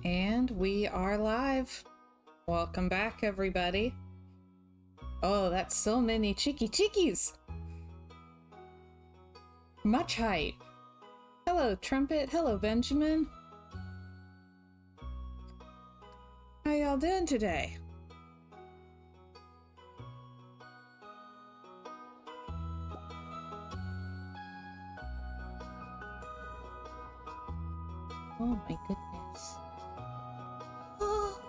And we are live. Welcome back, everybody. Oh, that's so many chickies. Much hype. Hello, Trumpet. Hello, Benjamin. How y'all doing today? Oh my goodness. Oh.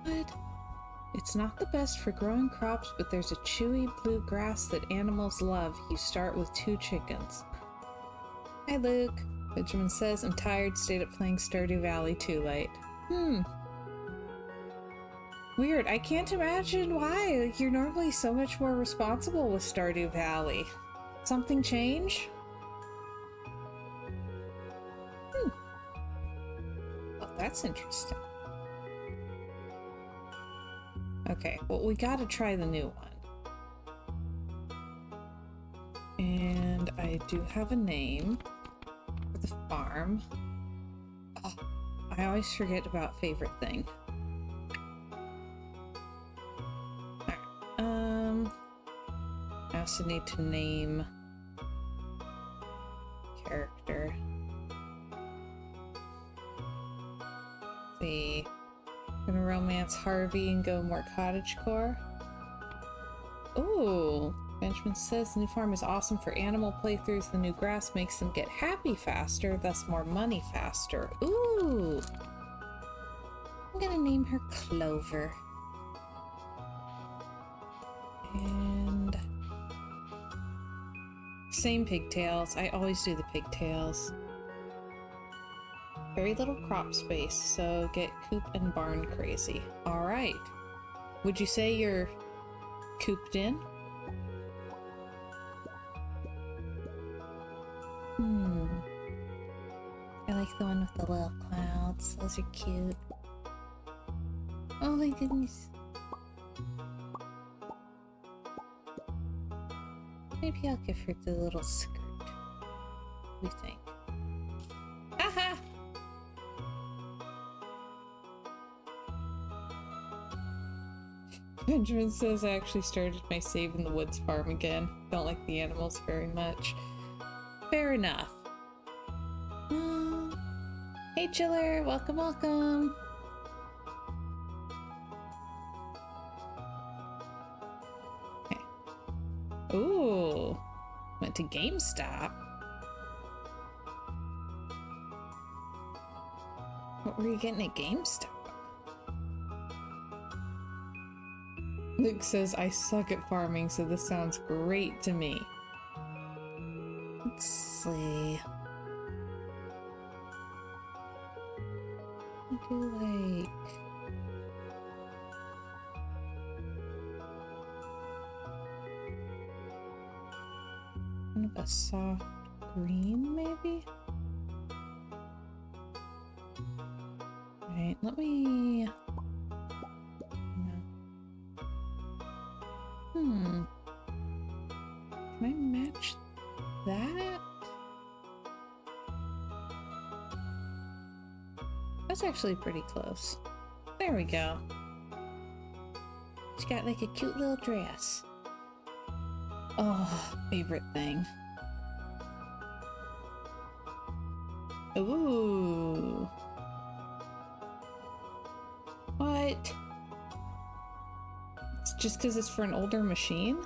What? It's not the best for growing crops, but there's a chewy blue grass that animals love. You start with 2 chickens. Hi, Luke. Benjamin says, I'm tired, stayed up playing Stardew Valley too late. Weird. I can't imagine why. Like, you're normally so much more responsible with Stardew Valley. Something change? Oh, that's interesting. Okay, well, we gotta try the new one. And I do have a name for the farm. Oh, I always forget about favorite thing. Alright, I also need to name character. Let's see. I'm gonna romance Harvey and go more cottagecore. Ooh, Benjamin says the new farm is awesome for animal playthroughs. The new grass makes them get happy faster, thus more money faster. Ooh, I'm gonna name her Clover. And same pigtails. I always do the pigtails. Very little crop space, so get coop and barn crazy. All right. Would you say you're cooped in? I like the one with the little clouds. Those are cute. Oh my goodness. Maybe I'll give her the little skirt. What do you think? Haha! Benjamin says I actually started my Save in the Woods farm again. Don't like the animals very much. Fair enough. Hey Chiller, welcome, welcome. Okay. Ooh, went to GameStop. What were you getting at GameStop? Luke says, I suck at farming, so this sounds great to me. Let's see. I do like... kind of a soft green, maybe? Alright, let me... Can I match that? That's actually pretty close. There we go. She's got like a cute little dress. Oh, favorite thing. Ooh. What? It's just because it's for an older machine?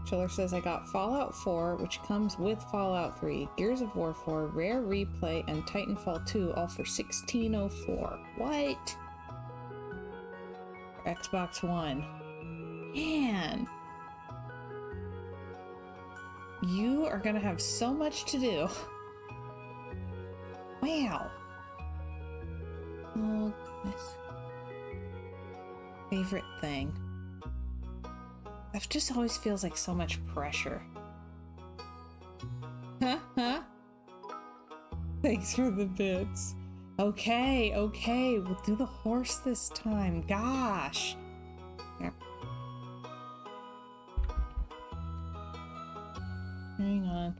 Chiller says I got Fallout 4, which comes with Fallout 3, Gears of War 4, Rare Replay, and Titanfall 2, all for $16.04. What? For Xbox One. Man. You are gonna have so much to do. Wow. Oh, goodness. Favorite thing. That just always feels like so much pressure. Huh? Thanks for the bits. Okay, we'll do the horse this time. Gosh. Yeah. Hang on.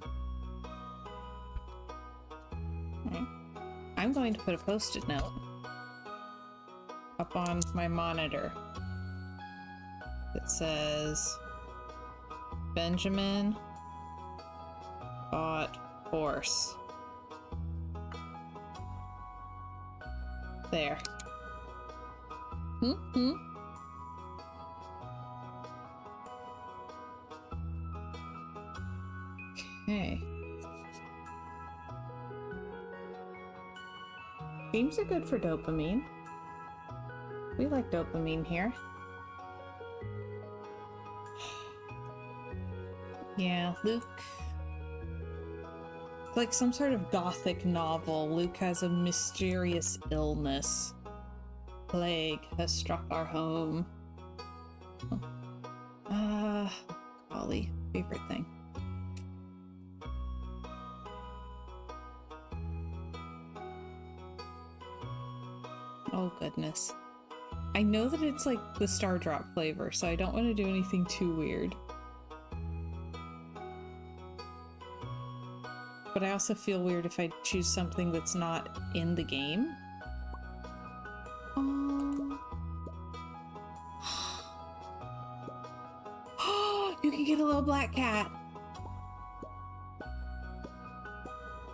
Okay. I'm going to put a post-it note up on my monitor that says Benjamin bought horse. There. Okay. Games are good for dopamine. We like dopamine here. Yeah, Luke. Like some sort of gothic novel, Luke has a mysterious illness. Plague has struck our home. Golly, favorite thing. Oh goodness. I know that it's like the Star Drop flavor, so I don't want to do anything too weird. But I also feel weird if I choose something that's not in the game. You can get a little black cat.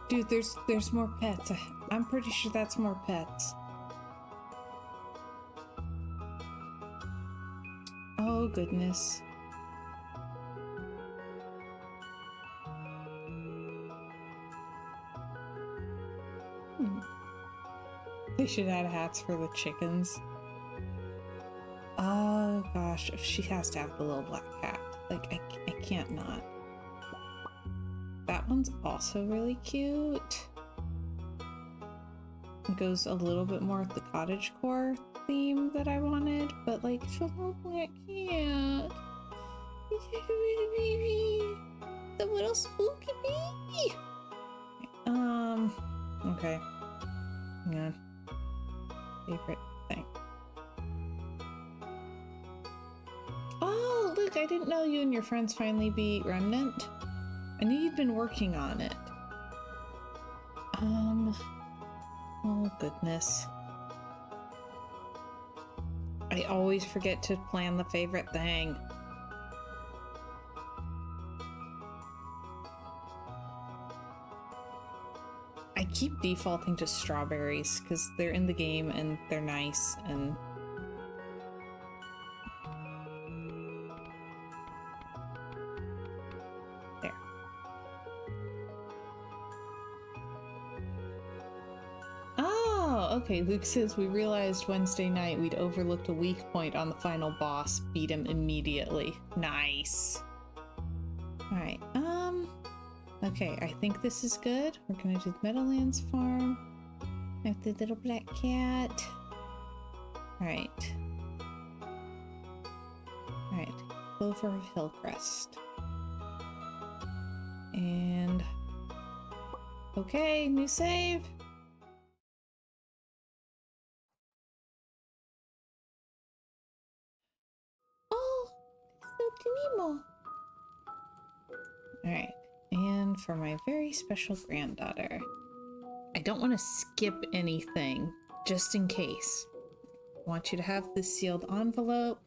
Dude, there's more pets. I'm pretty sure that's more pets. Oh goodness. They should add hats for the chickens. Oh gosh, if she has to have the little black cat. Like, I can't not. That one's also really cute. It goes a little bit more with the cottagecore theme that I wanted, but like, it's a little black cat. The little spooky baby. Okay. Hang on. Favorite thing. Oh, look, I didn't know you and your friends finally beat Remnant. I knew you'd been working on it. Oh goodness. I always forget to plan the favorite thing. I keep defaulting to strawberries because they're in the game and they're nice and there. Oh, okay. Luke says we realized Wednesday night we'd overlooked a weak point on the final boss. Beat him immediately. Nice. All right. Okay, I think this is good. We're gonna do the Meadowlands farm. I have the little black cat. Alright. Alright. Clover of Hillcrest. And... okay, new save! Oh! It's Nemo! Alright. And for my very special granddaughter. I don't want to skip anything, just in case. I want you to have this sealed envelope.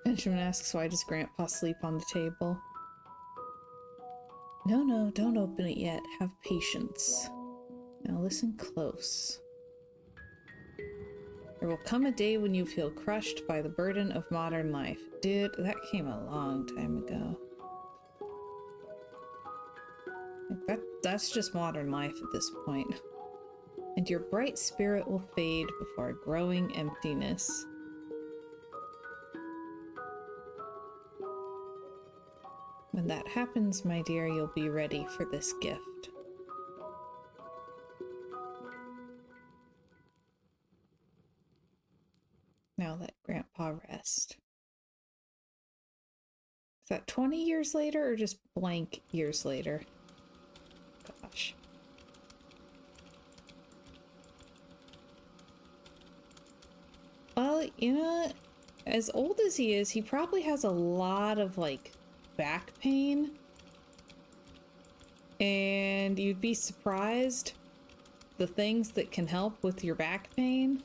Benjamin asks, why does Grandpa sleep on the table? No, don't open it yet. Have patience. Now listen close. There will come a day when you feel crushed by the burden of modern life. Dude, that came a long time ago. That's just modern life at this point. And your bright spirit will fade before a growing emptiness. When that happens, my dear, you'll be ready for this gift. Now let Grandpa rest. Is that 20 years later or just blank years later? Gosh. Well, you know, as old as he is, he probably has a lot of, like, back pain. And you'd be surprised the things that can help with your back pain.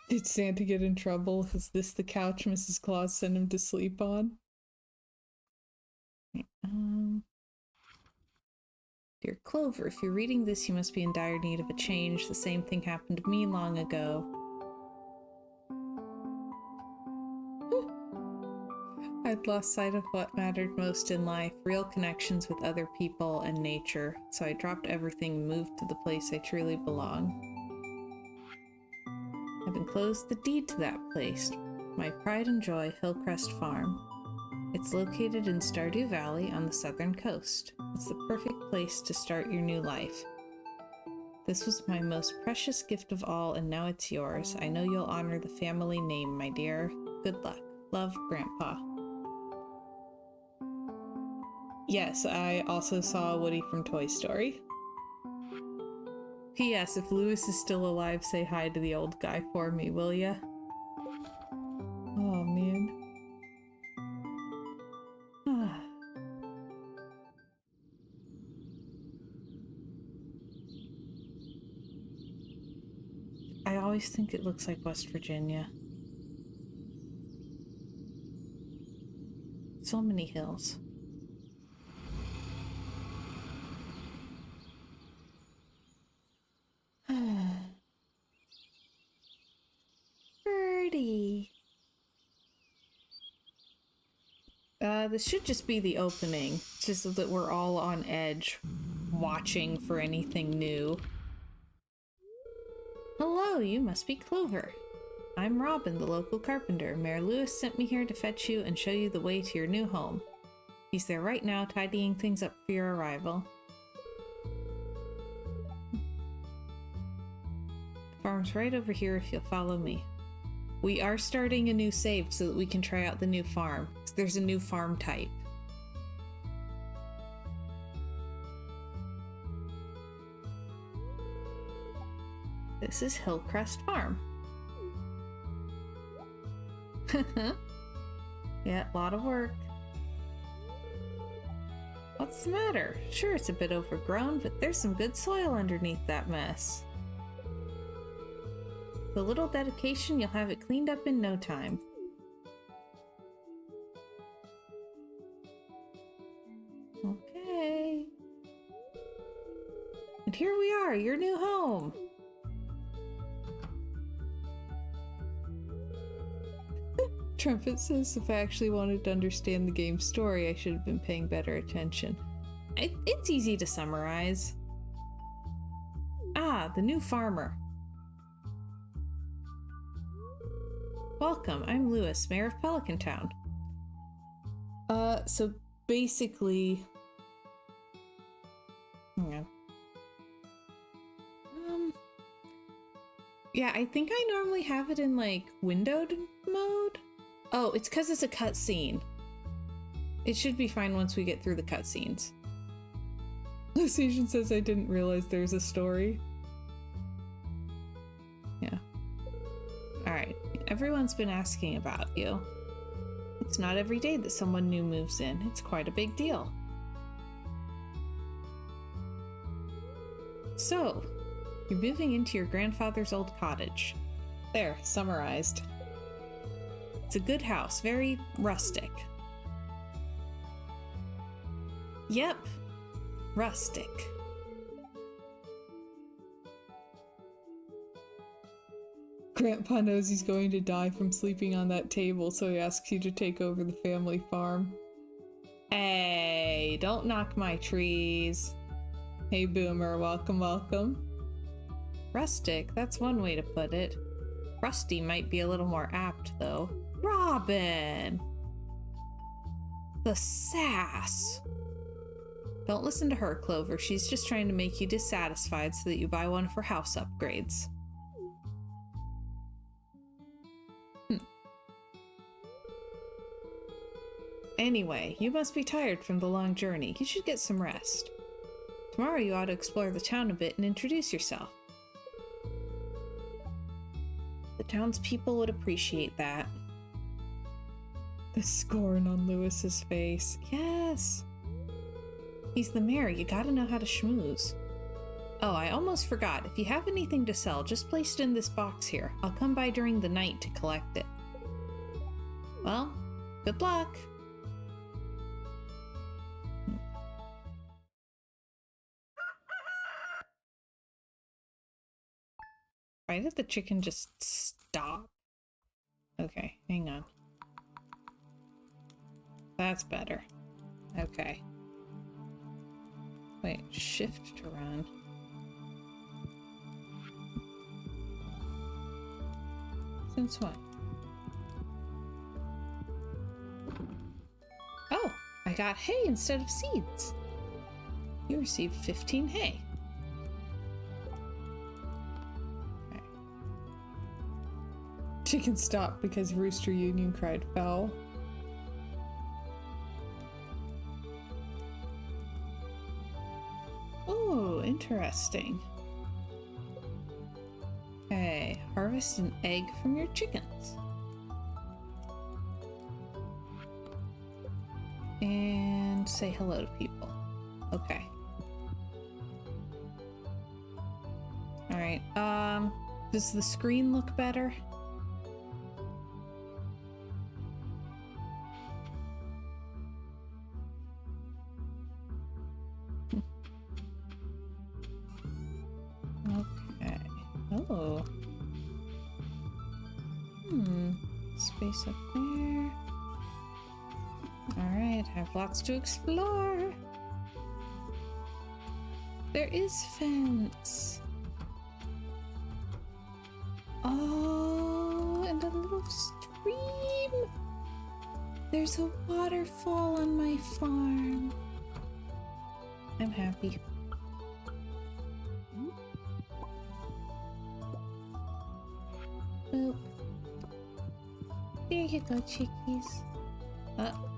Did Santa get in trouble? Is this the couch Mrs. Claus sent him to sleep on? Dear Clover, if you're reading this, you must be in dire need of a change. The same thing happened to me long ago. I'd lost sight of what mattered most in life, real connections with other people and nature, so I dropped everything and moved to the place I truly belong. I've enclosed the deed to that place, my pride and joy, Hillcrest Farm. It's located in Stardew Valley on the southern coast. It's the perfect place to start your new life. This was my most precious gift of all, and now it's yours. I know you'll honor the family name, my dear. Good luck. Love, Grandpa. Yes, I also saw Woody from Toy Story. P.S. If Lewis is still alive, say hi to the old guy for me, will ya? Oh, man. I always think it looks like West Virginia. So many hills. Birdie. This should just be the opening, just so that we're all on edge, watching for anything new. Hello, you must be Clover. I'm Robin, the local carpenter. Mayor Lewis sent me here to fetch you and show you the way to your new home. He's there right now, tidying things up for your arrival. The farm's right over here if you'll follow me. We are starting a new save so that we can try out the new farm. There's a new farm type. This is Hillcrest Farm. Yeah, a lot of work. What's the matter? Sure, it's a bit overgrown, but there's some good soil underneath that mess. With a little dedication, you'll have it cleaned up in no time. Okay. And here we are, your new home. Trumpet says if I actually wanted to understand the game's story, I should have been paying better attention. It's easy to summarize. Ah, the new farmer. Welcome, I'm Lewis, Mayor of Pelican Town. So basically... Yeah. Yeah, I think I normally have it in, like, windowed mode. Oh, it's because it's a cutscene. It should be fine once we get through the cutscenes. Lucian says I didn't realize there's a story. Yeah. Alright, everyone's been asking about you. It's not every day that someone new moves in. It's quite a big deal. So, you're moving into your grandfather's old cottage. There, summarized. It's a good house, very rustic. Yep, rustic. Grandpa knows he's going to die from sleeping on that table, so he asks you to take over the family farm. Hey, don't knock my trees. Hey, Boomer, welcome, welcome. Rustic, that's one way to put it. Rusty might be a little more apt, though. Robin! The sass! Don't listen to her, Clover. She's just trying to make you dissatisfied so that you buy one for house upgrades. Anyway, you must be tired from the long journey. You should get some rest. Tomorrow you ought to explore the town a bit and introduce yourself. The townspeople would appreciate that. The scorn on Lewis's face. Yes! He's the mayor. You gotta know how to schmooze. Oh, I almost forgot. If you have anything to sell, just place it in this box here. I'll come by during the night to collect it. Well, good luck! Why did the chicken just stop? Okay, hang on. That's better. Okay. Wait, shift to run. Since when? Oh, I got hay instead of seeds. You received 15 hay. Okay. Chicken stopped because Rooster Union cried foul. Oh, interesting. Okay, harvest an egg from your chickens. And say hello to people. Okay. Alright, does the screen look better? Okay. Oh. Space up there. Alright, have lots to explore. There is fence. Oh, and a little stream. There's a waterfall on my farm. I'm happy. Oh. There you go, chickies.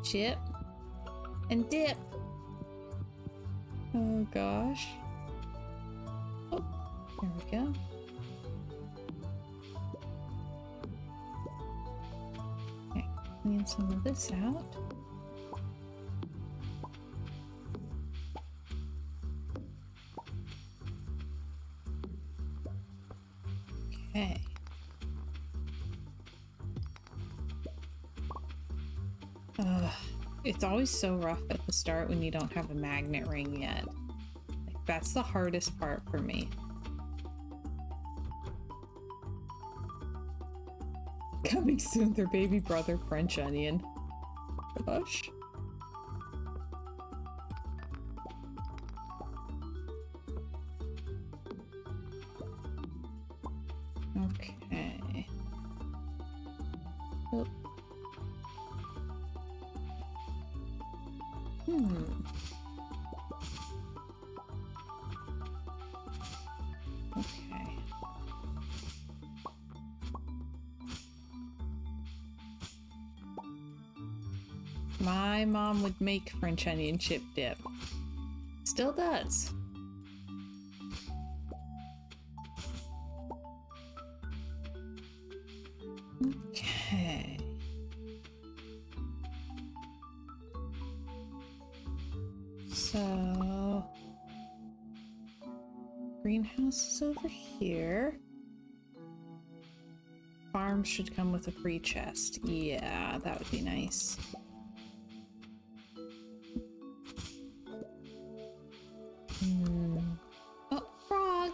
Chip. And dip. Oh gosh. Oh, there we go. Okay, clean some of this out. Okay. It's always so rough at the start when you don't have a magnet ring yet. Like, that's the hardest part for me. Coming soon, their baby brother, French Onion. Gosh. Okay. Oh. Okay. My mom would make French onion chip dip. Still does. Okay. So, greenhouse is over here. Farm should come with a free chest. Yeah, that would be nice. Oh, frog!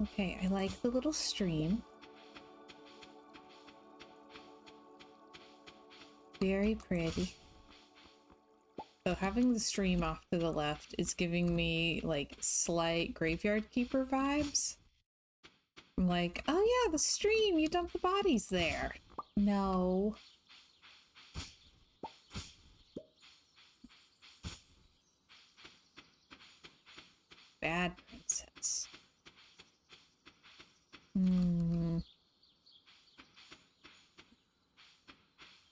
Okay, I like the little stream. Very pretty. So having the stream off to the left is giving me like slight graveyard keeper vibes. I'm like, oh yeah, the stream, you dump the bodies there. No. Bad princess.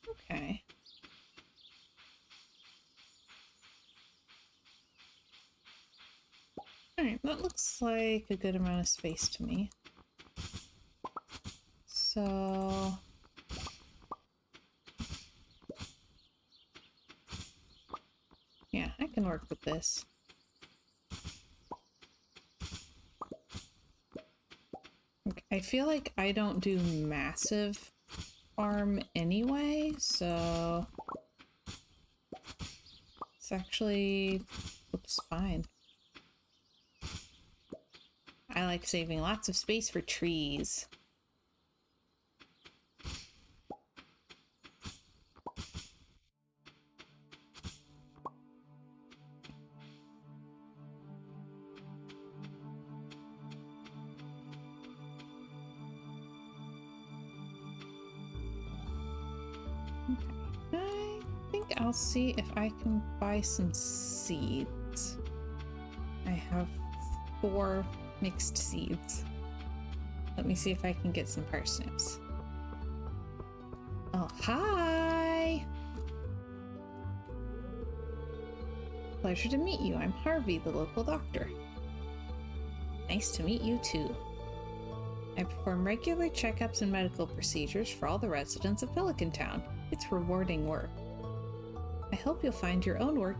Okay. Alright, that looks like a good amount of space to me. So... yeah, I can work with this. Okay, I feel like I don't do massive farm anyway, so... it's actually looks fine. I like saving lots of space for trees. Okay, I think I'll see if I can buy some seeds. I have 4 mixed seeds. Let me see if I can get some parsnips. Oh, hi! Pleasure to meet you. I'm Harvey, the local doctor. Nice to meet you too. I perform regular checkups and medical procedures for all the residents of Pelican Town. It's rewarding work. I hope you'll find your own work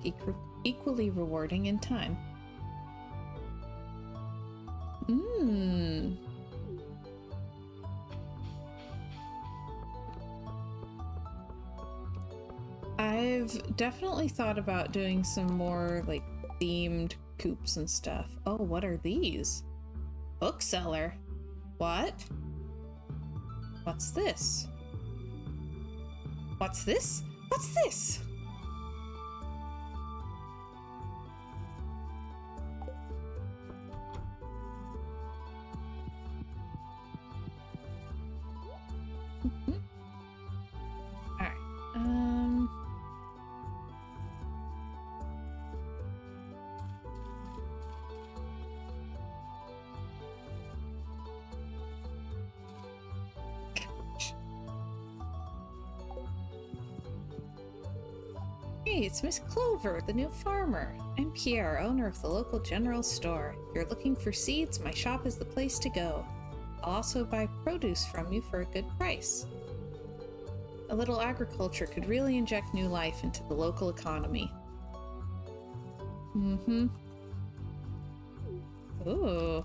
equally rewarding in time. I've definitely thought about doing some more, like, themed coops and stuff. Oh, what are these? Bookseller. What? What's this? What's this? What's this? Alright. Hey, it's Miss Clover, the new farmer. I'm Pierre, owner of the local general store. If you're looking for seeds, my shop is the place to go. I'll also buy produce from you for a good price. A little agriculture could really inject new life into the local economy. Mm-hmm. Ooh.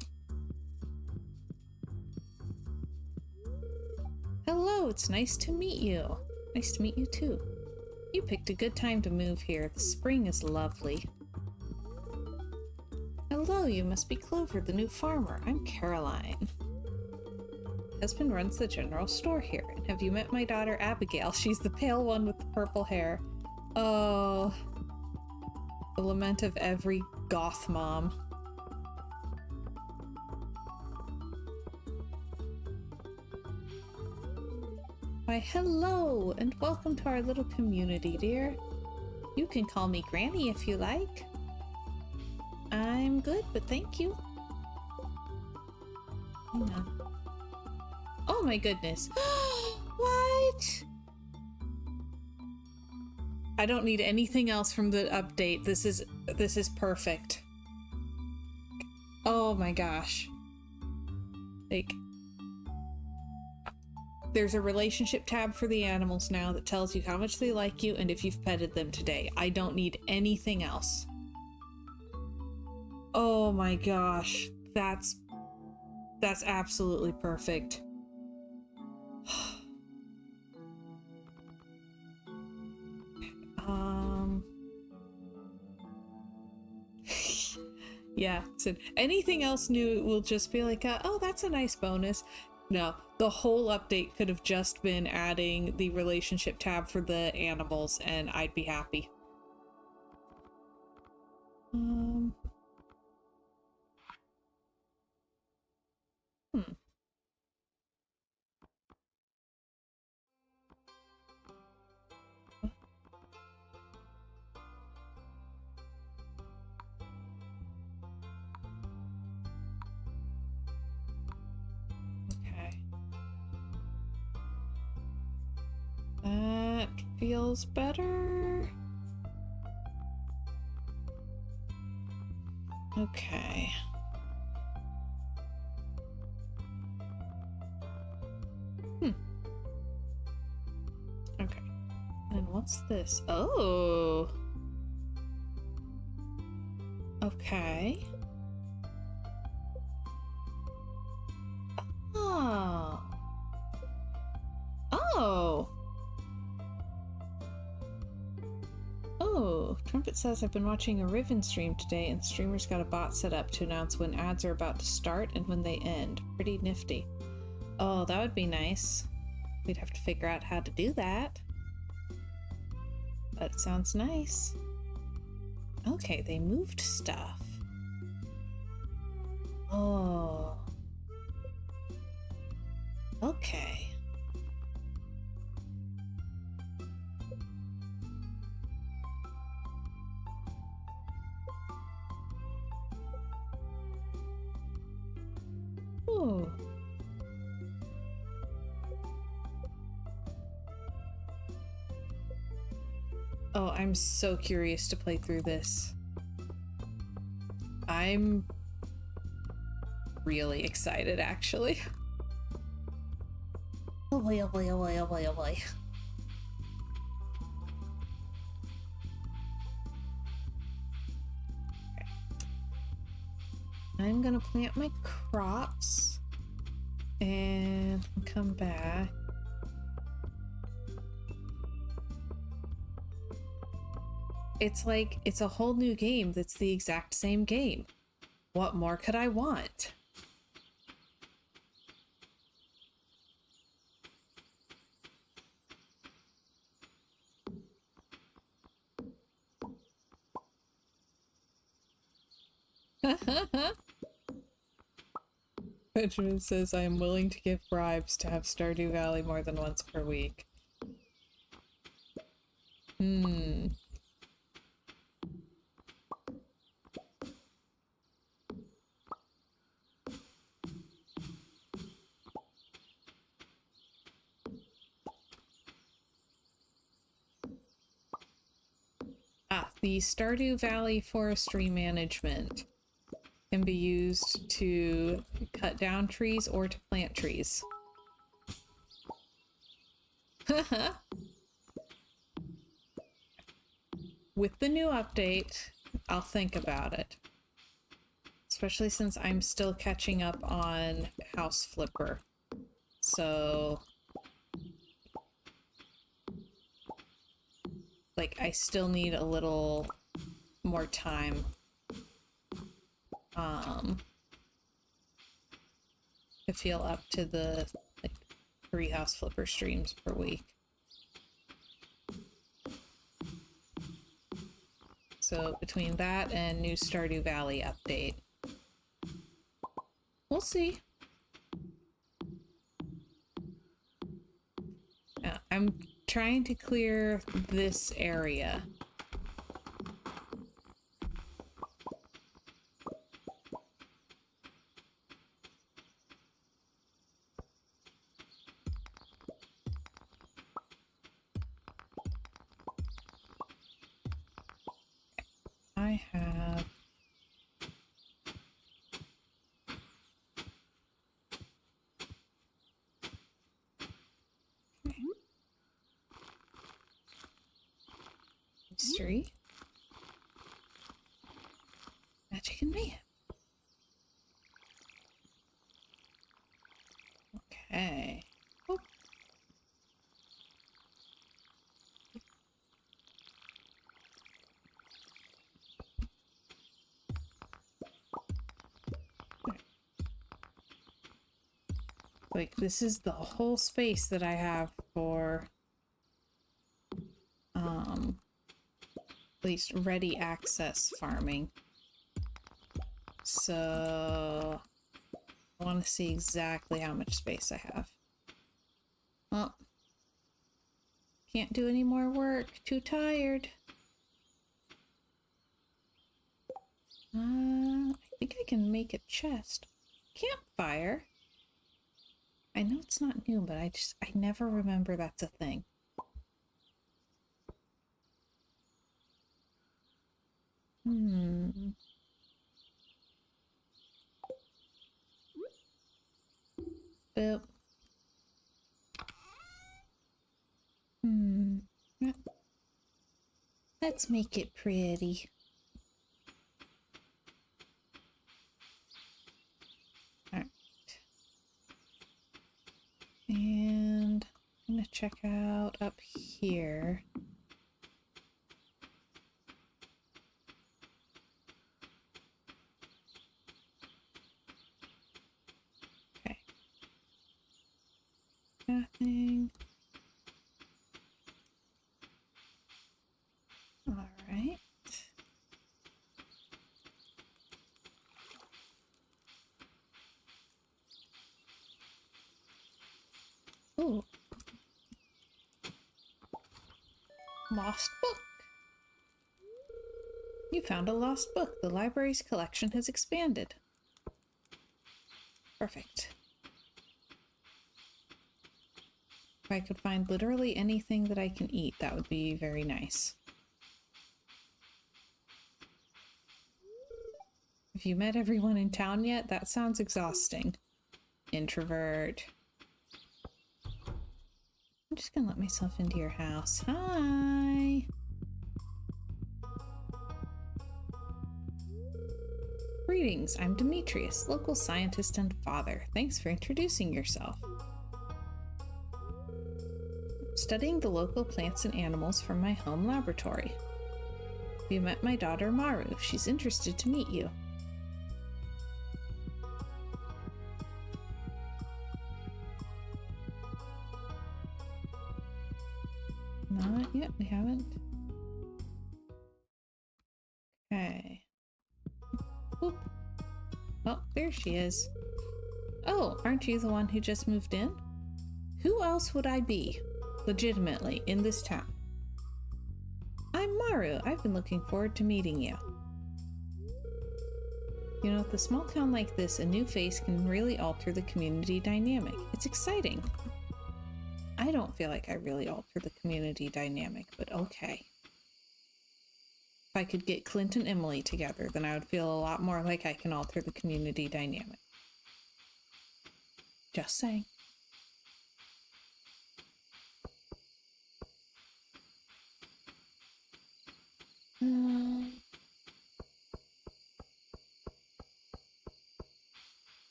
Hello, it's nice to meet you. Nice to meet you too. You picked a good time to move here. The spring is lovely. Hello, you must be Clover, the new farmer. I'm Caroline. Husband runs the general store here. And have you met my daughter Abigail? She's the pale one with the purple hair. Oh, the lament of every goth mom. Why, hello, and welcome to our little community, dear. You can call me Granny if you like. I'm good, but thank you. Hang on. Oh my goodness. What? I don't need anything else from the update. This is perfect. Oh my gosh. Like, there's a relationship tab for the animals now that tells you how much they like you and if you've petted them today. I don't need anything else. Oh my gosh. That's absolutely perfect. Yeah, so anything else new will just be like, oh, that's a nice bonus. No, the whole update could have just been adding the relationship tab for the animals, and I'd be happy. Okay. That feels better. Okay. Okay. And what's this? Oh! Okay. Oh. Oh! Oh, Trumpet says I've been watching a Riven stream today, and the streamer's got a bot set up to announce when ads are about to start and when they end. Pretty nifty. Oh, that would be nice. We'd have to figure out how to do that. But it sounds nice. Okay, they moved stuff. Oh. Okay. Ooh. Oh, I'm so curious to play through this. I'm really excited, actually. Oh boy, oh boy, oh boy, oh boy, oh boy. Okay. I'm gonna plant my crops and come back. It's like, it's a whole new game that's the exact same game. What more could I want? Benjamin says I am willing to give bribes to have Stardew Valley more than once per week. The Stardew Valley forestry management can be used to cut down trees or to plant trees. With the new update, I'll think about it. Especially since I'm still catching up on House Flipper. So, like, I still need a little more time. To feel up to the, like, 3 House Flipper streams per week. So between that and new Stardew Valley update, we'll see. I'm trying to clear this area. I have... Okay. Mystery. Magic and mayhem. Okay. Oh. Like, this is the whole space that I have for, at least ready access farming. So, I want to see exactly how much space I have. Well, can't do any more work. Too tired. I think I can make a chest. Campfire? I know it's not new, but I never remember that's a thing. Boop. Hmm. Let's make it pretty. Alright. And I'm gonna check out up here. Okay. Nothing. Alright. Ooh. Lost book. You found a lost book. The library's collection has expanded. Perfect. If I could find literally anything that I can eat, that would be very nice. Have you met everyone in town yet? That sounds exhausting. Introvert. I'm just gonna let myself into your house. Hi! Greetings, I'm Demetrius, local scientist and father. Thanks for introducing yourself. Studying the local plants and animals from my home laboratory. You met my daughter Maru. She's interested to meet you. Not yet, we haven't. Okay. Oop. Oh, there she is. Oh, aren't you the one who just moved in? Who else would I be, legitimately, in this town? I'm Maru. I've been looking forward to meeting you. You know, with a small town like this, a new face can really alter the community dynamic. It's exciting. I don't feel like I really alter the community dynamic, but okay. If I could get Clint and Emily together, then I would feel a lot more like I can alter the community dynamic. Just saying.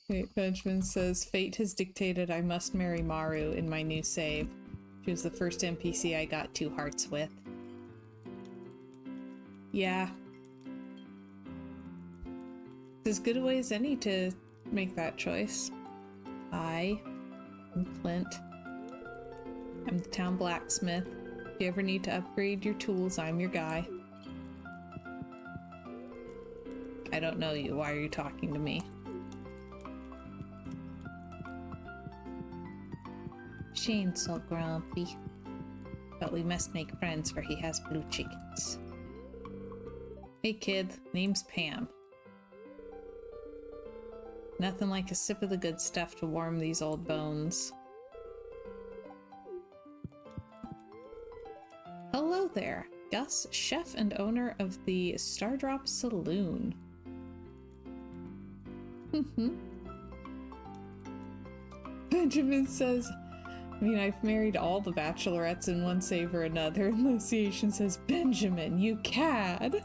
Wait, Benjamin says, fate has dictated I must marry Maru in my new save. She was the first NPC I got 2 hearts with. Yeah. It's as good a way as any to make that choice. I'm Clint. I'm the town blacksmith. If you ever need to upgrade your tools, I'm your guy. I don't know you. Why are you talking to me? Shane's so grumpy. But we must make friends for he has blue chickens. Hey kid, name's Pam. Nothing like a sip of the good stuff to warm these old bones. Hello there, Gus, chef and owner of the Stardrop Saloon. Benjamin says, I mean, I've married all the bachelorettes in one save or another. And Luciation says, Benjamin, you cad.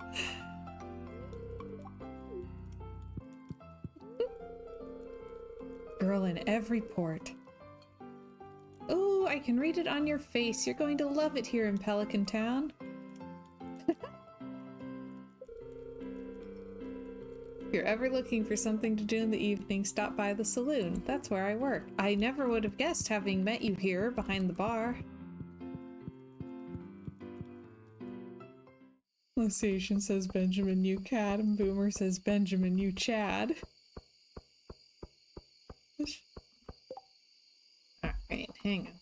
Girl in every port. Oh, I can read it on your face. You're going to love it here in Pelican Town. If you're ever looking for something to do in the evening, stop by the saloon. That's where I work. I never would have guessed having met you here behind the bar. Luciation says, Benjamin, you cad, and Boomer says, Benjamin, you chad. Alright, hang on.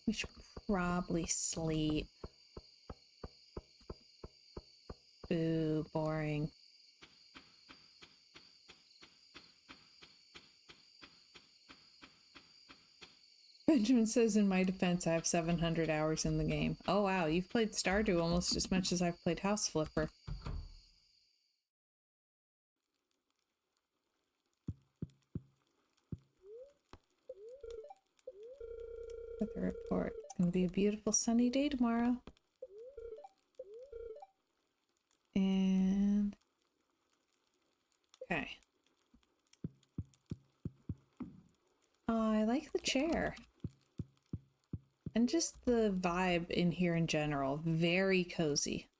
We should probably sleep. Ooh, boring. Benjamin says, in my defense, I have 700 hours in the game. Oh wow, you've played Stardew almost as much as I've played House Flipper. Weather report. It's gonna be a beautiful sunny day tomorrow. And okay. I like the chair. And just the vibe in here in general. Very cozy.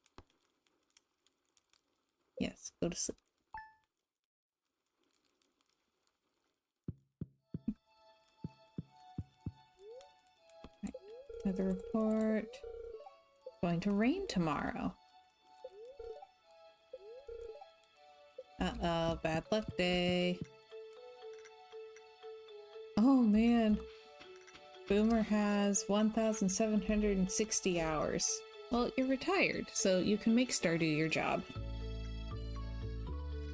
Yes, go to sleep. Right. Weather report. It's going to rain tomorrow. Uh-oh, bad luck day. Oh man. Boomer has 1,760 hours. Well, you're retired, so you can make Stardew your job.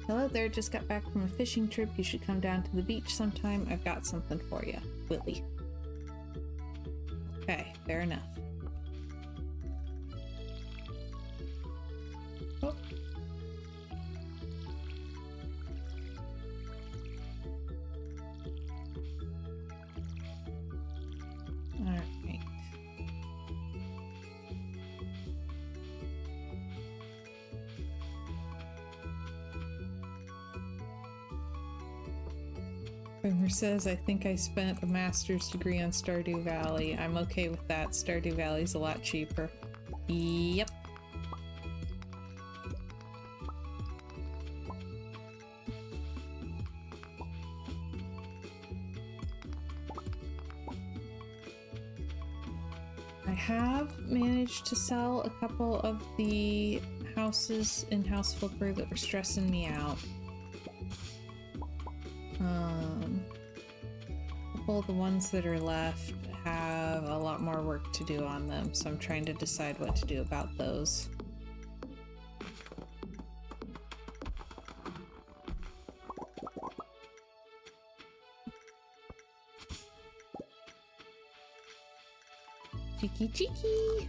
Hello there, just got back from a fishing trip. You should come down to the beach sometime. I've got something for you, Willie. Okay, fair enough. Oh. Alright. Boomer says, I think I spent a master's degree on Stardew Valley. I'm okay with that. Stardew Valley's a lot cheaper. Yep. I have managed to sell a couple of the houses in House Flipper that were stressing me out. A couple of the ones that are left have a lot more work to do on them, so I'm trying to decide what to do about those. Cheeky cheeky!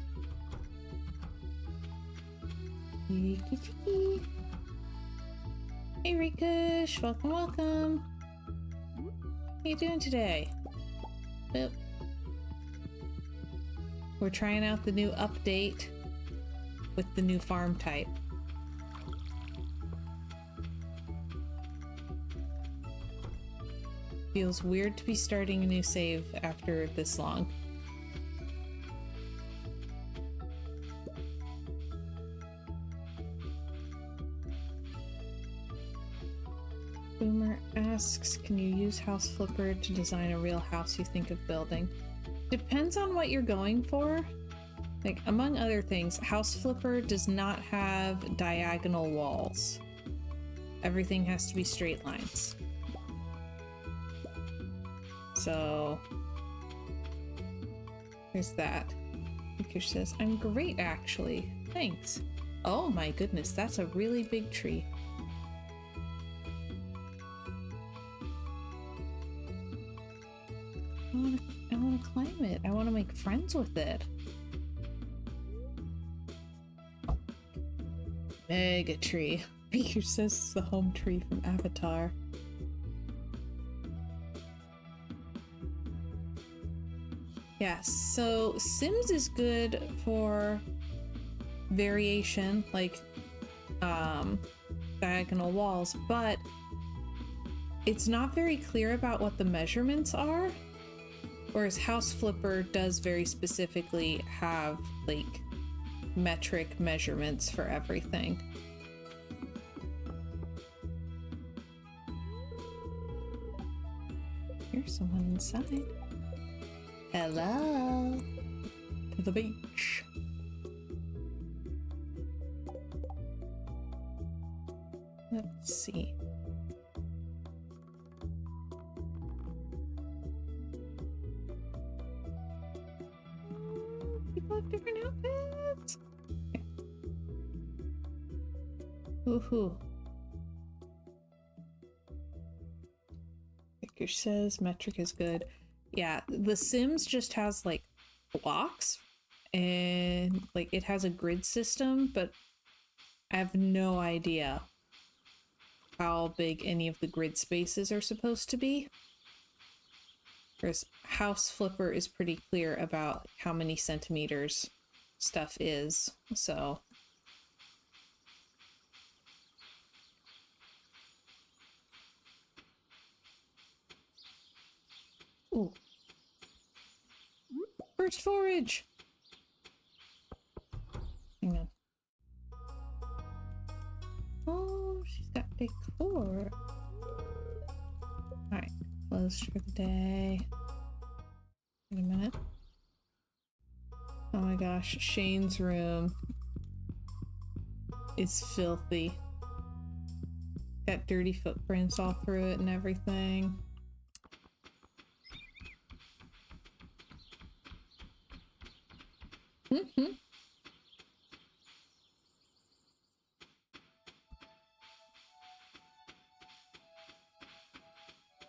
Cheeky cheeky! Hey Rikush, welcome, welcome! How you doing today? Boop. We're trying out the new update with the new farm type. Feels weird to be starting a new save after this long. Boomer asks, can you use House Flipper to design a real house you think of building? Depends on what you're going for. Like, among other things, House Flipper does not have diagonal walls. Everything has to be straight lines. So, there's that. Rikush says, I'm great actually. Thanks. Oh my goodness, that's a really big tree. I want to climb it. I want to make friends with it. Mega tree. Rikush says it's the home tree from Avatar. Yeah, so Sims is good for variation, like diagonal walls, but it's not very clear about what the measurements are. Whereas House Flipper does very specifically have, like, metric measurements for everything. Here's someone inside. Hello! To the beach. Let's see. People have different outfits. Okay. Woohoo. Victor says metric is good. Yeah, The Sims just has like blocks and like it has a grid system, but I have no idea how big any of the grid spaces are supposed to be. Whereas House Flipper is pretty clear about how many centimeters stuff is, so. Ooh. First forage! Hang on. Oh, she's got decor. Alright, closed for the day. Wait a minute. Oh my gosh, Shane's room is filthy. Got dirty footprints all through it and everything. Mm-hmm.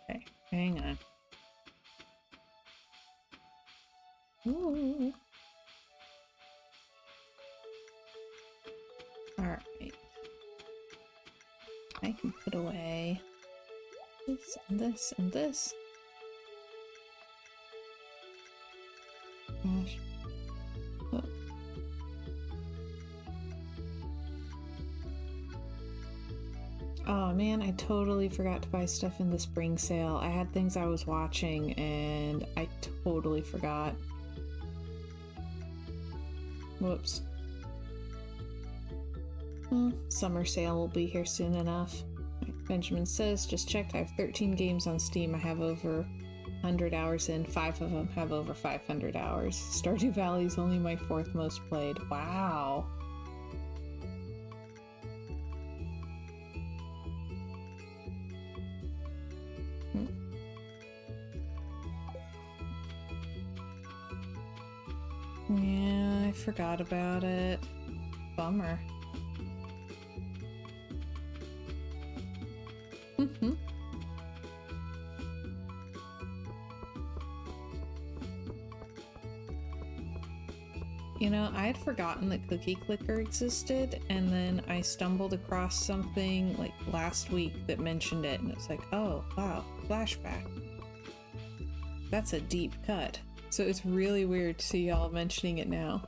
Okay, hang on. Ooh. Alright. I can put away this and this and this. Gosh. Oh. Oh man, I totally forgot to buy stuff in the spring sale. I had things I was watching and I totally forgot. Whoops. Well, summer sale will be here soon enough. Benjamin says, just checked, I have 13 games on Steam. I have over 100 hours in. 5 of them have over 500 hours. Stardew Valley is only my 4th most played. Wow. Yeah, I forgot about it. Bummer. Mm-hmm. You know, I had forgotten that Cookie Clicker existed, and then I stumbled across something like last week that mentioned it, and it's like, oh, wow, flashback. That's a deep cut. So it's really weird to see y'all mentioning it now.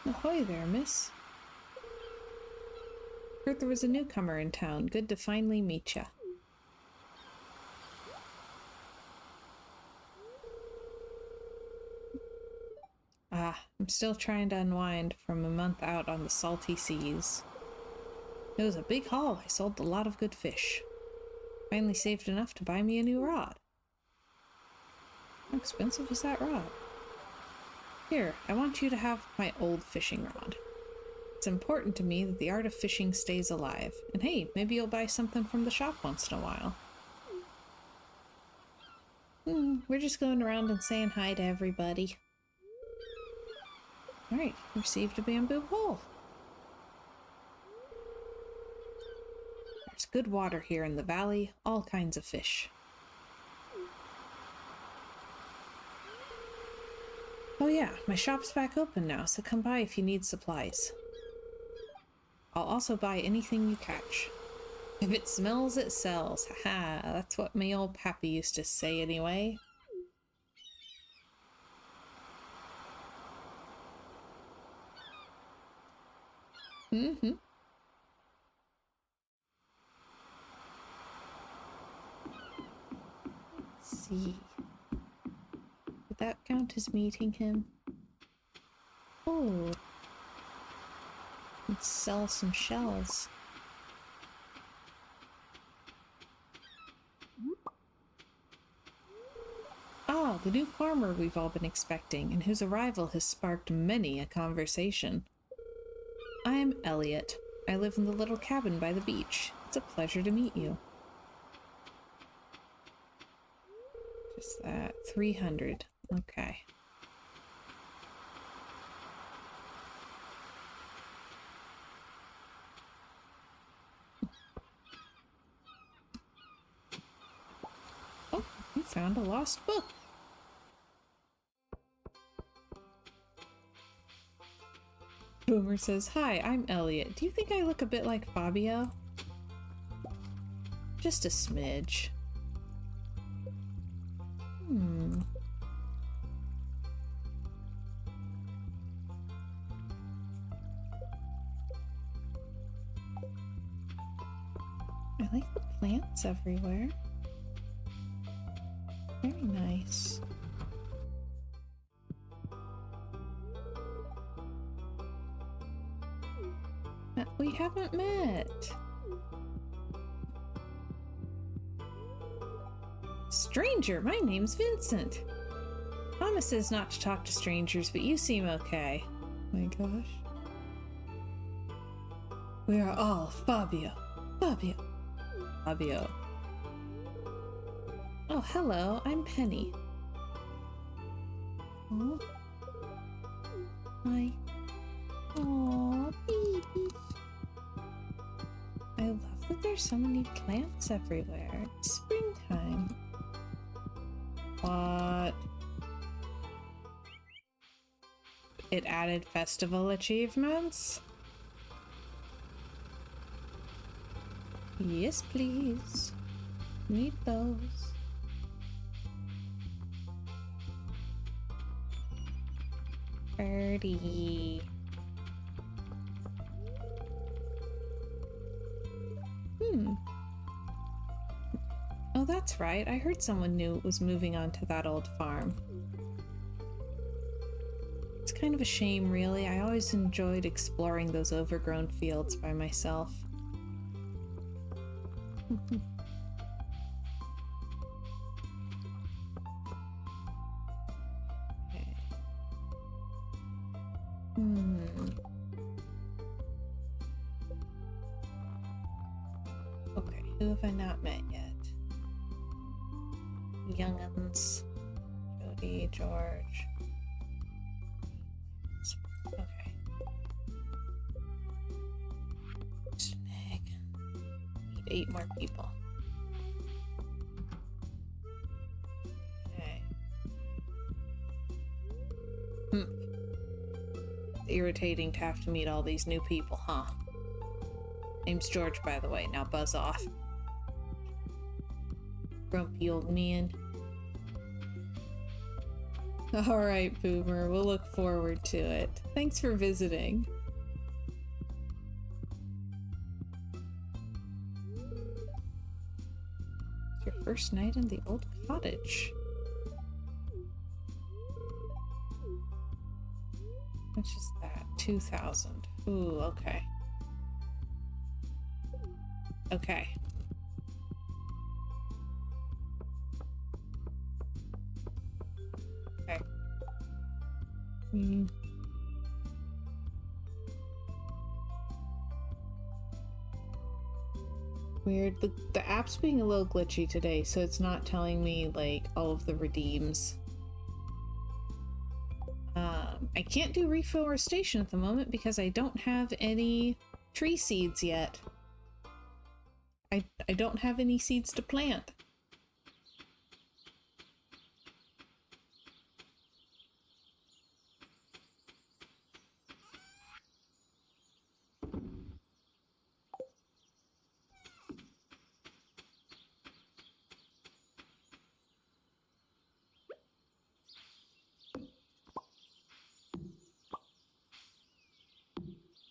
Ahoy there, miss. Heard there was a newcomer in town. Good to finally meet ya. Ah, I'm still trying to unwind from a month out on the salty seas. It was a big haul. I sold a lot of good fish. Finally saved enough to buy me a new rod. How expensive is that rod? Here, I want you to have my old fishing rod. It's important to me that the art of fishing stays alive. And hey, maybe you'll buy something from the shop once in a while. We're just going around and saying hi to everybody. Alright, received a bamboo pole. There's good water here in the valley, all kinds of fish. Oh yeah, my shop's back open now, so come by if you need supplies. I'll also buy anything you catch. If it smells, it sells. Haha, that's what my old pappy used to say anyway. Mm-hmm. Let's see. Would that count as meeting him? Oh. Let's sell some shells. Ah, the new farmer we've all been expecting, and whose arrival has sparked many a conversation. I am Elliot. I live in the little cabin by the beach. It's a pleasure to meet you. Just that. 300. Okay. Oh, you found a lost book. Boomer says, "Hi, I'm Elliot. Do you think I look a bit like Fabio?" Just a smidge. I like the plants everywhere. Very nice. We haven't met. Stranger, my name's Vincent. Mama says not to talk to strangers, but you seem okay. My gosh. We are all Fabio. Fabio. Fabio. Oh, hello, I'm Penny. Oh. Hi. Aww, baby. I love that there's so many plants everywhere. It's springtime. What? It added festival achievements? Yes, please. Need those. Birdie. Oh, that's right. I heard someone new was moving on to that old farm. It's kind of a shame, really. I always enjoyed exploring those overgrown fields by myself. Okay. Okay, who have I not met yet? Young'uns. Jody, George. Okay. Snag. Need 8 more people. Okay. Irritating to have to meet all these new people, huh? Name's George, by the way. Now buzz off. Grumpy old man. Alright, Boomer. We'll look forward to it. Thanks for visiting. It's your first night in the old cottage. How much is that? 2,000. Ooh, okay. Okay. Okay. Weird. The app's being a little glitchy today, so it's not telling me, like, all of the redeems. I can't do reforestation at the moment because I don't have any tree seeds yet. I don't have any seeds to plant.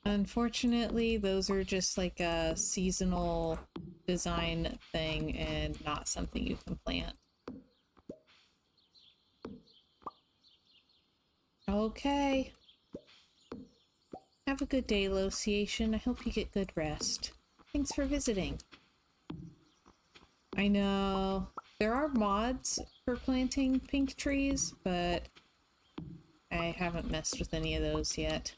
Unfortunately, those are just like a seasonal design thing and not something you can plant. Okay. Have a good day, Lociation. I hope you get good rest. Thanks for visiting. I know. There are mods for planting pink trees, but I haven't messed with any of those yet.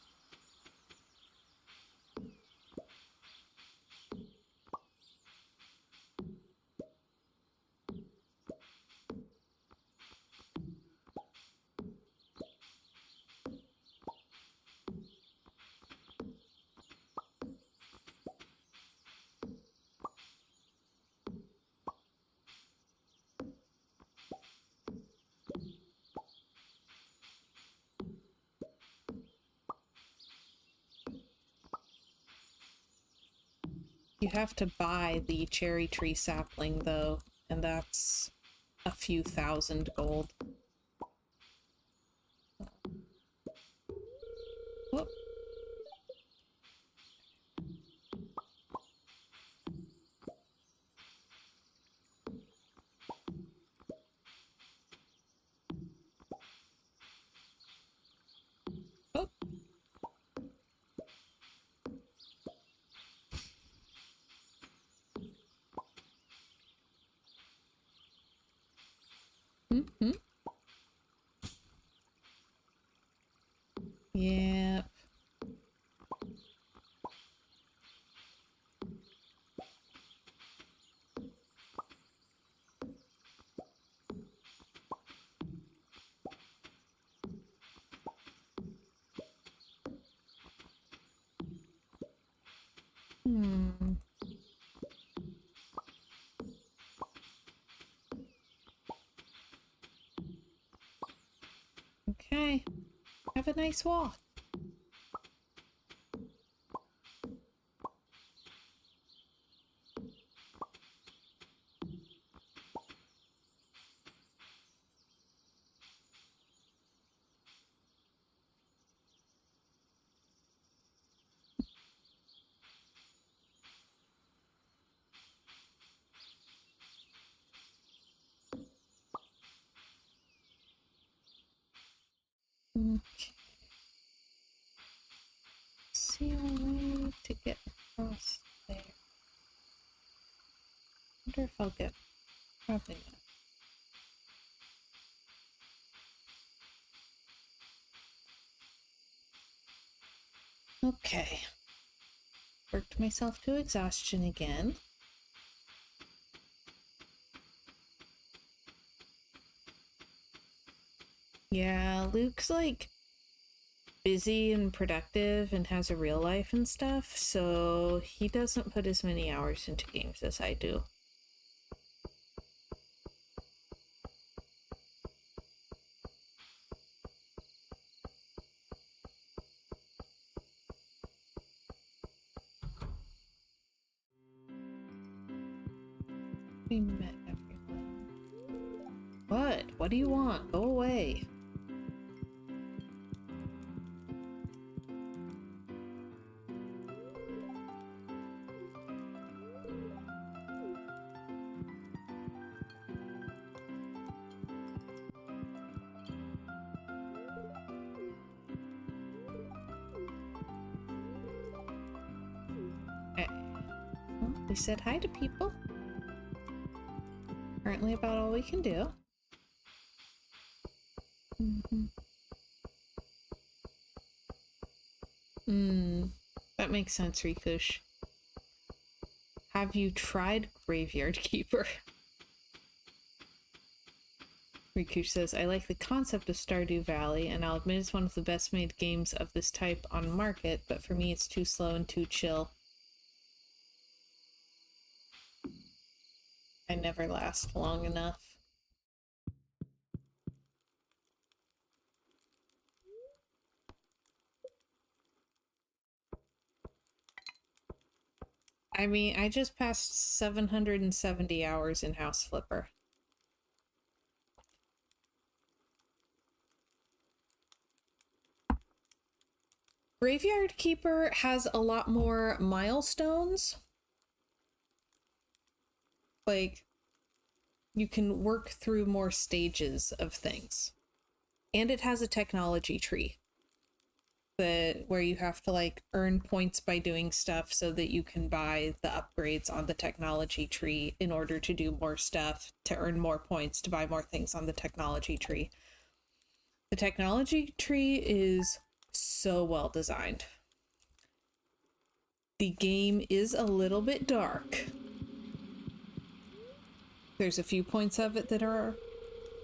You have to buy the cherry tree sapling, though, and that's a few thousand gold. Whoop. Oh. Mm-hmm. Yep. Hmm. Okay. Have a nice walk. Okay. See a way to get across there. Wonder if I'll get. Probably not. Okay. Worked myself to exhaustion again. Yeah, Luke's like busy and productive and has a real life and stuff, so he doesn't put as many hours into games as I do. We met everyone. What? What do you want? Go away. Well, we said hi to people. Apparently about all we can do. That makes sense, Rikush. Have you tried Graveyard Keeper? Rikush says, I like the concept of Stardew Valley, and I'll admit it's one of the best made games of this type on market, but for me it's too slow and too chill. I never last long enough. I mean, I just passed 770 hours in House Flipper. Graveyard Keeper has a lot more milestones. Like, you can work through more stages of things. And it has a technology tree where you have to like earn points by doing stuff so that you can buy the upgrades on the technology tree in order to do more stuff, to earn more points, to buy more things on the technology tree. The technology tree is so well designed. The game is a little bit dark. There's a few points of it that are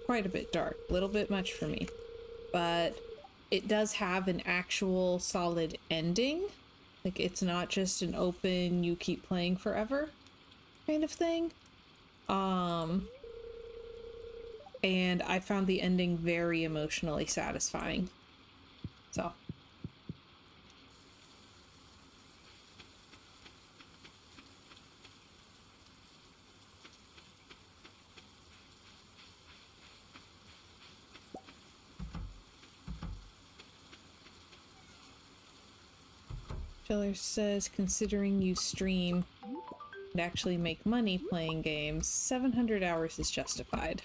quite a bit dark, a little bit much for me, but it does have an actual solid ending. Like, it's not just an open, you keep playing forever kind of thing. And I found the ending very emotionally satisfying. So. Filler says, considering you stream and actually make money playing games, 700 hours is justified.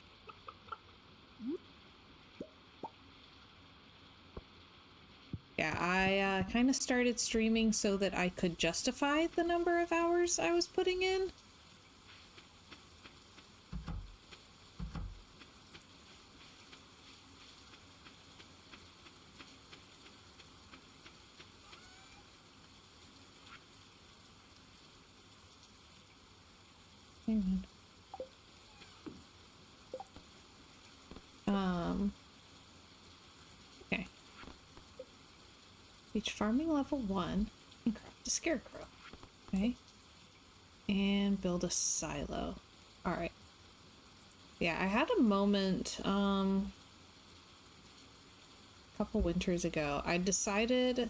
Yeah, I kind of started streaming so that I could justify the number of hours I was putting in. Hang on. Okay. Reach farming level 1 and craft a scarecrow. Okay. And build a silo. Alright. Yeah, I had a moment, a couple winters ago. I decided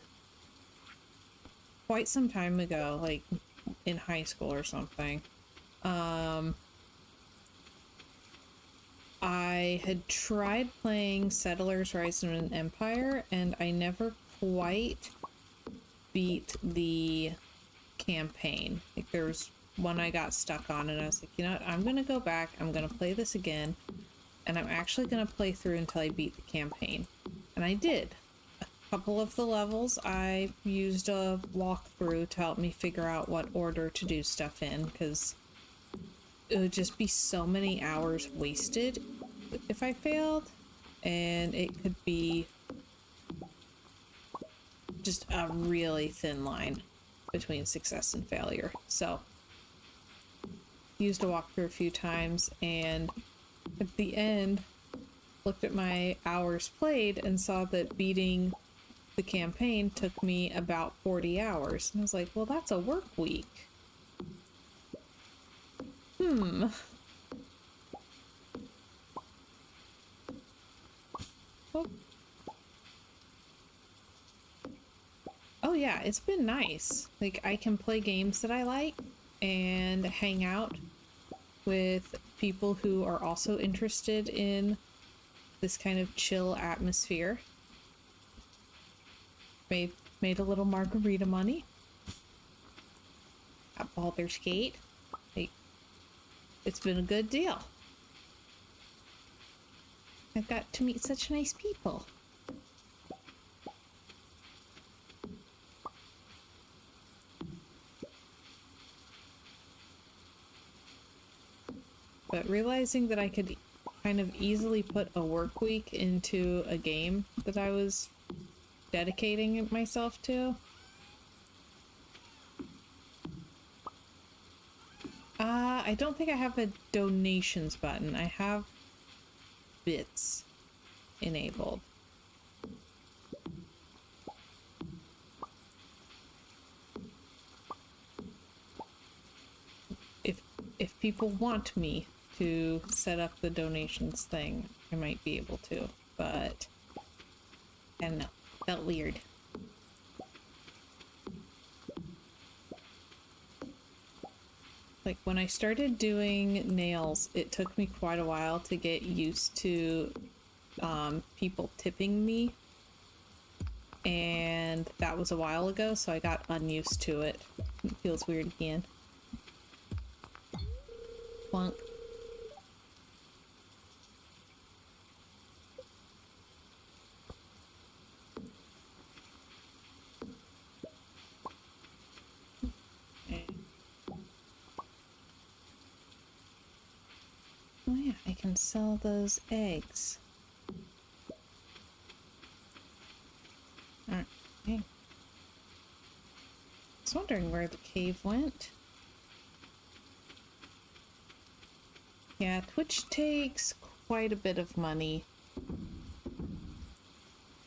quite some time ago, like in high school or something, I had tried playing Settlers Rise of an Empire, and I never quite beat the campaign. Like, there's one I got stuck on, and I was like, you know what, I'm gonna go back, I'm gonna play this again, and I'm actually gonna play through until I beat the campaign. And I did. A couple of the levels I used a walkthrough to help me figure out what order to do stuff in, because it would just be so many hours wasted if I failed, and it could be just a really thin line between success and failure. So used a walkthrough a few times, and at the end looked at my hours played and saw that beating the campaign took me about 40 hours. And I was like, well, that's a work week. Oh yeah, it's been nice. Like, I can play games that I like and hang out with people who are also interested in this kind of chill atmosphere. Made a little margarita money at Baldur's Gate. Like, it's been a good deal. I've got to meet such nice people. But realizing that I could kind of easily put a work week into a game that I was dedicating myself to. I don't think I have a donations button. I have bits enabled. If people want me to set up the donations thing, I might be able to, but I don't know. Felt weird. Like, when I started doing nails, it took me quite a while to get used to people tipping me, and that was a while ago, so I got unused to it. It feels weird again. Plunk. Oh yeah, I can sell those eggs. Alright, okay. I was wondering where the cave went. Yeah, Twitch takes quite a bit of money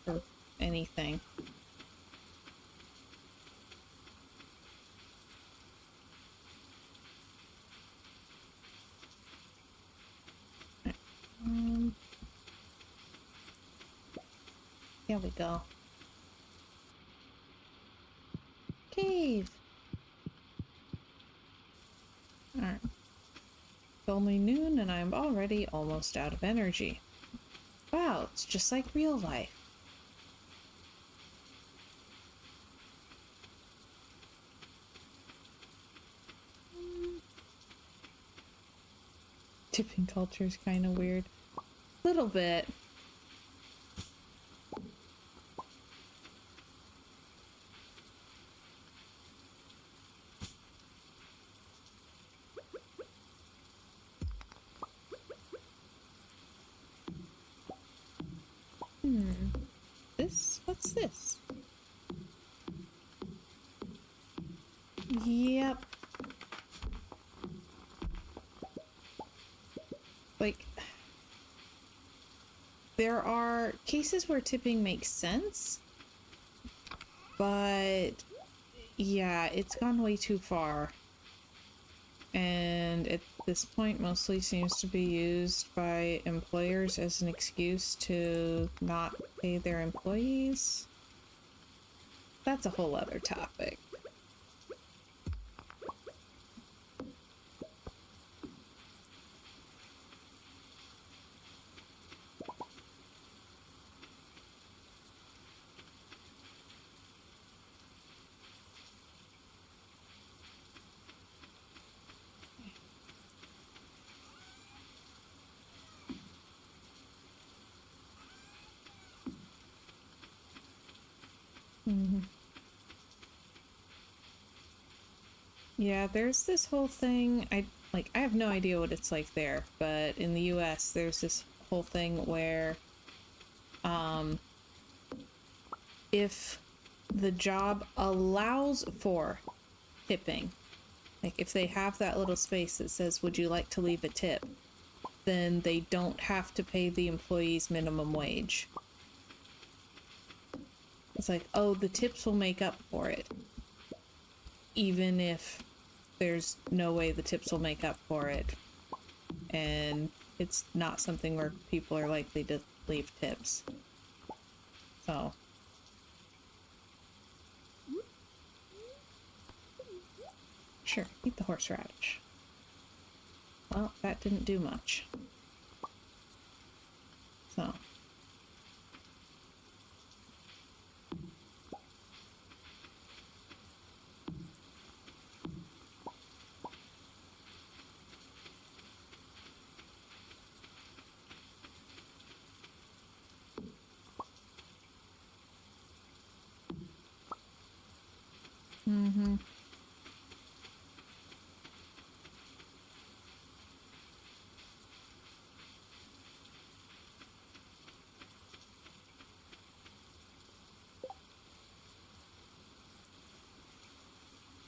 for anything. Here we go. Cave! Alright. It's only noon and I'm already almost out of energy. Wow, it's just like real life. Tipping culture is kind of weird. Little bit. What's this? Yep. Like, there are cases where tipping makes sense, but yeah, it's gone way too far. And at this point, mostly seems to be used by employers as an excuse to not pay their employees. That's a whole other topic. Yeah, there's this whole thing, I have no idea what it's like there, but in the US there's this whole thing where if the job allows for tipping, like if they have that little space that says, would you like to leave a tip, then they don't have to pay the employees minimum wage. It's like, oh, the tips will make up for it, even if there's no way the tips will make up for it, and it's not something where people are likely to leave tips. So sure, eat the horseradish. Well, that didn't do much. So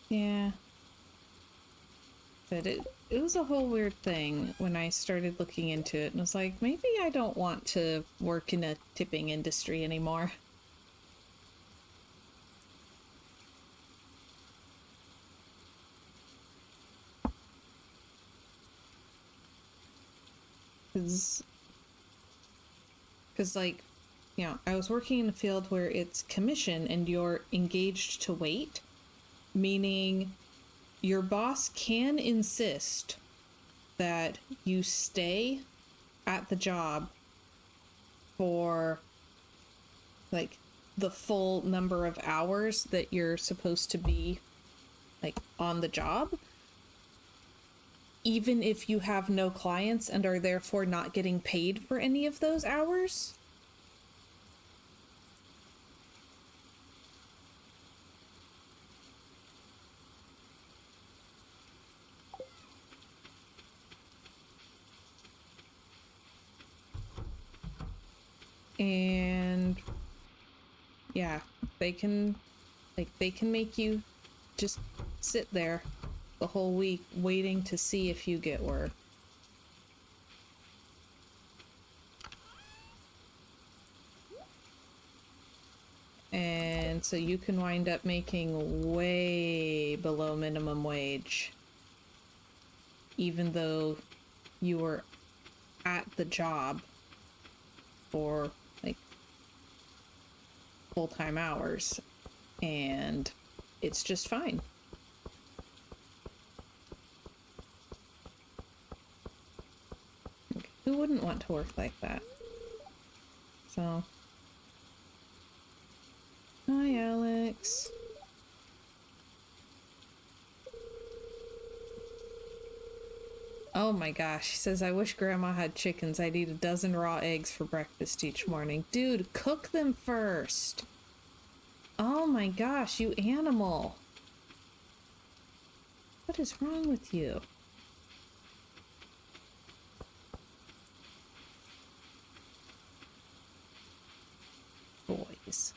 yeah. But it was a whole weird thing when I started looking into it, and was like, maybe I don't want to work in a tipping industry anymore. Because like, you know, I was working in a field where it's commission and you're engaged to wait, meaning your boss can insist that you stay at the job for like the full number of hours that you're supposed to be like on the job, even if you have no clients and are therefore not getting paid for any of those hours. And yeah, they can make you just sit there the whole week waiting to see if you get work. And so you can wind up making way below minimum wage, even though you were at the job for like full-time hours, and it's just fine. Like, who wouldn't want to work like that? So, hi Alex. Oh my gosh. She says, I wish Grandma had chickens. I'd eat a dozen raw eggs for breakfast each morning. Dude, cook them first. Oh my gosh, you animal. What is wrong with you? Boys.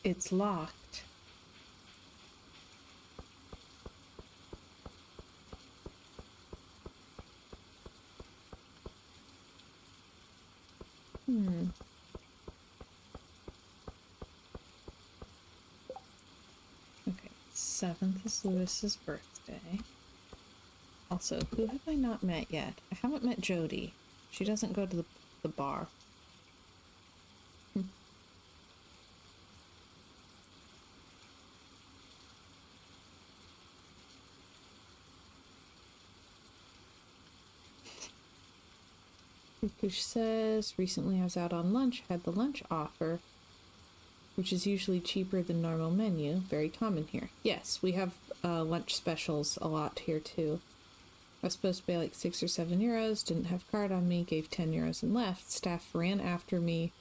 It's locked. Okay, 7th is Lewis's birthday. Also, who have I not met yet? I haven't met Jody. She doesn't go to the bar. Kush says, recently I was out on lunch, had the lunch offer, which is usually cheaper than normal menu. Very common here. Yes, we have lunch specials a lot here too. I was supposed to pay like 6 or 7 euros, didn't have card on me, gave 10 euros and left. Staff ran after me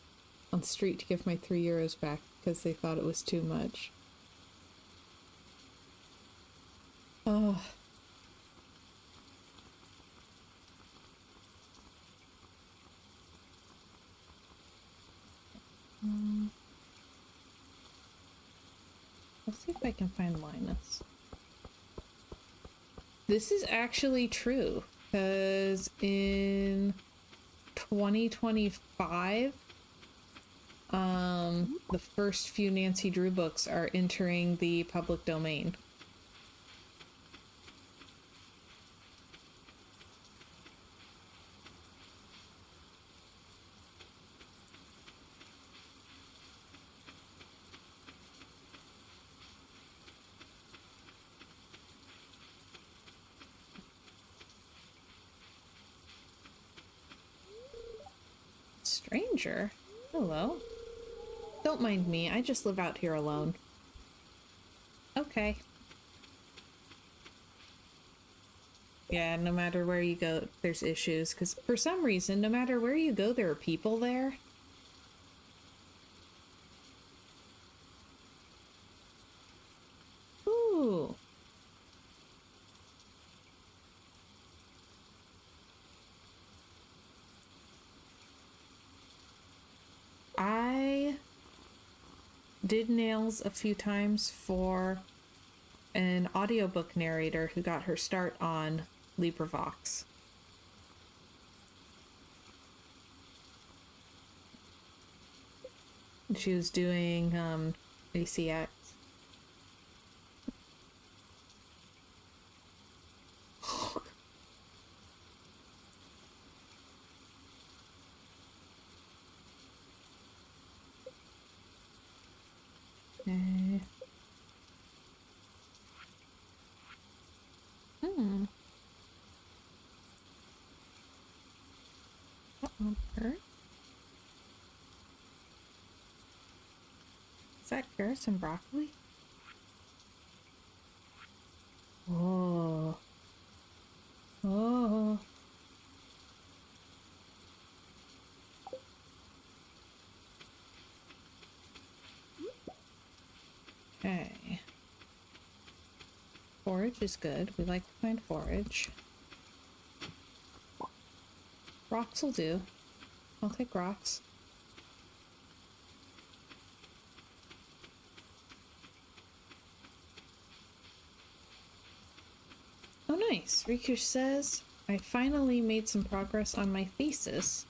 on the street to give my 3 euros back because they thought it was too much. Oh. Let's see if I can find Linus. This is actually true, because in 2025, the first few Nancy Drew books are entering the public domain. Stranger? Hello. Don't mind me, I just live out here alone. Okay. Yeah, no matter where you go, there's issues, because for some reason, no matter where you go, there are people there. Ooh. I did nails a few times for an audiobook narrator who got her start on LibriVox. She was doing ACX. Okay. That won't hurt. Is that carrots and broccoli? Oh. Oh. Okay. Forage is good. We like to find forage. Rocks will do. I'll take rocks. Oh, nice. Rikush says, I finally made some progress on my thesis,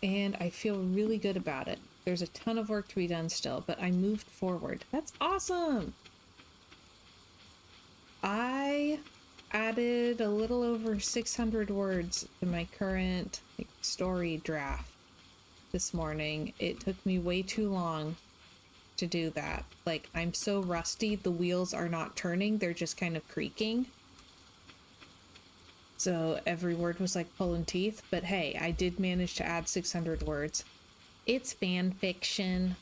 and I feel really good about it. There's a ton of work to be done still, but I moved forward. That's awesome! I added a little over 600 words to my current story draft this morning. It took me way too long to do that. Like, I'm so rusty, the wheels are not turning, they're just kind of creaking. So every word was like pulling teeth, but hey, I did manage to add 600 words. It's fan fiction.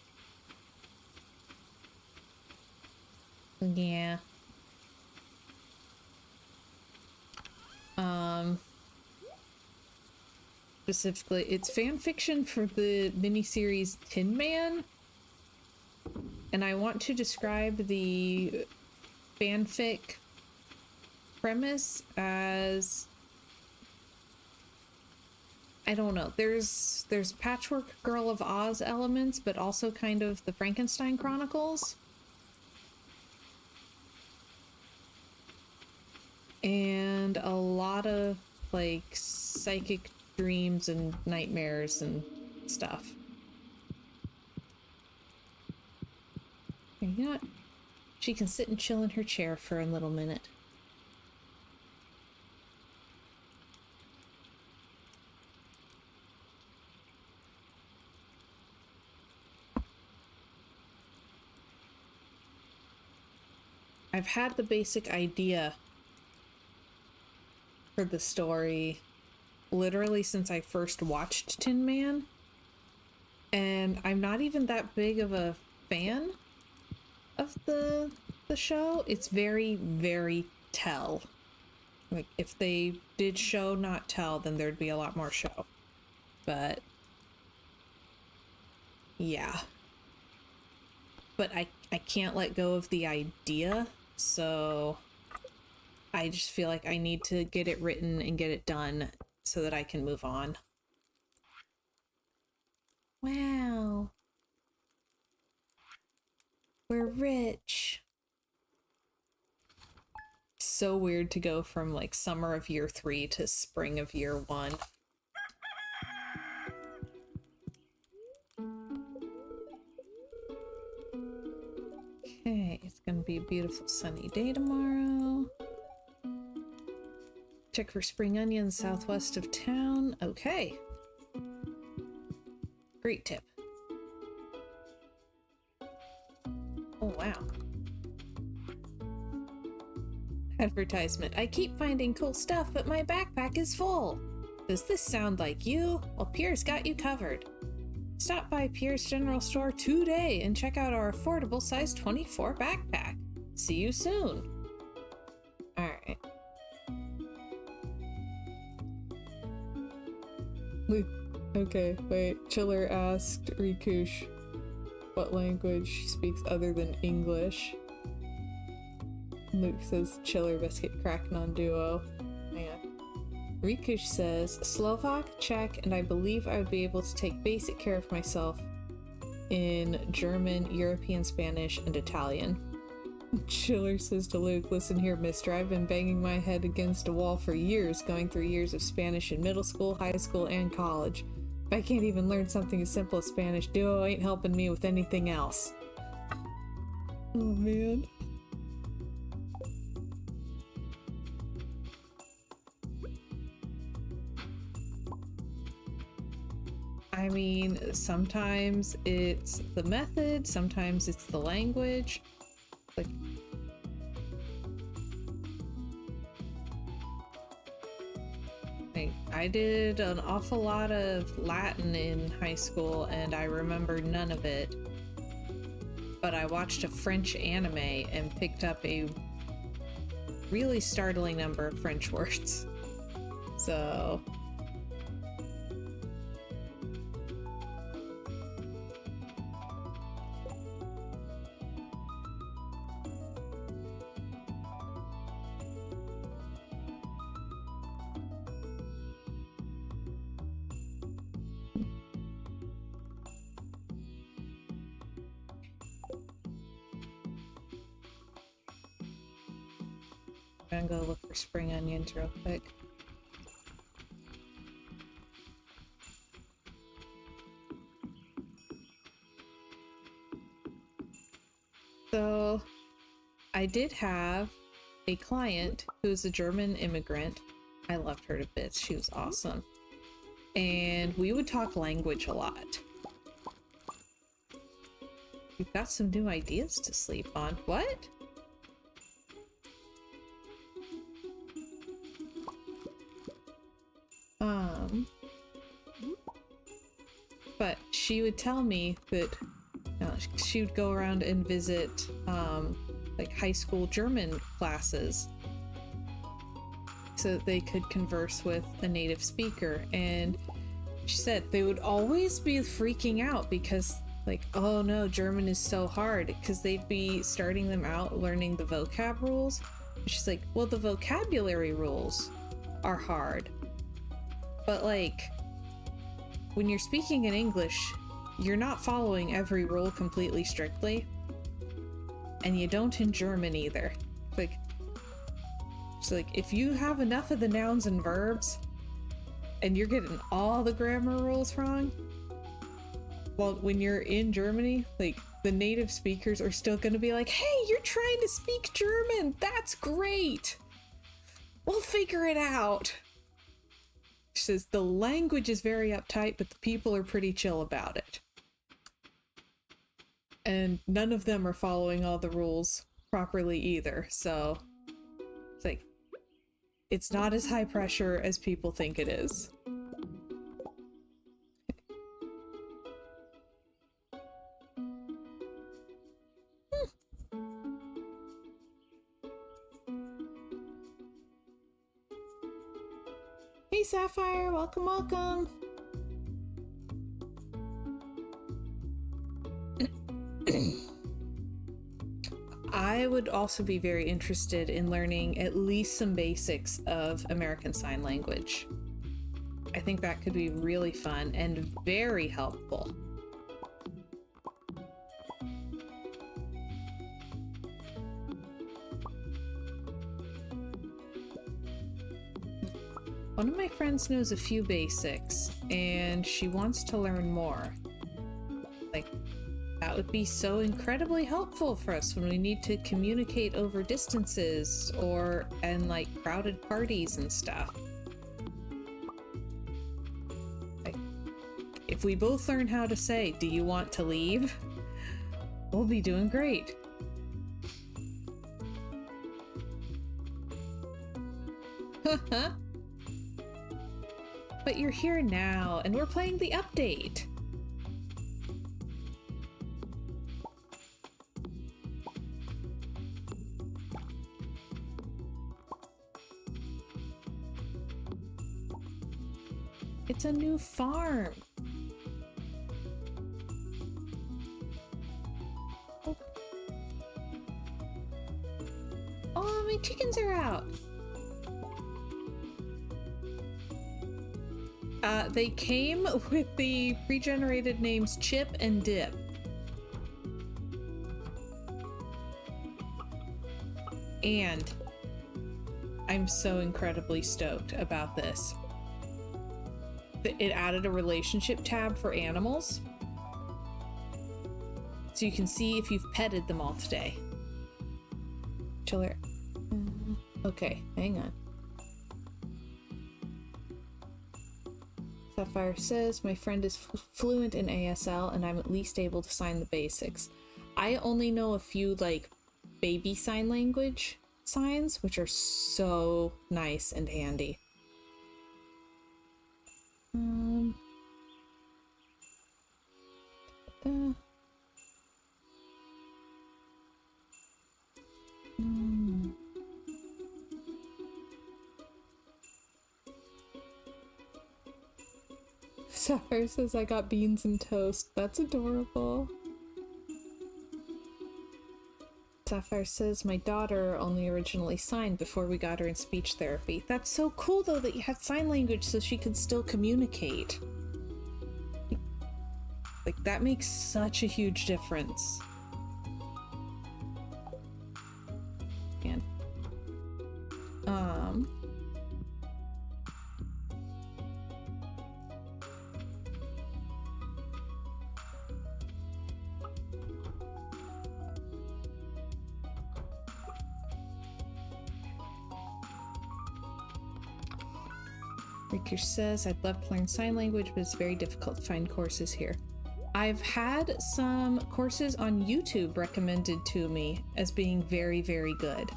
Yeah. Specifically, it's fan fiction for the miniseries Tin Man, and I want to describe the fanfic premise as, I don't know, there's Patchwork Girl of Oz elements, but also kind of the Frankenstein Chronicles. And a lot of like psychic dreams and nightmares and stuff. You know what? She can sit and chill in her chair for a little minute. I've had the basic idea for the story literally since I first watched Tin Man, and I'm not even that big of a fan of the show. It's very, very tell. Like, if they did show, not tell, then there'd be a lot more show. But yeah. But I can't let go of the idea, so I just feel like I need to get it written and get it done so that I can move on. Wow. We're rich. So weird to go from like summer of year 3 to spring of year 1. Okay, it's gonna be a beautiful sunny day tomorrow. Check for spring onions southwest of town. Okay. Great tip. Oh, wow. Advertisement. I keep finding cool stuff, but my backpack is full. Does this sound like you? Well, Pierre's got you covered. Stop by Pierre's General Store today and check out our affordable size 24 backpack. See you soon. Alright. Okay, wait. Chiller asked Rikush what language she speaks other than English. Luke says Chiller Biscuit Crack non-duo. Hang on. Rikush says Slovak, Czech, and I believe I would be able to take basic care of myself in German, European Spanish, and Italian. Chiller says to Luke, listen here, mister, I've been banging my head against a wall for years, going through years of Spanish in middle school, high school, and college. If I can't even learn something as simple as Spanish, Duo ain't helping me with anything else. Oh, man. I mean, sometimes it's the method, sometimes it's the language. Like, I did an awful lot of Latin in high school and I remember none of it. But I watched a French anime and picked up a really startling number of French words. So... I'm gonna go look for spring onions real quick. So, I did have a client who's a German immigrant. I loved her to bits. She was awesome. And we would talk language a lot. We've got some new ideas to sleep on. What? But she would tell me that she would go around and visit like high school German classes so that they could converse with a native speaker. And she said they would always be freaking out because like, oh no, German is so hard, because they'd be starting them out learning the vocab rules. And she's like, well, the vocabulary rules are hard, but like when you're speaking in English, you're not following every rule completely strictly, and you don't in German either. Like, it's like if you have enough of the nouns and verbs and you're getting all the grammar rules wrong, well, when you're in Germany, like the native speakers are still going to be like, hey, you're trying to speak German, that's great, we'll figure it out. She says the language is very uptight, but the people are pretty chill about it. And none of them are following all the rules properly either, so it's like, it's not as high pressure as people think it is. Hey Sapphire, welcome, welcome. I would also be very interested in learning at least some basics of American Sign Language. I think that could be really fun and very helpful. One of my friends knows a few basics, and she wants to learn more. Like, that would be so incredibly helpful for us when we need to communicate over distances or and like crowded parties and stuff. Like, if we both learn how to say, "Do you want to leave?" we'll be doing great. Haha. But you're here now, and we're playing the update. It's a new farm. Oh, my chickens are out. They came with the pre-generated names Chip and Dip. And I'm so incredibly stoked about this. It added a relationship tab for animals, so you can see if you've petted them all today. Chiller. Okay, hang on. Sapphire says, my friend is fluent in ASL and I'm at least able to sign the basics. I only know a few like baby sign language signs, which are so nice and handy. Sapphire says, I got beans and toast. That's adorable. Sapphire says, my daughter only originally signed before we got her in speech therapy. That's so cool, though, that you have sign language so she can still communicate. Like, that makes such a huge difference. Man. Ricker says, I'd love to learn sign language, but it's very difficult to find courses here. I've had some courses on YouTube recommended to me as being very, very good.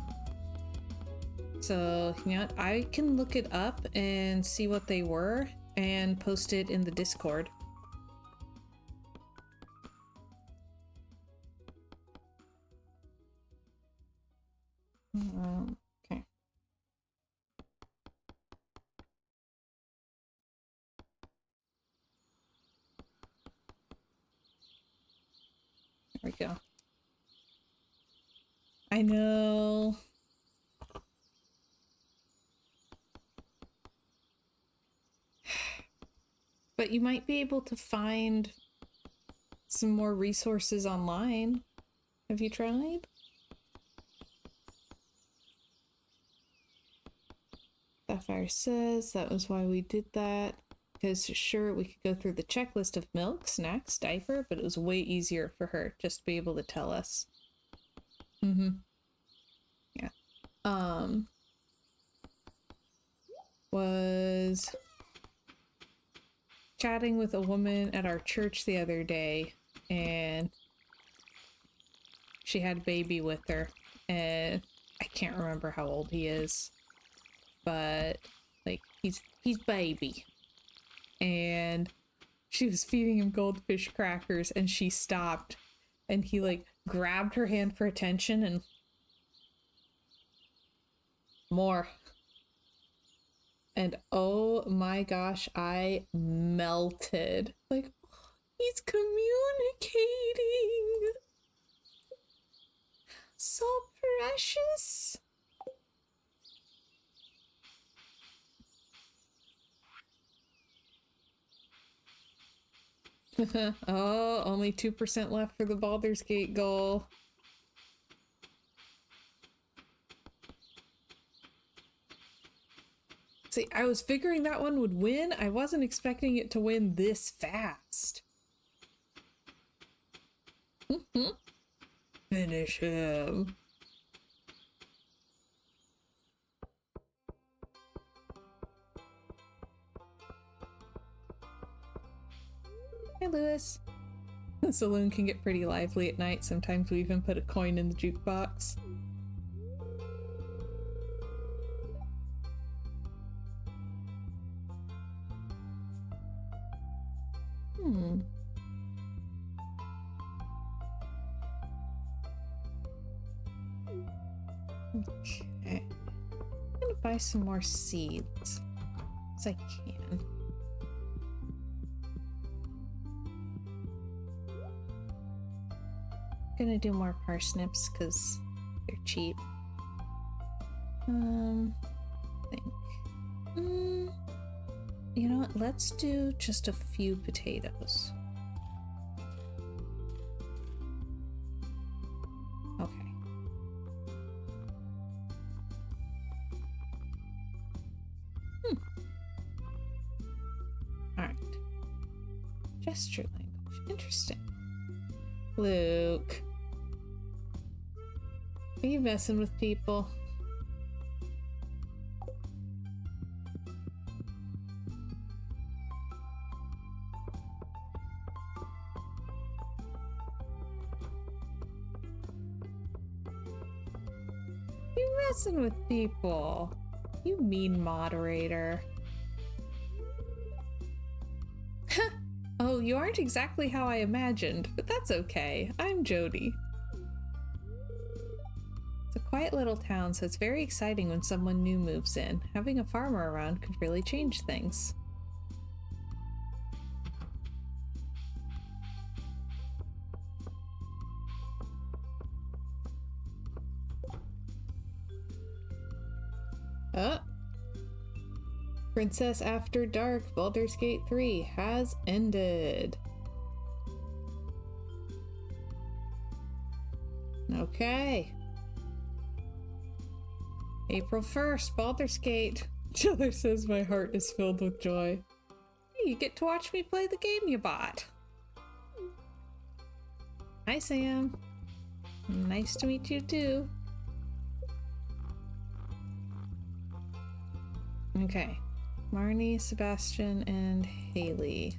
So, you know, I can look it up and see what they were and post it in the Discord. Okay. There we go. I know. But you might be able to find some more resources online. Have you tried? Sapphire says that was why we did that. Because sure, we could go through the checklist of milk, snacks, diaper, but it was way easier for her just to be able to tell us. Mm-hmm. Yeah. Was chatting with a woman at our church the other day, and she had a baby with her, and I can't remember how old he is, but like he's baby, and she was feeding him goldfish crackers and she stopped, and he like grabbed her hand for attention and more. And oh my gosh, I melted. Like, oh, he's communicating. So precious. Oh, only 2% left for the Baldur's Gate goal. See, I was figuring that one would win. I wasn't expecting it to win this fast. Finish him. Hey, Lewis. The saloon can get pretty lively at night. Sometimes we even put a coin in the jukebox. Okay. I'm gonna buy some more seeds. As I can. Gonna do more parsnips because they're cheap. You know what? Let's do just a few potatoes. Okay. Alright. Gesture language. Interesting. Luke. Are you messing with people? You messing with people? You mean moderator. Oh, you aren't exactly how I imagined, but that's okay. I'm Jody. It's a quiet little town, so it's very exciting when someone new moves in. Having a farmer around could really change things. Oh! Princess After Dark Baldur's Gate 3 has ended. Okay. April 1st, Baldur's Gate. Taylor says my heart is filled with joy. Hey, you get to watch me play the game you bought. Hi, Sam. Nice to meet you too. Okay. Marnie, Sebastian, and Haley.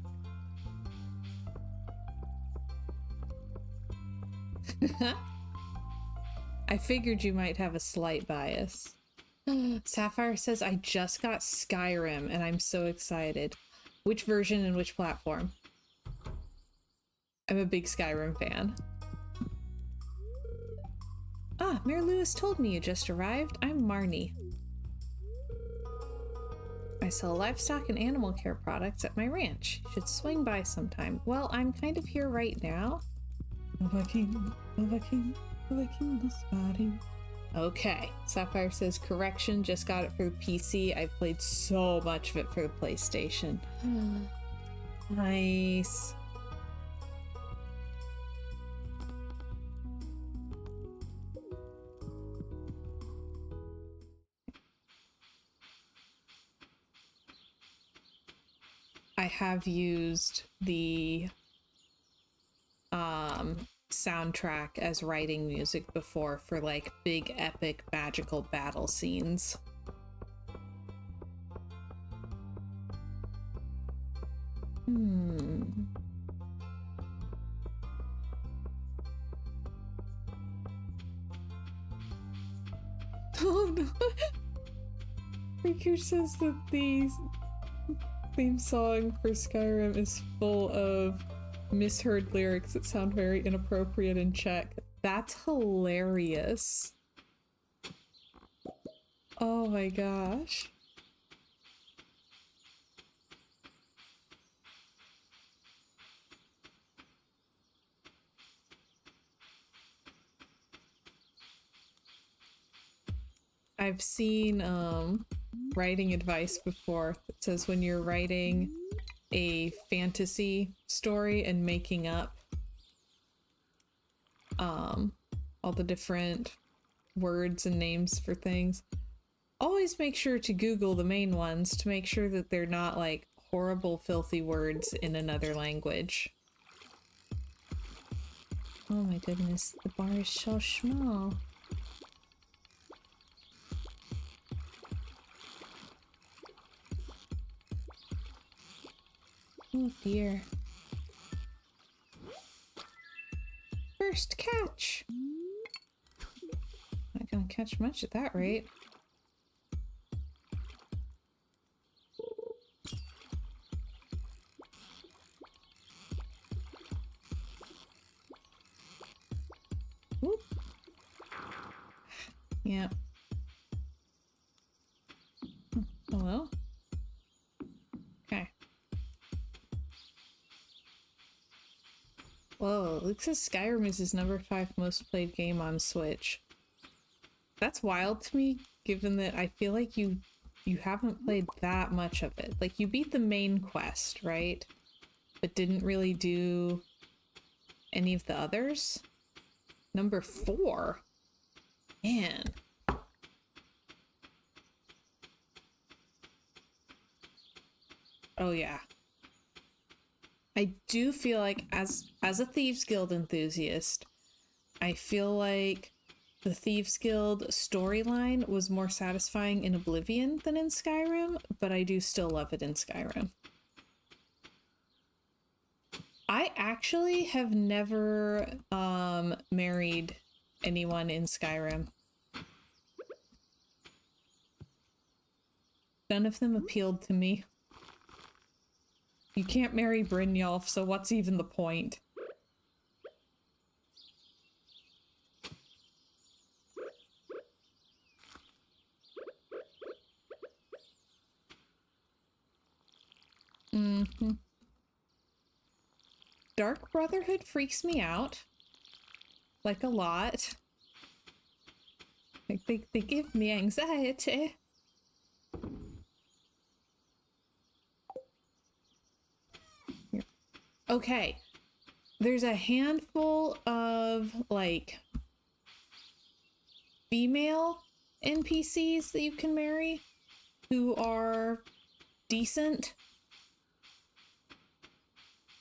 I figured you might have a slight bias. Sapphire says, I just got Skyrim and I'm so excited. Which version and which platform? I'm a big Skyrim fan. Ah, Mayor Lewis told me you just arrived. I'm Marnie. I sell livestock and animal care products at my ranch. Should swing by sometime. Well, I'm kind of here right now. Okay, Sapphire says correction, just got it for the PC. I played so much of it for the PlayStation. Nice. I have used the soundtrack as writing music before for like big epic magical battle scenes. Oh no. Riku says that the theme song for Skyrim is full of misheard lyrics that sound very inappropriate in Czech. That's hilarious. Oh my gosh. I've seen writing advice before that says when you're writing a fantasy story and making up all the different words and names for things, always make sure to Google the main ones to make sure that they're not like horrible filthy words in another language. Oh my goodness, the bar is so small. Oh dear. First catch! Not gonna catch much at that rate. Whoop. Yeah. Hello? Okay. Whoa, Luke says Skyrim is his number 5 most played game on Switch. That's wild to me, given that I feel like you haven't played that much of it. Like, you beat the main quest, right? But didn't really do any of the others? Number 4? Man. Oh yeah. I do feel like as a Thieves Guild enthusiast, I feel like the Thieves Guild storyline was more satisfying in Oblivion than in Skyrim, but I do still love it in Skyrim. I actually have never married anyone in Skyrim. None of them appealed to me. You can't marry Brynjolf, so what's even the point? Dark Brotherhood freaks me out. Like, a lot. Like, they give me anxiety. Okay. There's a handful of, like, female NPCs that you can marry who are decent.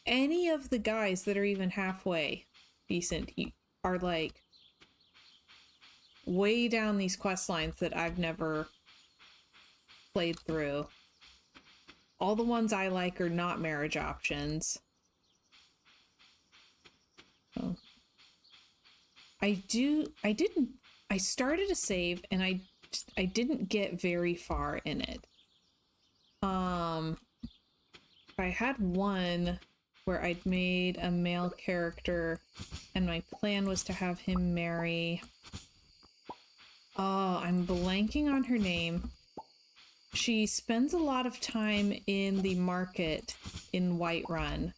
Any of the guys that are even halfway decent are like way down these quest lines that I've never played through. All the ones I like are not marriage options. Oh. I started a save and I didn't get very far in it. I had one where I'd made a male character and my plan was to have him marry Oh, I'm blanking on her name. She spends a lot of time in the market in Whiterun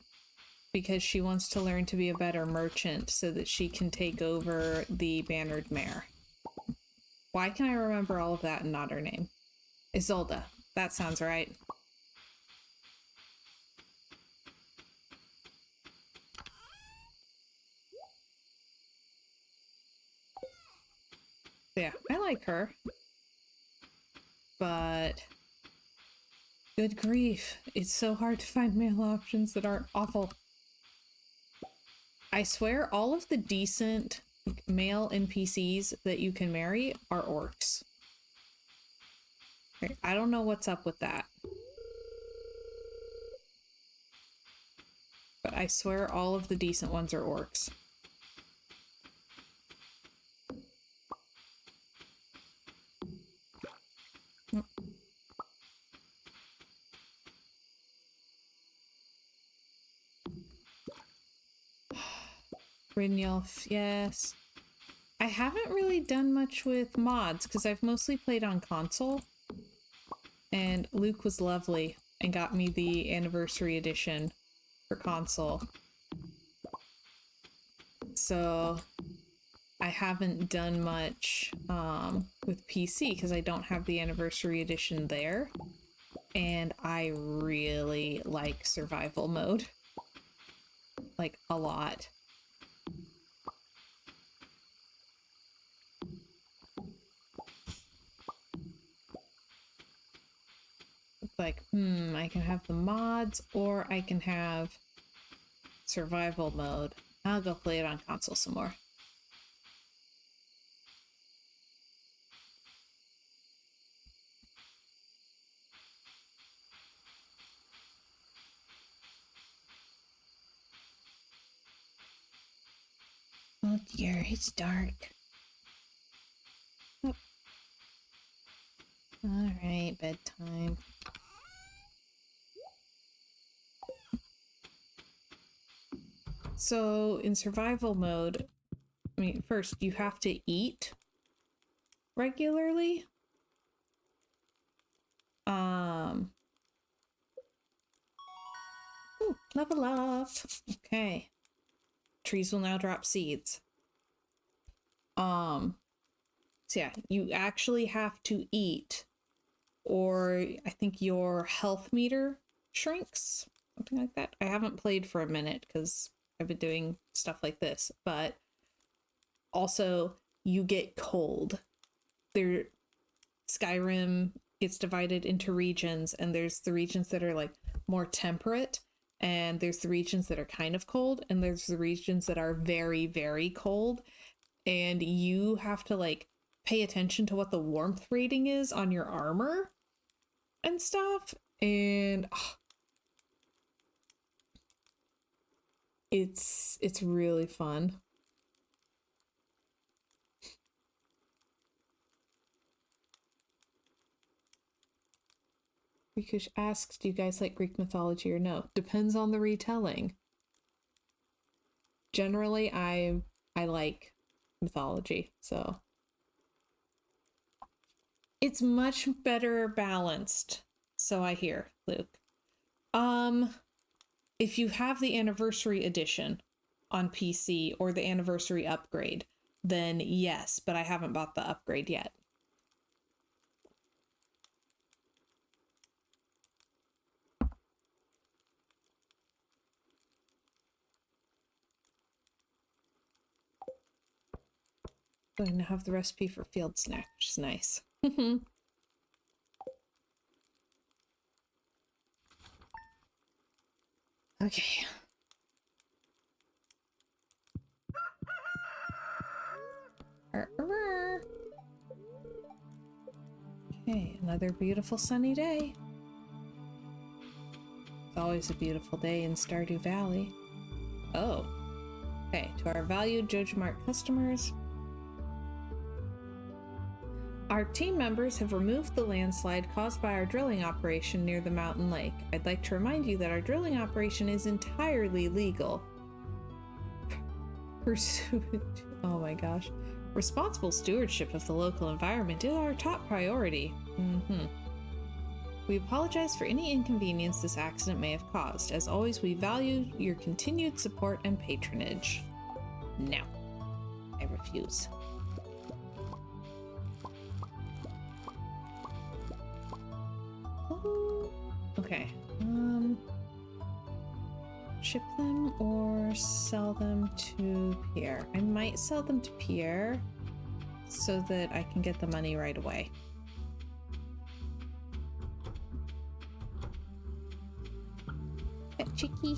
because she wants to learn to be a better merchant so that she can take over the Bannered Mare. Why can I remember all of that and not her name? Isolde. That sounds right. Yeah, I like her. But good grief, it's so hard to find male options that aren't awful. I swear all of the decent male NPCs that you can marry are orcs. Okay, I don't know what's up with that. But I swear all of the decent ones are orcs. Brynjolf, yes. I haven't really done much with mods because I've mostly played on console. And Luke was lovely and got me the anniversary edition for console. So I haven't done much with PC because I don't have the anniversary edition there. And I really like survival mode. Like, a lot. It's like, I can have the mods or I can have survival mode. I'll go play it on console some more. Oh dear, it's dark. Oh. Alright, bedtime. So, in survival mode, I mean, first, you have to eat regularly. Ooh, level up. Okay. Trees will now drop seeds. So yeah, you actually have to eat, or I think your health meter shrinks, something like that. I haven't played for a minute because I've been doing stuff like this, but also you get cold. Skyrim gets divided into regions, and there's the regions that are like more temperate, and there's the regions that are kind of cold, and there's the regions that are very, very cold, and you have to like pay attention to what the warmth rating is on your armor and stuff, and it's really fun. Rikush asks, do you guys like Greek mythology or no? Depends on the retelling. Generally, I like mythology, so it's much better balanced, so I hear, Luke. If you have the anniversary edition on PC or the anniversary upgrade, then yes, but I haven't bought the upgrade yet. Going to have the recipe for field snack, which is nice. Okay. Okay, another beautiful sunny day. It's always a beautiful day in Stardew Valley. Oh. Okay, to our valued JojaMart customers. Our team members have removed the landslide caused by our drilling operation near the mountain lake. I'd like to remind you that our drilling operation is entirely legal. Pursuant Responsible stewardship of the local environment is our top priority. We apologize for any inconvenience this accident may have caused. As always, we value your continued support and patronage. No. I refuse. Oh, okay. Ship them or sell them to Pierre. I might sell them to Pierre so that I can get the money right away. Pet Chicky.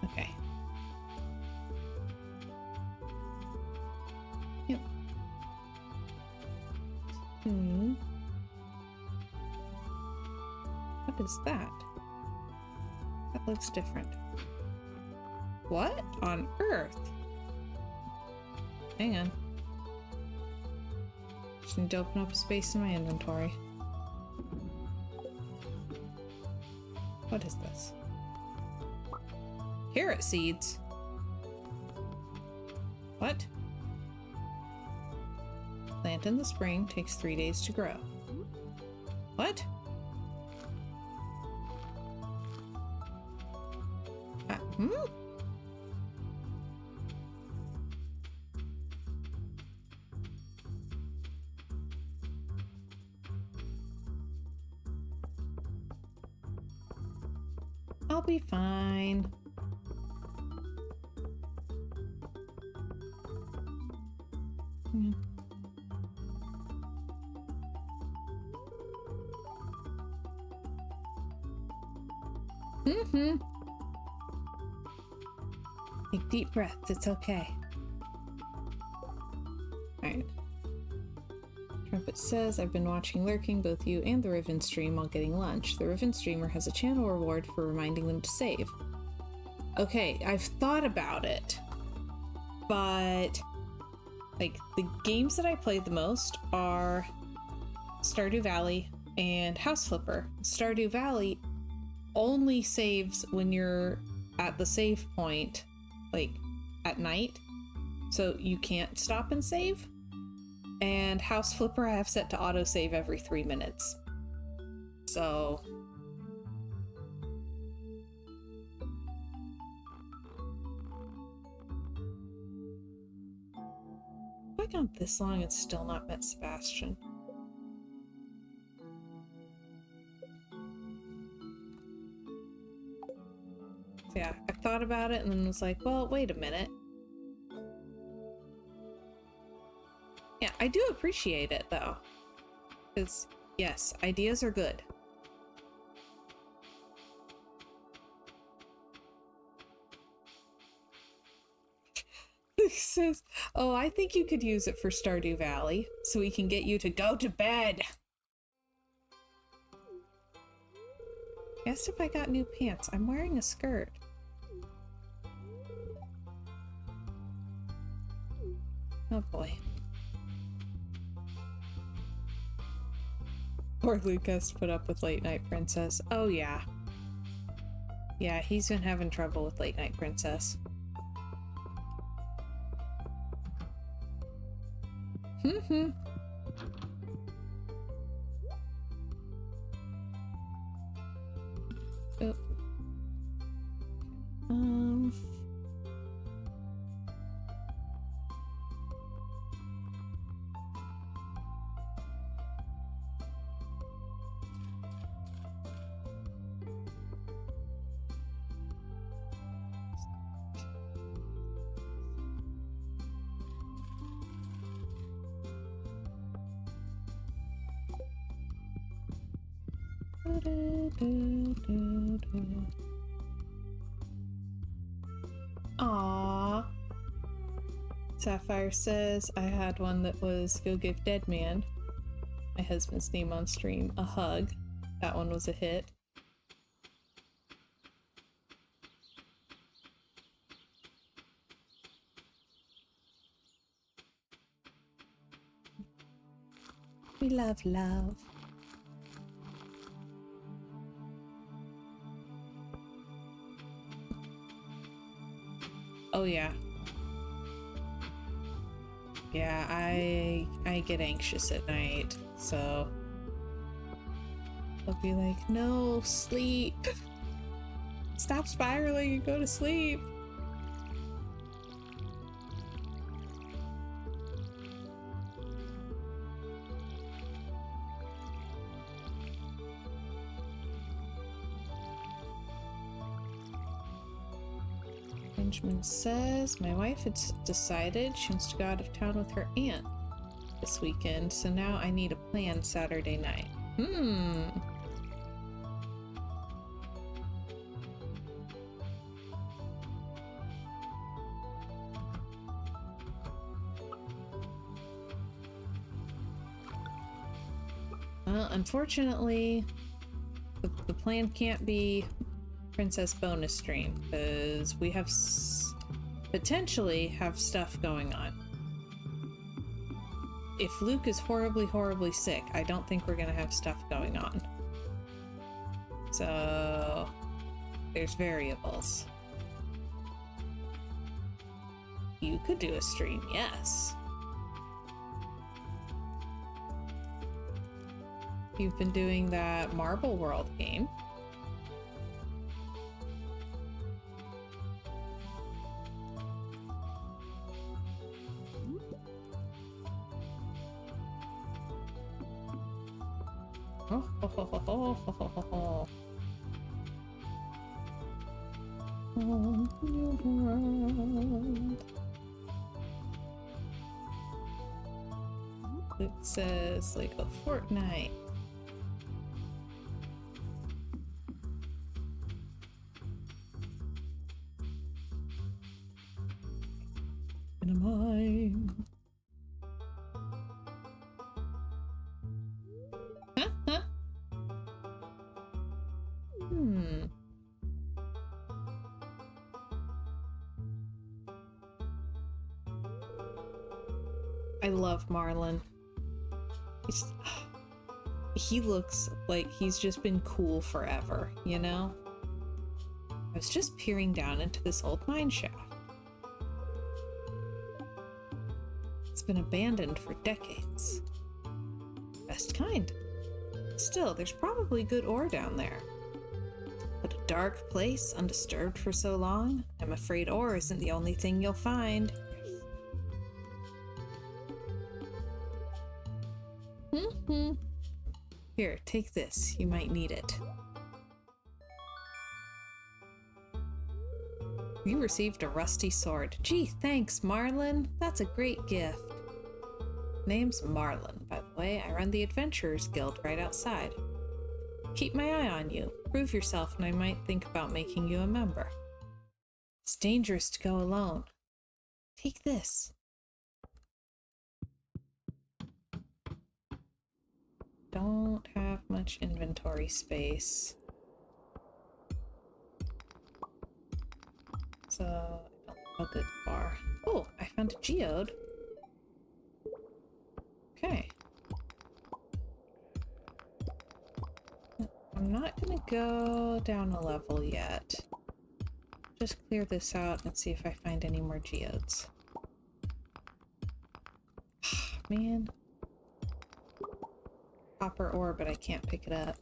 Okay. Yep. What is that? That looks different. What on earth? Hang on. Just need to open up a space in my inventory. What is this? Carrot seeds. What? Plant in the spring, takes 3 days to grow. What? I'll be fine. Take deep breaths, it's okay. Alright. Trumpet says, I've been watching Lurking, both you and the Riven stream while getting lunch. The Riven streamer has a channel reward for reminding them to save. Okay, I've thought about it. But, like, the games that I play the most are Stardew Valley and House Flipper. Stardew Valley only saves when you're at the save point, like, at night. So you can't stop and save. And House Flipper I have set to autosave every 3 minutes. So... have I gone this long and still not met Sebastian? So yeah, I thought about it and then was like, well, wait a minute. Yeah, I do appreciate it, though. Because, yes, ideas are good. He says, oh, I think you could use it for Stardew Valley, so we can get you to go to bed. Asked if I got new pants. I'm wearing a skirt. Oh, boy. Poor Luke has to put up with Late Night Princess. Oh, yeah. Yeah, he's been having trouble with Late Night Princess. Oh. Aww. Sapphire says I had one that was Go Give Dead Man, my husband's name on stream, a hug. That one was a hit. We love love. Oh yeah. Yeah, I get anxious at night, so I'll be like, no, sleep. Stop spiraling and go to sleep. Benjamin says, my wife had decided she wants to go out of town with her aunt this weekend, so now I need a plan Saturday night. Well, unfortunately, the plan can't be Princess bonus stream, because we have potentially have stuff going on. If Luke is horribly sick, I don't think we're gonna have stuff going on. So there's variables. You could do a stream, yes. You've been doing that Marble World game. It says like a fortnight. Mine. Huh? I love Marlin. He looks like he's just been cool forever, you know? I was just peering down into this old mine shaft. It's been abandoned for decades. Best kind. Still, there's probably good ore down there. But a dark place, undisturbed for so long, I'm afraid ore isn't the only thing you'll find. Here, take this. You might need it. You received a rusty sword. Gee, thanks, Marlin. That's a great gift. Name's Marlin, by the way. I run the Adventurers Guild right outside. Keep my eye on you. Prove yourself, and I might think about making you a member. It's dangerous to go alone. Take this. Don't have much inventory space. So, I don't know good far. Oh, I found a geode. Okay. I'm not gonna go down a level yet. Just clear this out and see if I find any more geodes. Man. Copper ore, but I can't pick it up.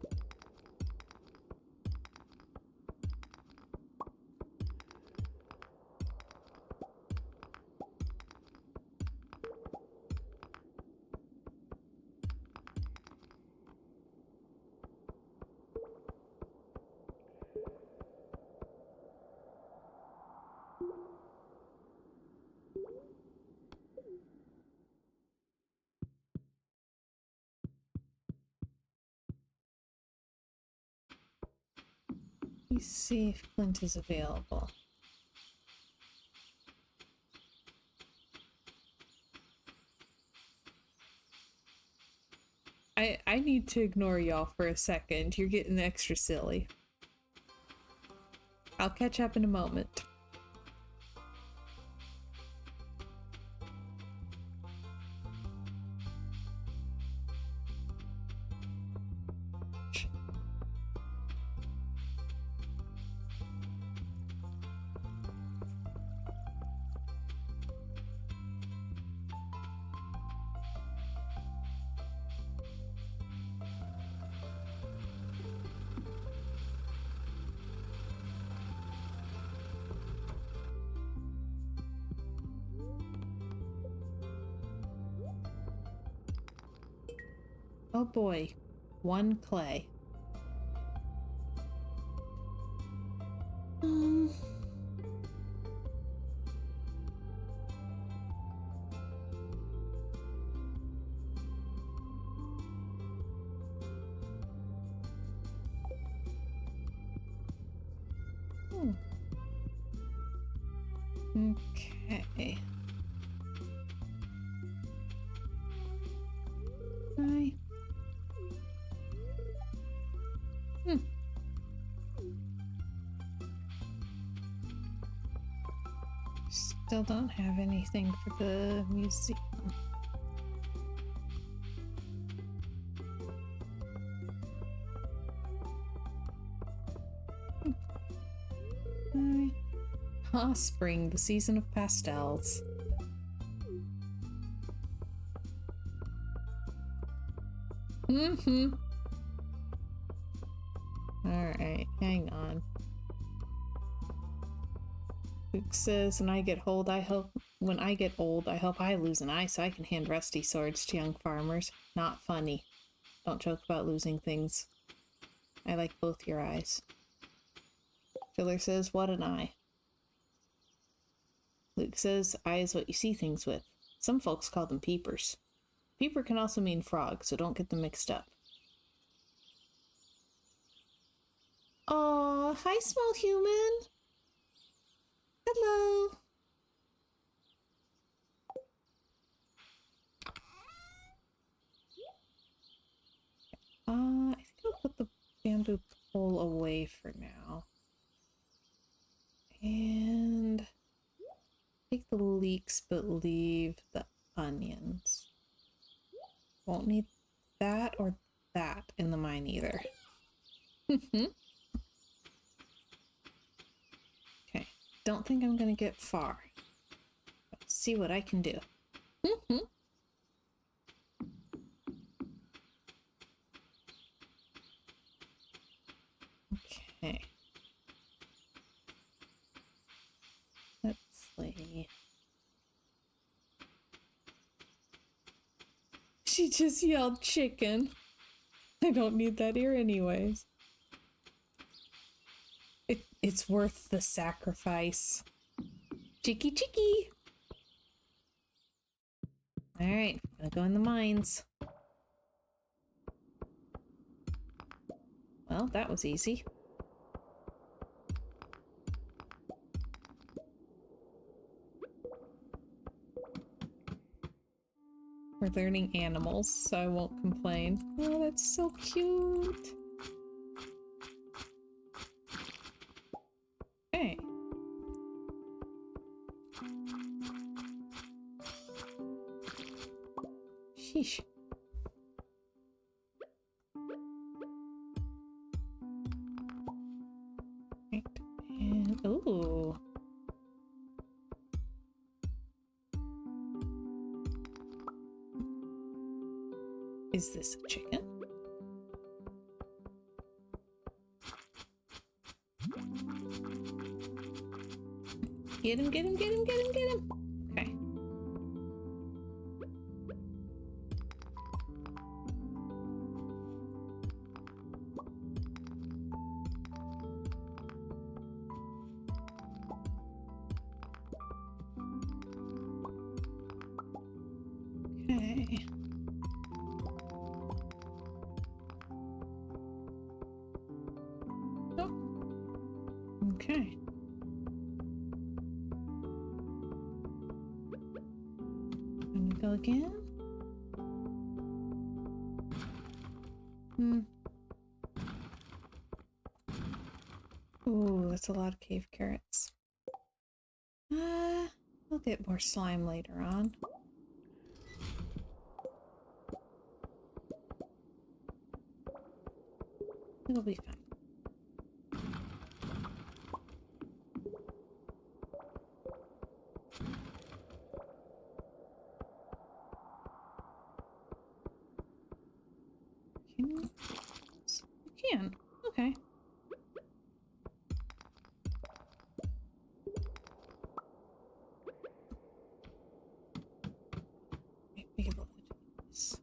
Let's see if Flint is available. I need to ignore y'all for a second. You're getting extra silly. I'll catch up in a moment. Oh boy, one clay. Hmm. Okay. Hi. Still don't have anything for the museum. Hi. Ah, spring, the season of pastels. Mm-hmm. Alright, hang on. Luke says, when I get old, I hope I lose an eye so I can hand rusty swords to young farmers. Not funny. Don't joke about losing things. I like both your eyes. Filler says, what an eye. Luke says, eye is what you see things with. Some folks call them peepers. Peeper can also mean frog, so don't get them mixed up. Aw, hi, small human. Hello. I think I'll put the bamboo pole away for now. And take the leeks, but leave the onions. Won't need that or that in the mine either. Okay, don't think I'm gonna get far. Let's see what I can do. Okay. Let's see. She just yelled chicken. I don't need that ear anyways. It's worth the sacrifice. Chicky chicky! Alright, gonna go in the mines. Well, that was easy. We're learning animals, so I won't complain. Oh, that's so cute! Okay. Sheesh. Right. And ooh. Is this a chicken? Get him, get him, get him, get him, get him! Okay. Okay. Oh. Okay. Let me go again. Ooh, that's a lot of cave carrots. We'll get more slime later on. It'll be fine. Can you? You can. Okay. Might be able to do this.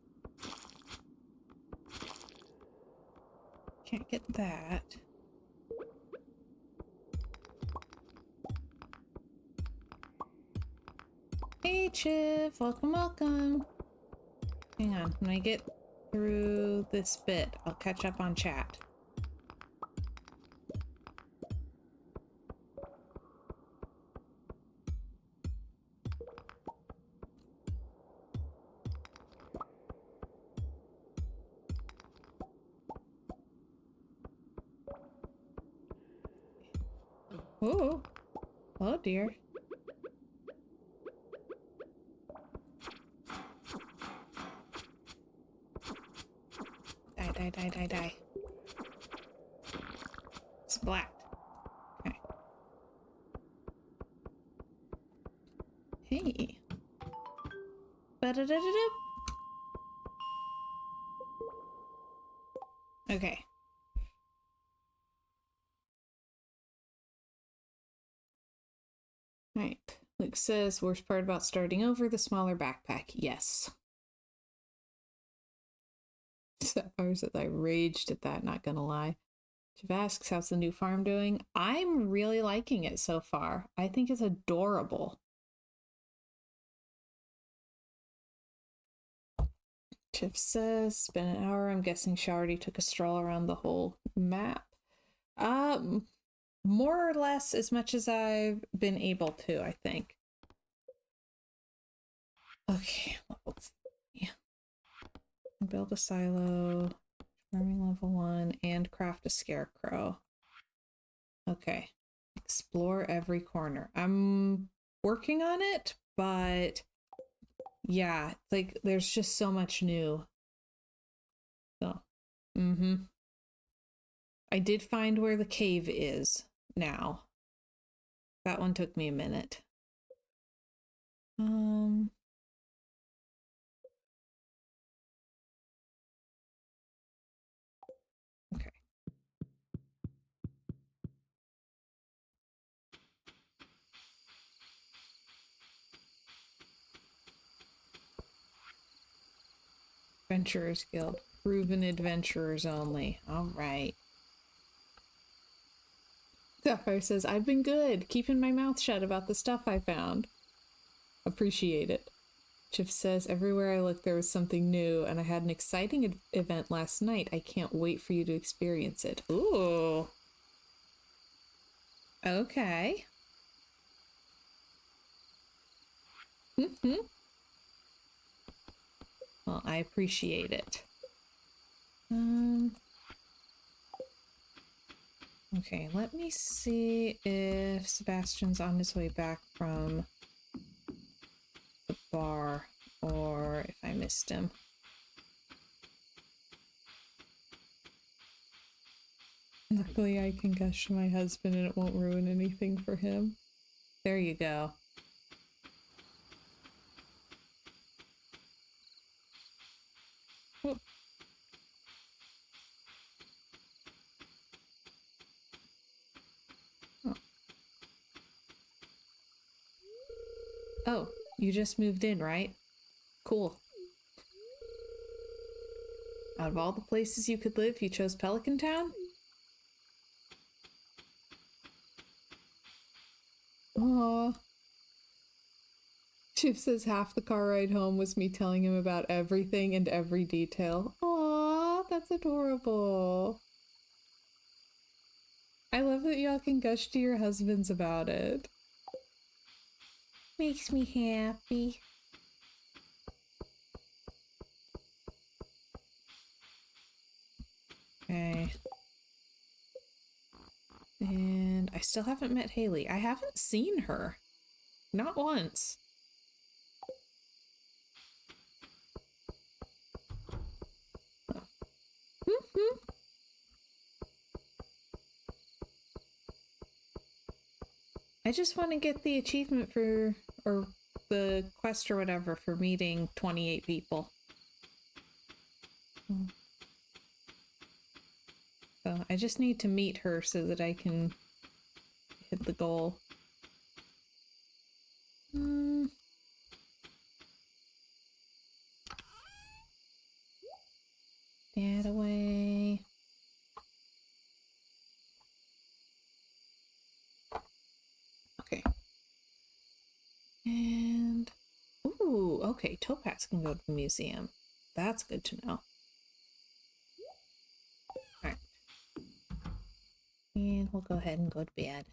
Can't get that. Hey, Chiv. Welcome, welcome. Hang on. When I get through this bit, I'll catch up on chat. Oh. Oh, dear. Die, die, die, die, die. Splat. Okay. Hey. Ba-da-da-da-da. Okay. Right. Luke says, worst part about starting over, the smaller backpack. Yes. Sapphire says, I raged at that, not gonna lie. Jeff asks, how's the new farm doing? I'm really liking it so far. I think it's adorable. Jeff says, it's been an hour. I'm guessing she already took a stroll around the whole map. More or less as much as I've been able to, I think. Okay, level 3. Build a silo, farming level 1, and craft a scarecrow. Okay. Explore every corner. I'm working on it, but yeah, like there's just so much new. So, I did find where the cave is now. That one took me a minute. Okay. Adventurers Guild. Proven adventurers only. All right. Sapphire says, I've been good, keeping my mouth shut about the stuff I found. Appreciate it. Chip says, everywhere I looked there was something new, and I had an exciting event last night. I can't wait for you to experience it. Ooh. Okay. Well, I appreciate it. Okay, let me see if Sebastian's on his way back from the bar, or if I missed him. Luckily, I can gush to my husband and it won't ruin anything for him. There you go. Oh. Oh. Oh, you just moved in, right? Cool. Out of all the places you could live, you chose Pelican Town? Aww. Chip says half the car ride home was me telling him about everything and every detail. Aww, that's adorable. I love that y'all can gush to your husbands about it. Makes me happy. Okay. And I still haven't met Haley. I haven't seen her. Not once. I just want to get the achievement for, or the quest or whatever for meeting 28 people. So I just need to meet her so that I can hit the goal. That away. Okay, Topaz can go to the museum. That's good to know. Alright. And we'll go ahead and go to bed.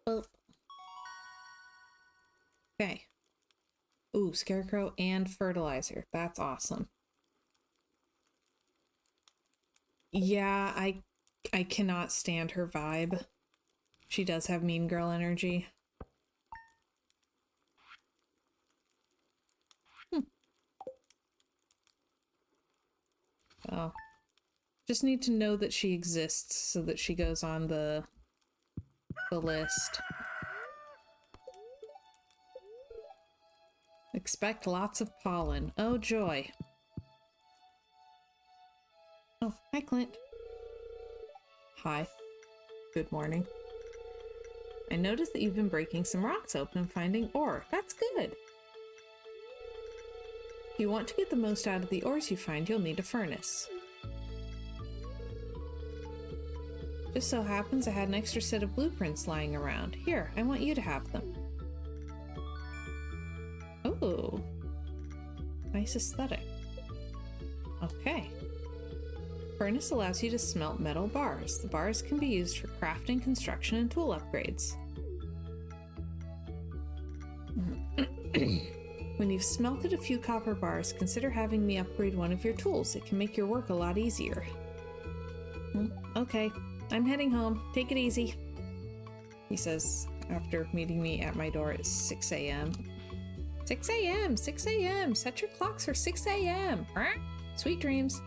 Oh. Okay. Ooh, scarecrow and fertilizer. That's awesome. Yeah, I cannot stand her vibe. She does have mean girl energy. Oh. Just need to know that she exists so that she goes on the list. Expect lots of pollen. Oh, joy. Oh, hi, Clint. Hi. Good morning. I noticed that you've been breaking some rocks open and finding ore. That's good. If you want to get the most out of the ores you find, you'll need a furnace. Just so happens I had an extra set of blueprints lying around. Here, I want you to have them. Ooh. Nice aesthetic. Okay. Furnace allows you to smelt metal bars. The bars can be used for crafting, construction, and tool upgrades. When you've smelted a few copper bars, consider having me upgrade one of your tools. It can make your work a lot easier. Okay, I'm heading home. Take it easy, he says after meeting me at my door at 6 a.m. 6 a.m. 6 a.m. Set your clocks for 6 a.m. Sweet dreams.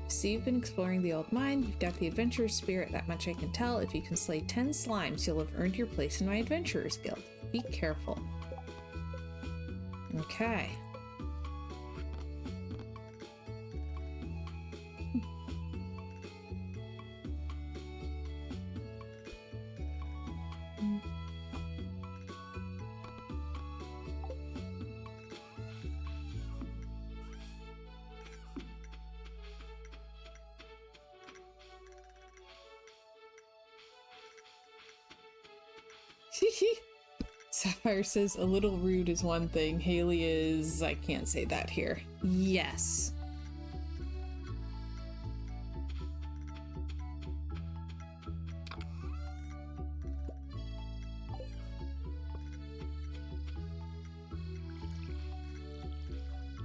See, you've been exploring the old mine. You've got the adventurer's spirit, that much I can tell. If you can slay 10 slimes, you'll have earned your place in my adventurer's guild. Be careful. Okay. Sapphire says a little rude is one thing. Haley is, I can't say that here. Yes.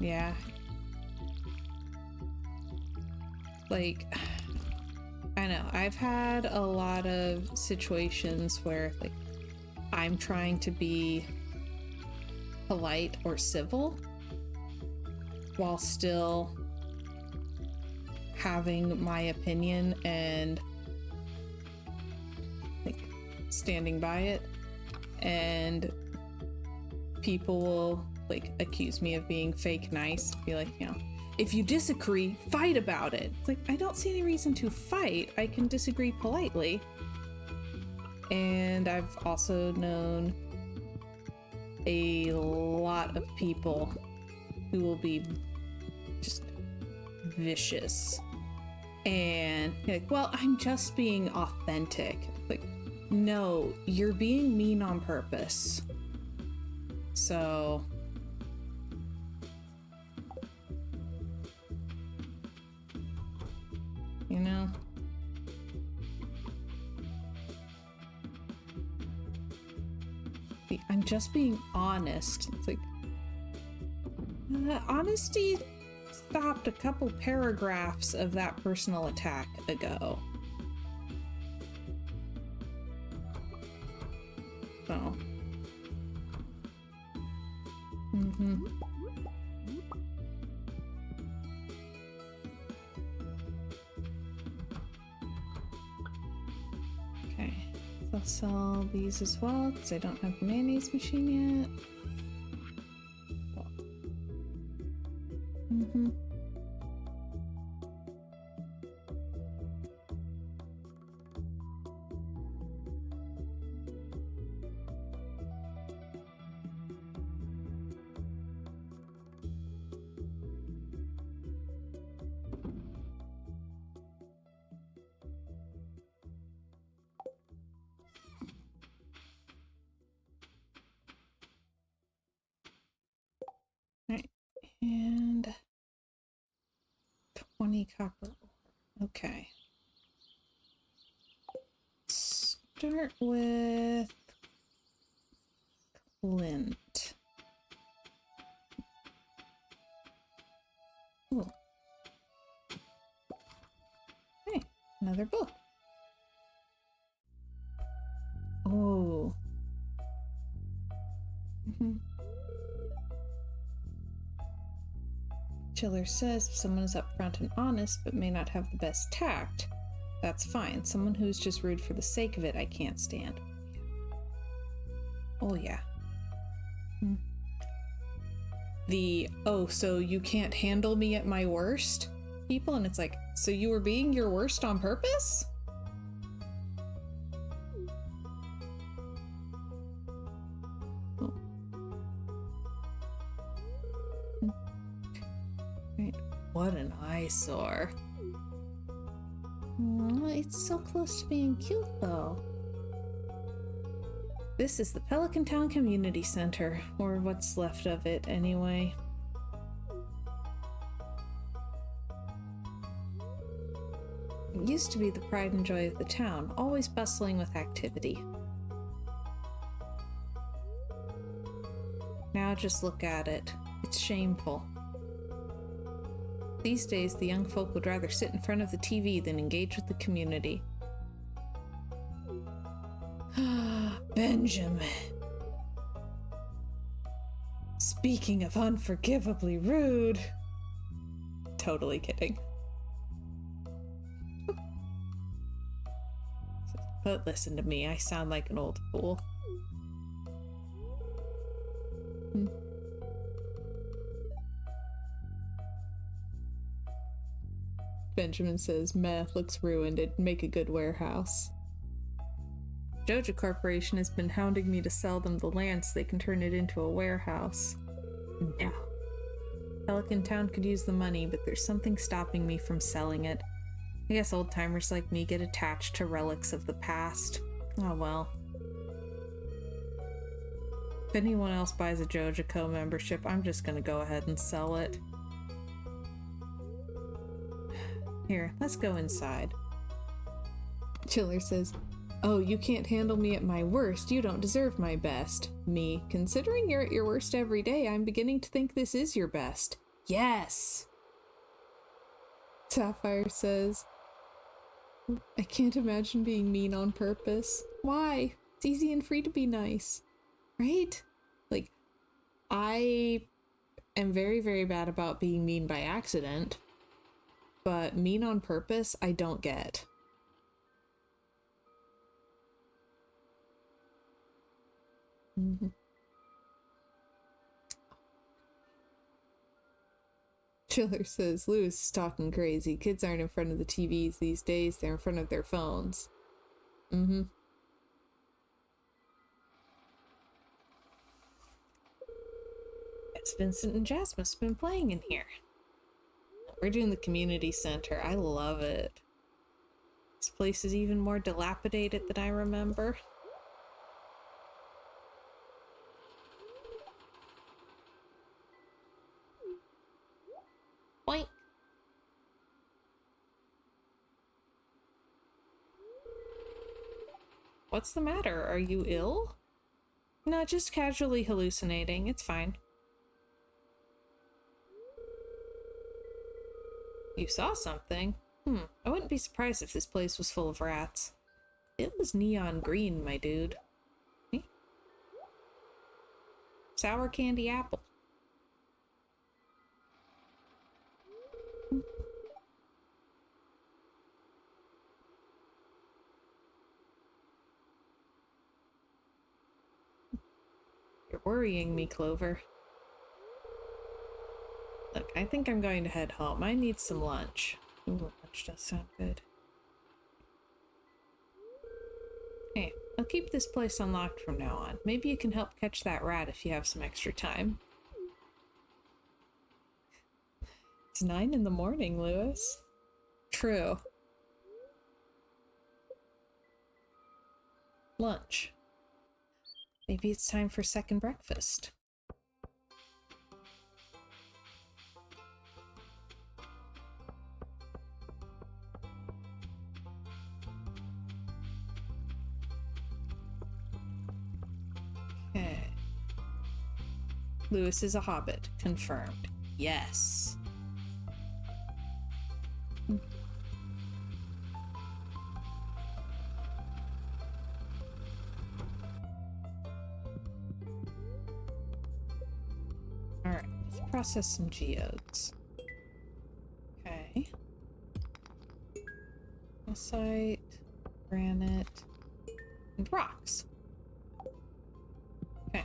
Yeah. Like, I know, I've had a lot of situations where, like, I'm trying to be polite or civil while still having my opinion and, like, standing by it. And people will, like, accuse me of being fake nice. Be like, you know, if you disagree, fight about it. It's like, I don't see any reason to fight. I can disagree politely. And I've also known a lot of people who will be just vicious. And you're like, well, I'm just being authentic. Like, no, you're being mean on purpose. So... you know? I'm just being honest. It's like, honesty stopped a couple paragraphs of that personal attack ago. So. Okay. I'll sell these as well because I don't have a mayonnaise machine yet. And 20 copper ore. Okay. Start with Clint. Oh. Hey, another book. Oh. Chiller says if someone is upfront and honest but may not have the best tact, that's fine. Someone who's just rude for the sake of it, I can't stand. Oh, yeah. Oh, so you can't handle me at my worst? People, and it's like, so you were being your worst on purpose? Oh. Right. What an eyesore. It's so close to being cute, though. This is the Pelican Town Community Center, or what's left of it, anyway. It used to be the pride and joy of the town, always bustling with activity. Now just look at it. It's shameful. These days, the young folk would rather sit in front of the TV than engage with the community. Benjamin. Speaking of unforgivably rude. Totally kidding. But listen to me, I sound like an old fool. Benjamin says, meh, looks ruined. It'd make a good warehouse. Joja Corporation has been hounding me to sell them the land so they can turn it into a warehouse. No. Pelican Town could use the money, but there's something stopping me from selling it. I guess old-timers like me get attached to relics of the past. Oh well. If anyone else buys a Joja Co membership, I'm just gonna go ahead and sell it. Here, let's go inside. Chiller says, oh, you can't handle me at my worst. You don't deserve my best. Me, considering you're at your worst every day, I'm beginning to think this is your best. Yes! Sapphire says, I can't imagine being mean on purpose. Why? It's easy and free to be nice. Right? Like, I am very, very bad about being mean by accident. But mean on purpose, I don't get. Chiller says, Lewis is talking crazy. Kids aren't in front of the TVs these days, they're in front of their phones. Yes, Vincent and Jasmine have been playing in here. We're doing the community center. I love it. This place is even more dilapidated than I remember. Boink. What's the matter? Are you ill? No, just casually hallucinating. It's fine. You saw something? I wouldn't be surprised if this place was full of rats. It was neon green, my dude. Sour candy apple. You're worrying me, Clover. Look, I think I'm going to head home. I need some lunch. Ooh, lunch does sound good. Hey, I'll keep this place unlocked from now on. Maybe you can help catch that rat if you have some extra time. It's 9 in the morning, Lewis. True. Lunch. Maybe it's time for second breakfast. Okay. Lewis is a hobbit. Confirmed. Yes. Alright, let's process some geodes. Okay. Calcite, granite, and rocks. Okay.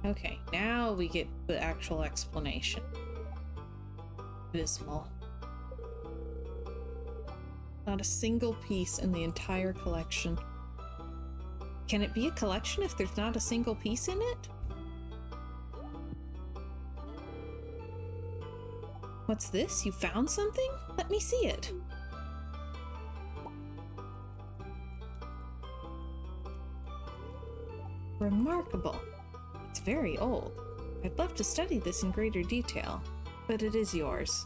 Okay, now we get the actual explanation. Abysmal. Not a single piece in the entire collection. Can it be a collection if there's not a single piece in it? What's this? You found something? Let me see it. Remarkable. It's very old. I'd love to study this in greater detail, but it is yours.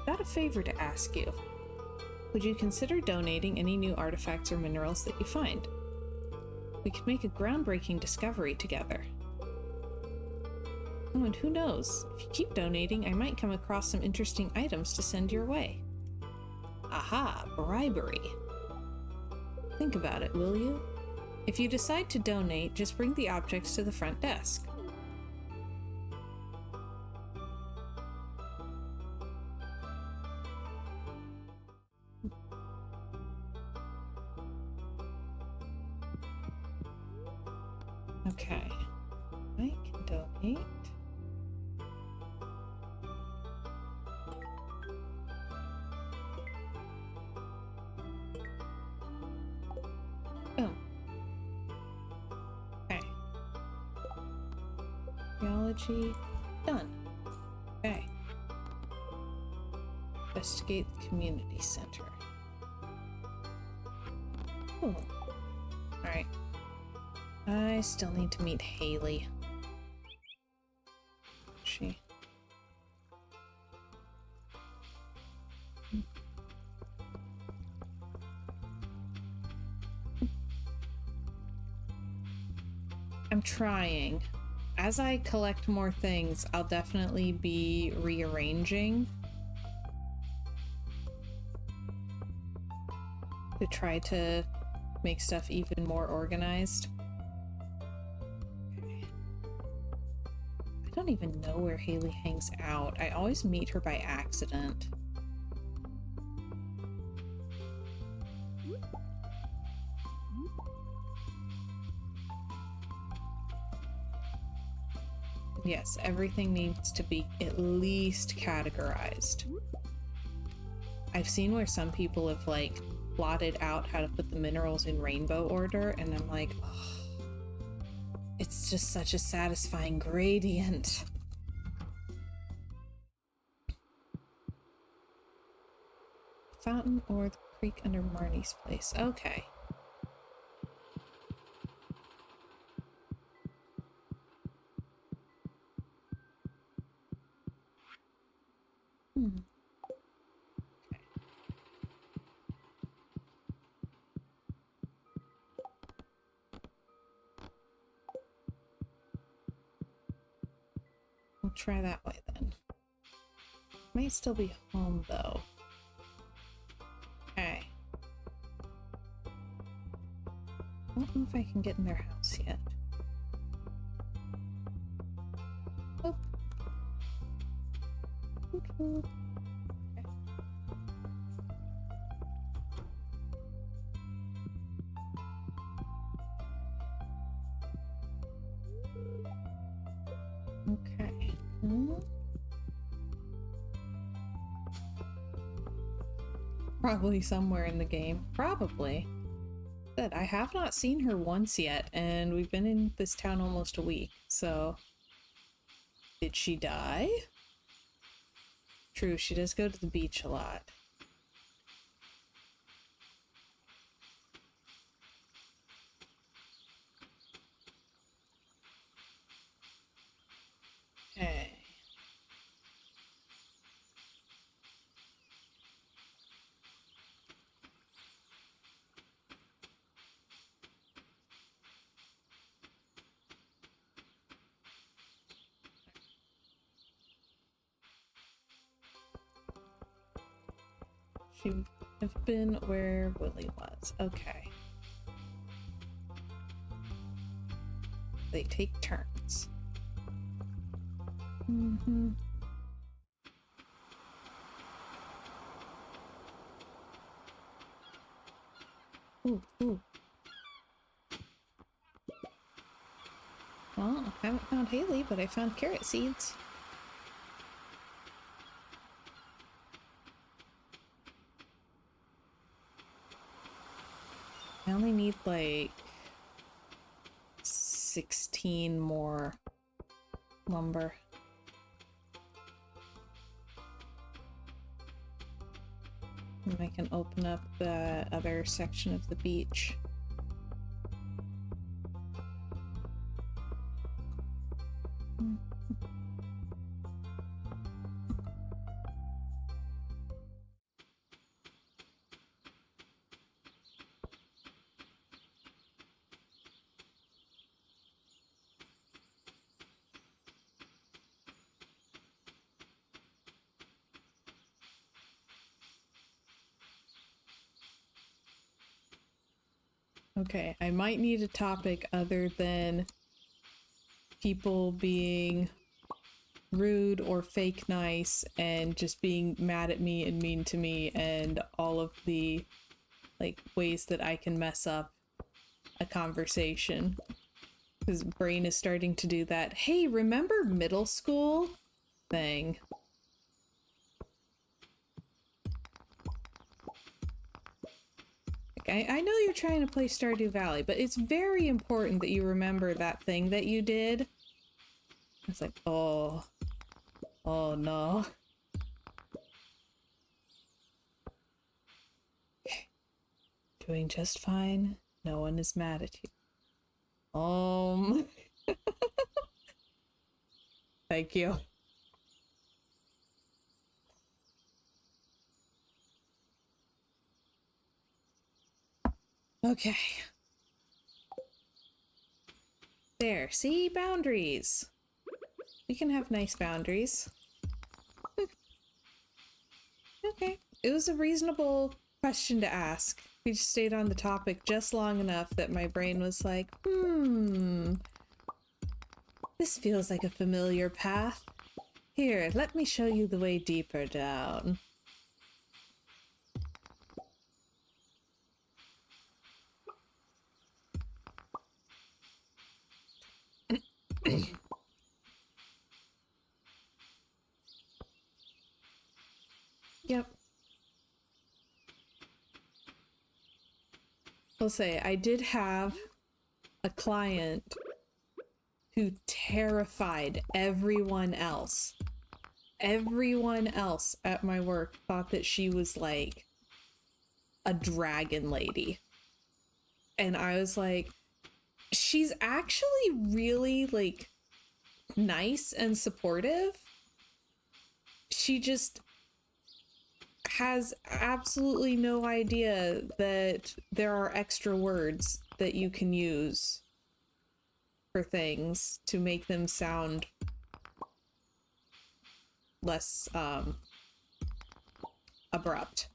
Got a favor to ask you. Would you consider donating any new artifacts or minerals that you find? We could make a groundbreaking discovery together. Oh, and who knows? If you keep donating, I might come across some interesting items to send your way. Aha, bribery. Think about it, will you? If you decide to donate, just bring the objects to the front desk. Okay, I can donate. Boom. Okay. Geology, done. Okay. Investigate the community center. Oh. Alright. I still need to meet Haley. She. I'm trying. As I collect more things, I'll definitely be rearranging to try to make stuff even more organized. Okay. I don't even know where Haley hangs out. I always meet her by accident. Yes, everything needs to be at least categorized. I've seen where some people have like plotted out how to put the minerals in rainbow order, and I'm like, oh, it's just such a satisfying gradient. Fountain or the creek under Marnie's place. Okay. Okay. We'll try that way then. Might still be home though. Okay. I don't know if I can get in their house yet. Oh. Okay. Okay. Probably somewhere in the game. Probably. But I have not seen her once yet, and we've been in this town almost a week, so... Did she die? True, she does go to the beach a lot. She have been where Willie was. Okay. They take turns. Mm-hmm. Ooh, ooh. Well, I haven't found Haley, but I found carrot seeds. I only need like 16 more lumber. And I can open up the other section of the beach. Okay, I might need a topic other than people being rude or fake nice and just being mad at me and mean to me and all of the like ways that I can mess up a conversation. Because brain is starting to do that, hey, remember middle school thing. I know you're trying to play Stardew Valley, but it's very important that you remember that thing that you did. It's like, oh no. Okay. Doing just fine. No one is mad at you. Thank you. Okay. There, see? Boundaries. We can have nice boundaries. Okay. It was a reasonable question to ask. We just stayed on the topic just long enough that my brain was like, this feels like a familiar path. Here, let me show you the way deeper down. Yep. I'll say, I did have a client who terrified everyone else. Everyone else at my work thought that she was like a dragon lady. And I was like, she's actually really like nice and supportive. She just has absolutely no idea that there are extra words that you can use for things to make them sound less abrupt.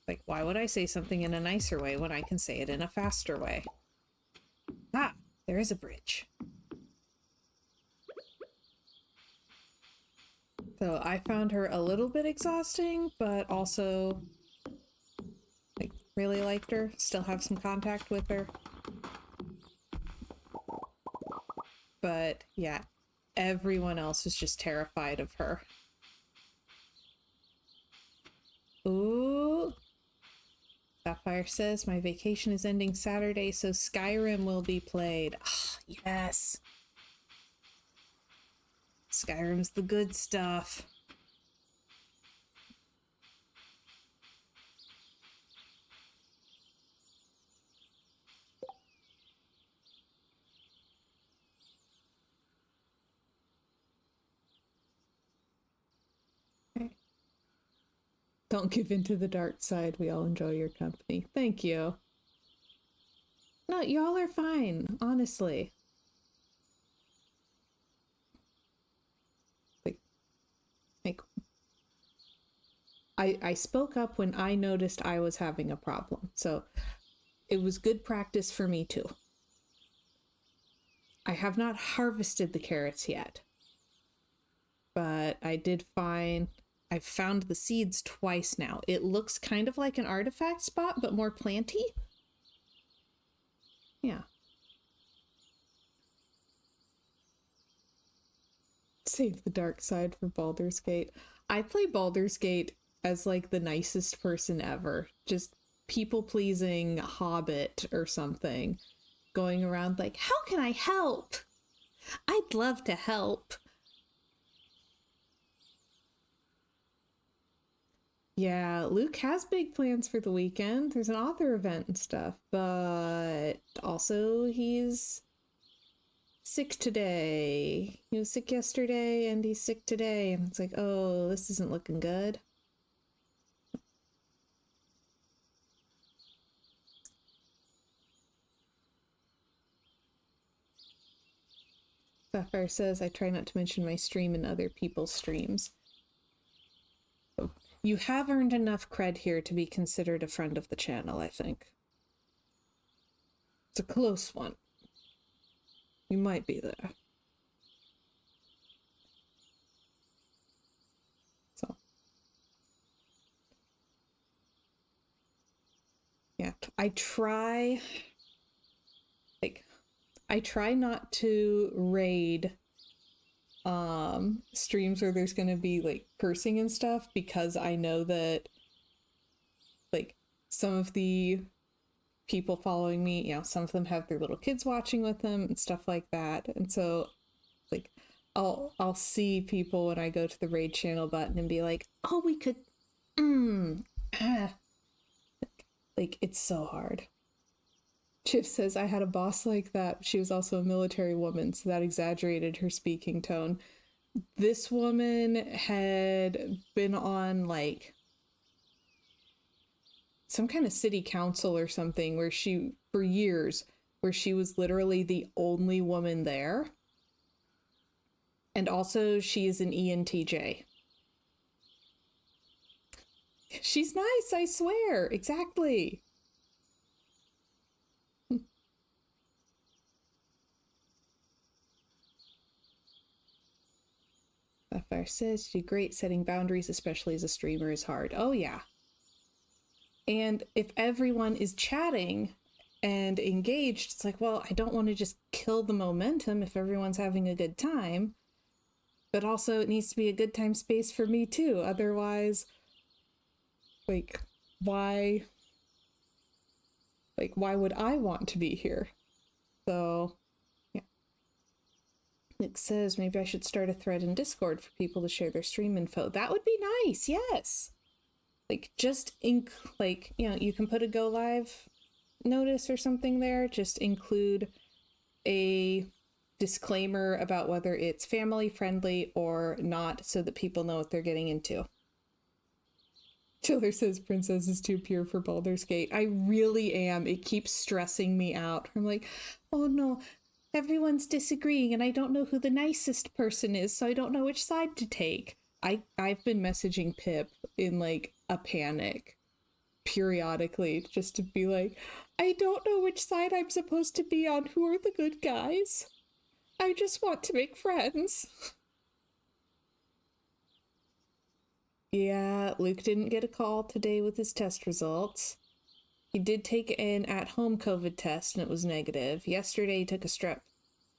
Like, why would I say something in a nicer way when I can say it in a faster way? Ah, there is a bridge. So I found her a little bit exhausting, but also like really liked her, still have some contact with her. But yeah, everyone else is just terrified of her. Ooh. Sapphire says, my vacation is ending Saturday, so Skyrim will be played. Ah, yes. Skyrim's the good stuff. Don't give in to the dark side. We all enjoy your company. Thank you. No, y'all are fine, honestly. Like I spoke up when I noticed I was having a problem. So it was good practice for me too. I have not harvested the carrots yet, but I've found the seeds twice now. It looks kind of like an artifact spot, but more planty. Yeah. Save the dark side for Baldur's Gate. I play Baldur's Gate as like the nicest person ever. Just people-pleasing hobbit or something. Going around like, how can I help? I'd love to help. Yeah, Luke has big plans for the weekend. There's an author event and stuff, but also he's sick today. He was sick yesterday and he's sick today. And it's like, oh, this isn't looking good. Sapphire says, I try not to mention my stream in other people's streams. You have earned enough cred here to be considered a friend of the channel, I think. It's a close one. You might be there. So. Yeah, I try not to raid streams where there's gonna be like cursing and stuff, because I know that like some of the people following me, you know, some of them have their little kids watching with them and stuff like that, and so like I'll see people when I go to the raid channel button and be like, oh, we could like it's so hard. Chip says, I had a boss like that. She was also a military woman, so that exaggerated her speaking tone. This woman had been on like some kind of city council or something where for years, where she was literally the only woman there. And also she is an ENTJ. She's nice, I swear. Exactly. Sapphire says, you do great. Setting boundaries, especially as a streamer, is hard. Oh, yeah. And if everyone is chatting and engaged, it's like, well, I don't want to just kill the momentum if everyone's having a good time. But also, it needs to be a good time space for me, too. Otherwise, like, why would I want to be here? So, yeah. Nick says, maybe I should start a thread in Discord for people to share their stream info. That would be nice, yes. Like, just you know, you can put a go live notice or something there. Just include a disclaimer about whether it's family friendly or not, so that people know what they're getting into. Chiller says Princess is too pure for Baldur's Gate. I really am. It keeps stressing me out. I'm like, oh no, everyone's disagreeing and I don't know who the nicest person is, so I don't know which side to take. I've been messaging Pip in like a panic periodically, just to be like, I don't know which side I'm supposed to be on. Who are the good guys? I just want to make friends. Yeah, Luke didn't get a call today with his test results. He did take an at-home COVID test and it was negative. Yesterday he took a strep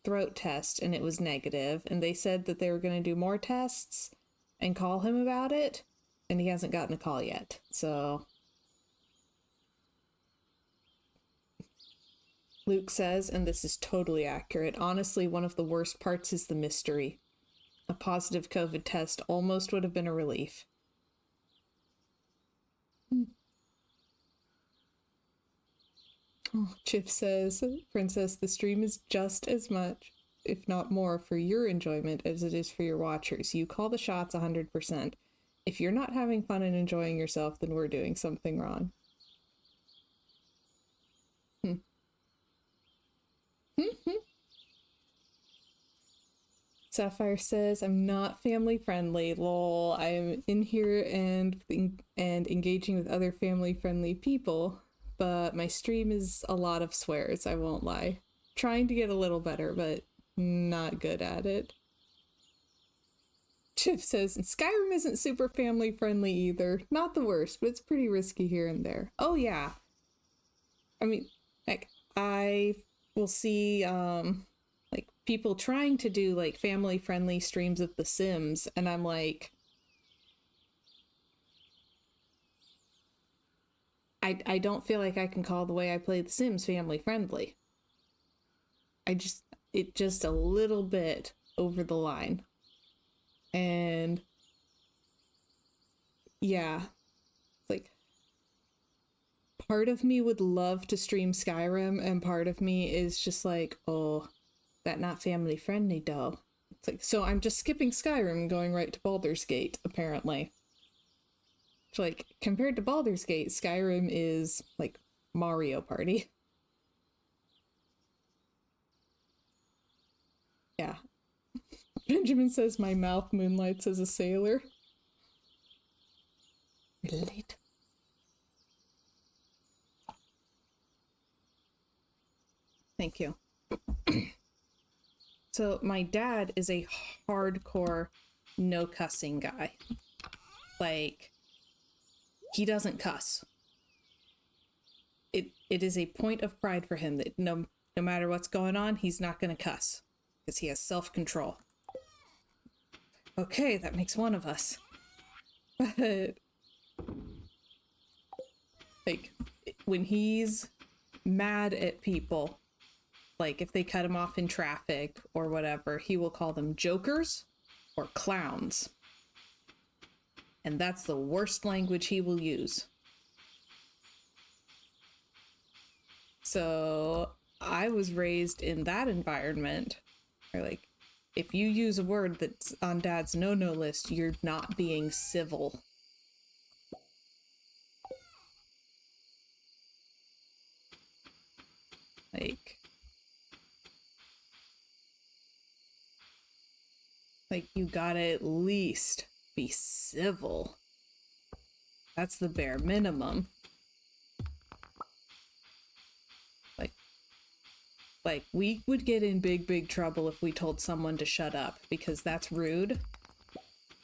throat test and it was negative, and they said that they were going to do more tests and call him about it, and he hasn't gotten a call yet. So Luke says, and this is totally accurate, honestly, one of the worst parts is the mystery. A positive COVID test almost would have been a relief. Oh, Chip says, Princess, the stream is just as much, if not more, for your enjoyment as it is for your watchers. You call the shots 100%. If you're not having fun and enjoying yourself, then we're doing something wrong. Sapphire says, I'm not family friendly, lol. I am in here and engaging with other family friendly people, but my stream is a lot of swears, I won't lie. Trying to get a little better, but not good at it. Chip says, Skyrim isn't super family friendly either. Not the worst, but it's pretty risky here and there. Oh yeah. I mean, like, I will see, like, people trying to do, like, family-friendly streams of The Sims, and I'm like, I don't feel like I can call the way I play The Sims family-friendly. It just a little bit over the line. And, yeah, like, part of me would love to stream Skyrim, and part of me is just like, oh, that not family friendly though. It's like, so I'm just skipping Skyrim and going right to Baldur's Gate, apparently. It's like, compared to Baldur's Gate, Skyrim is like Mario Party. Yeah. Benjamin says my mouth moonlights as a sailor. Relate. Thank you. So my dad is a hardcore no cussing guy. Like, he doesn't cuss. It is a point of pride for him that no matter what's going on, he's not going to cuss because he has self-control. Okay, that makes one of us. But like, when he's mad at people, like if they cut him off in traffic or whatever, he will call them jokers or clowns. And that's the worst language he will use. So I was raised in that environment where, like, if you use a word that's on Dad's no-no list, you're not being civil. Like, you gotta at least be civil. That's the bare minimum. Like, we would get in big trouble if we told someone to shut up, because that's rude,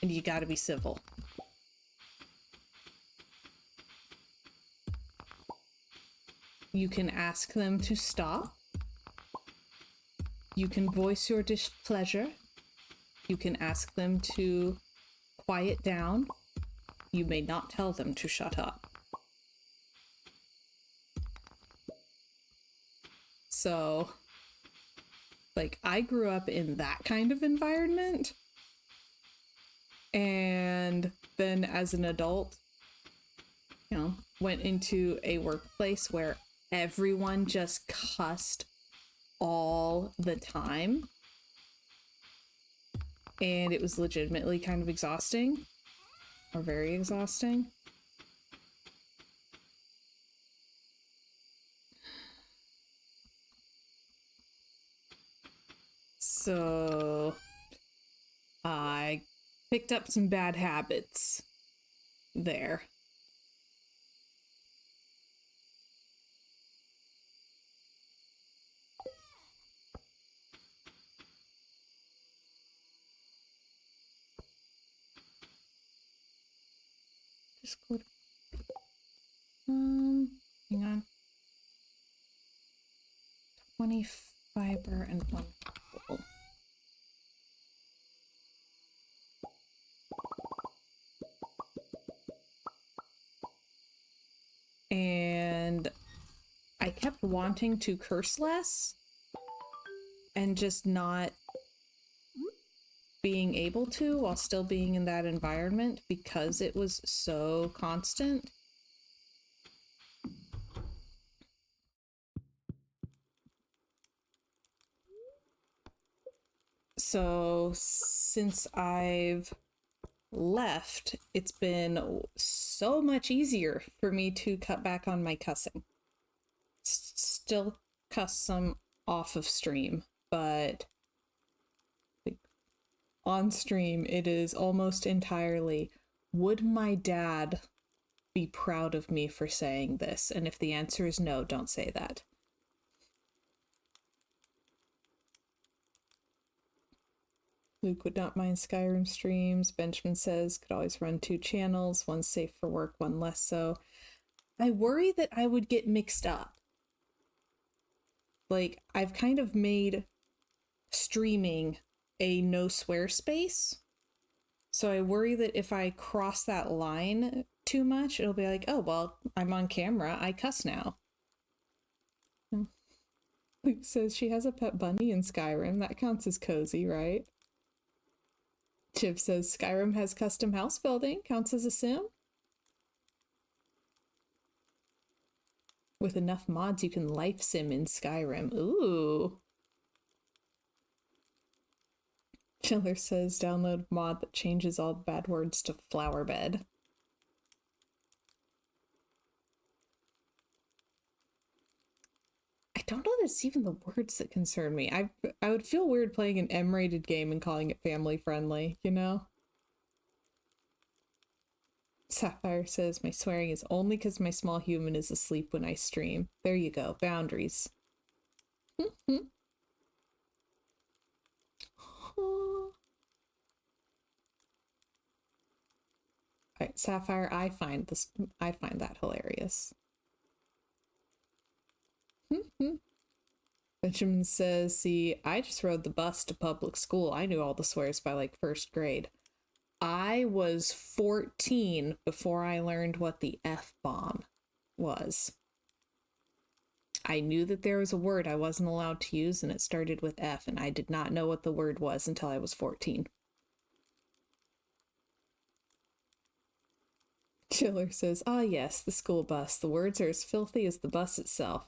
and you gotta be civil. You can ask them to stop. You can voice your displeasure. You can ask them to quiet down. You may not tell them to shut up. So, like, I grew up in that kind of environment. And then as an adult, you know, went into a workplace where everyone just cussed all the time. And it was legitimately kind of exhausting, or very exhausting. So I picked up some bad habits there. Discord. Hang on. 20 fiber and 1 coal. And I kept wanting to curse less and just not being able to while still being in that environment because it was so constant. So since I've left, it's been so much easier for me to cut back on my cussing. Still cuss some off of stream, but on stream, it is almost entirely, would my dad be proud of me for saying this? And if the answer is no, don't say that. Luke would not mind Skyrim streams. Benjamin says could always run 2 channels, one safe for work, one less so. I worry that I would get mixed up. Like, I've kind of made streaming a no swear space. So I worry that if I cross that line too much, it'll be like, oh, well, I'm on camera, I cuss now. Luke says she has a pet bunny in Skyrim. That counts as cozy, right? Chip says Skyrim has custom house building. Counts as a sim. With enough mods, you can life sim in Skyrim. Ooh. Chiller says download mod that changes all bad words to flower bed. I don't know that it's even the words that concern me. I would feel weird playing an M-rated game and calling it family friendly, you know? Sapphire says my swearing is only because my small human is asleep when I stream. There you go. Boundaries. Alright, Sapphire, I find that hilarious. Benjamin says, see, I just rode the bus to public school. I knew all the swears by like 1st grade. I was 14 before I learned what the F-bomb was. I knew that there was a word I wasn't allowed to use and it started with F, and I did not know what the word was until I was 14. Chiller says, ah yes, the school bus. The words are as filthy as the bus itself.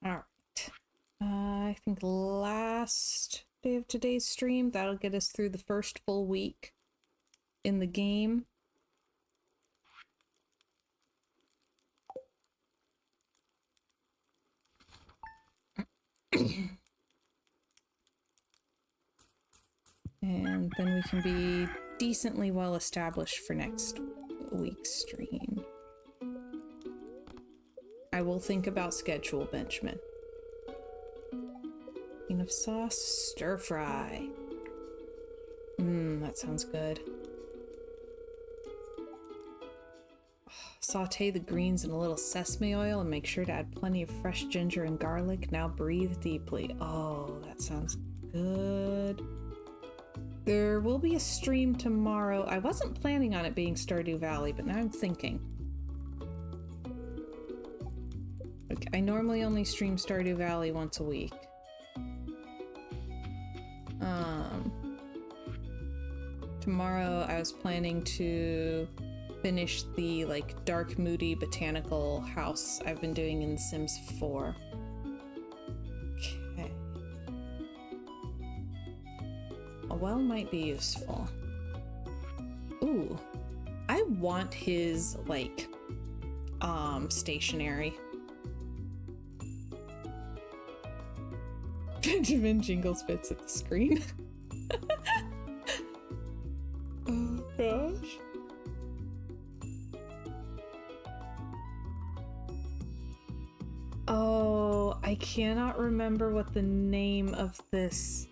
Alright. I think last day of today's stream, that'll get us through the first full week in the game. And then we can be decently well established for next week's stream. I will think about schedule, Benjamin. Enough sauce, stir fry. That sounds good. Saute the greens in a little sesame oil and make sure to add plenty of fresh ginger and garlic. Now breathe deeply. Oh, that sounds good. There will be a stream tomorrow. I wasn't planning on it being Stardew Valley, but now I'm thinking. Like, I normally only stream Stardew Valley once a week. Tomorrow I was planning to finish the like dark, moody botanical house I've been doing in Sims 4. Okay. A well might be useful. Ooh. I want his like stationery. Benjamin jingles bits at the screen. Oh gosh. Oh, I cannot remember what the name of this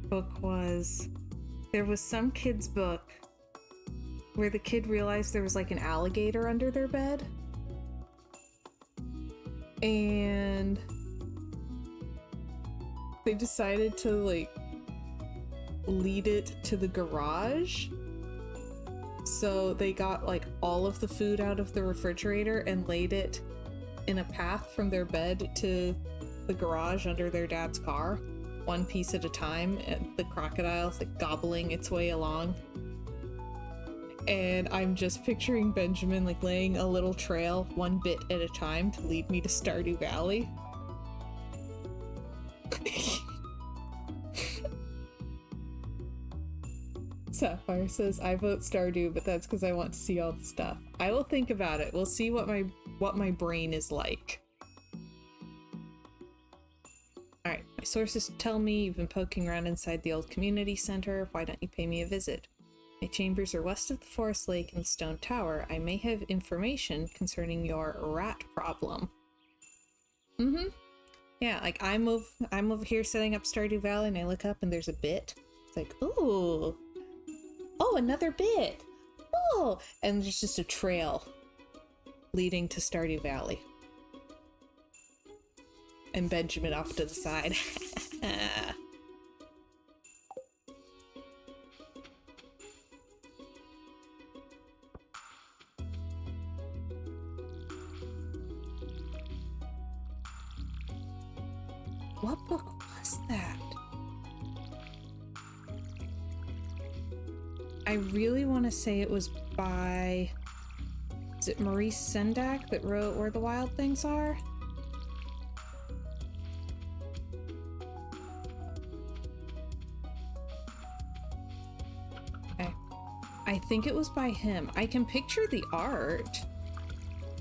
book was. There was some kid's book where the kid realized there was like an alligator under their bed. And they decided to like lead it to the garage. So they got like all of the food out of the refrigerator and laid it in a path from their bed to the garage under their dad's car, one piece at a time, and the crocodile's like gobbling its way along. And I'm just picturing Benjamin like laying a little trail one bit at a time to lead me to Stardew Valley. Sapphire says, I vote Stardew, but that's because I want to see all the stuff. I will think about it. We'll see what my brain is like. Alright, my sources tell me you've been poking around inside the old community center. Why don't you pay me a visit? My chambers are west of the forest lake and the stone tower. I may have information concerning your rat problem. Mm-hmm. Yeah, like I'm over here setting up Stardew Valley and I look up and there's a bit. It's like, ooh. Oh, another bit. Oh, and there's just a trail leading to Stardew Valley. And Benjamin off to the side. What book was that? I really want to say it was by... Is it Maurice Sendak that wrote Where the Wild Things Are? Okay. I think it was by him. I can picture the art.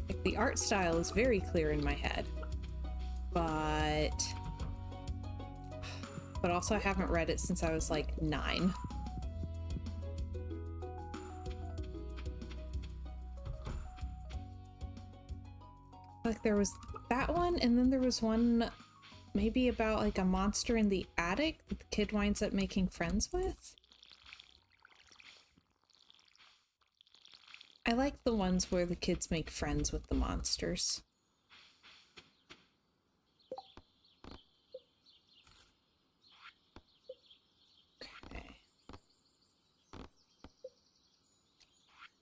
Like, the art style is very clear in my head. But also I haven't read it since I was like 9. Like there was that one, and then there was one maybe about like a monster in the attic that the kid winds up making friends with. I like the ones where the kids make friends with the monsters. Okay.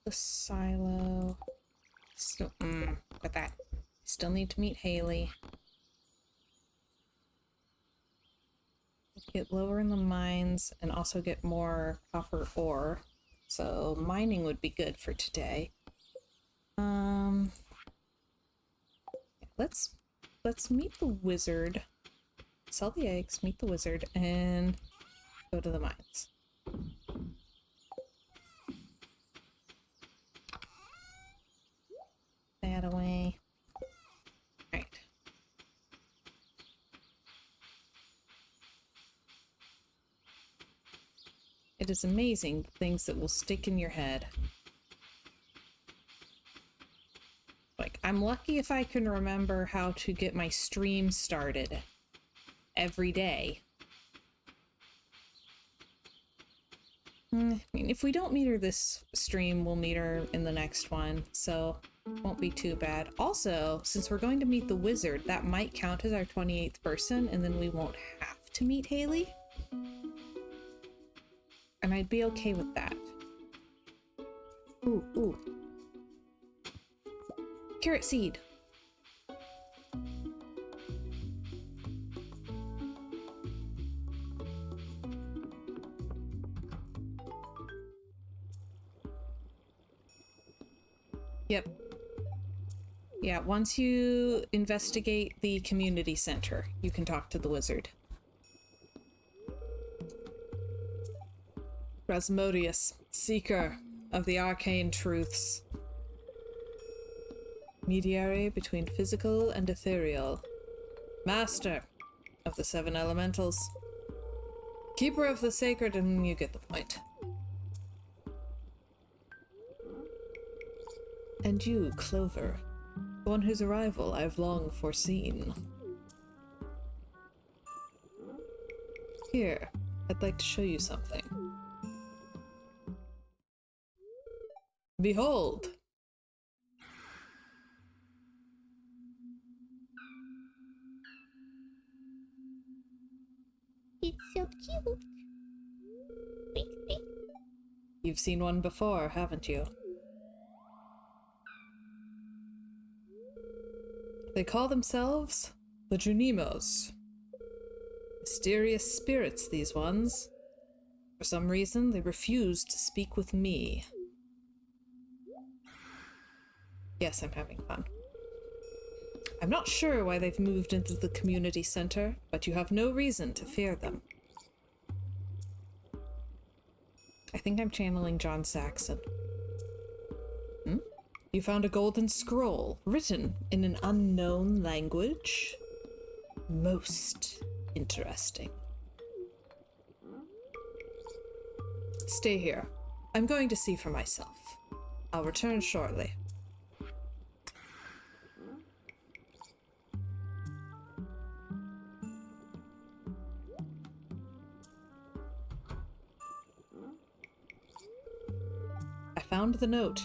The silo. Still, got that. Still need to meet Haley. Get lower in the mines and also get more copper ore. So mining would be good for today. Let's meet the wizard. Sell the eggs, meet the wizard, and go to the mines. That away. Right. It is amazing the things that will stick in your head. Like, I'm lucky if I can remember how to get my stream started every day. I mean, if we don't meet her this stream, we'll meet her in the next one, so won't be too bad. Also, since we're going to meet the wizard, that might count as our 28th person, and then we won't have to meet Haley. And I'd be okay with that. Ooh, ooh. Carrot seed. Yep. Yeah, once you investigate the community center, you can talk to the wizard. Rasmodius, seeker of the arcane truths. Mediary between physical and ethereal. Master of the 7 elementals. Keeper of the sacred, and you get the point. And you, Clover, one whose arrival I've long foreseen. Here, I'd like to show you something. Behold! It's so cute. You've seen one before, haven't you? They call themselves the Junimos. Mysterious spirits, these ones. For some reason, they refuse to speak with me. Yes, I'm having fun. I'm not sure why they've moved into the community center, but you have no reason to fear them. I think I'm channeling John Saxon. Hmm? You found a golden scroll written in an unknown language? Most interesting. Stay here. I'm going to see for myself. I'll return shortly. I found the note.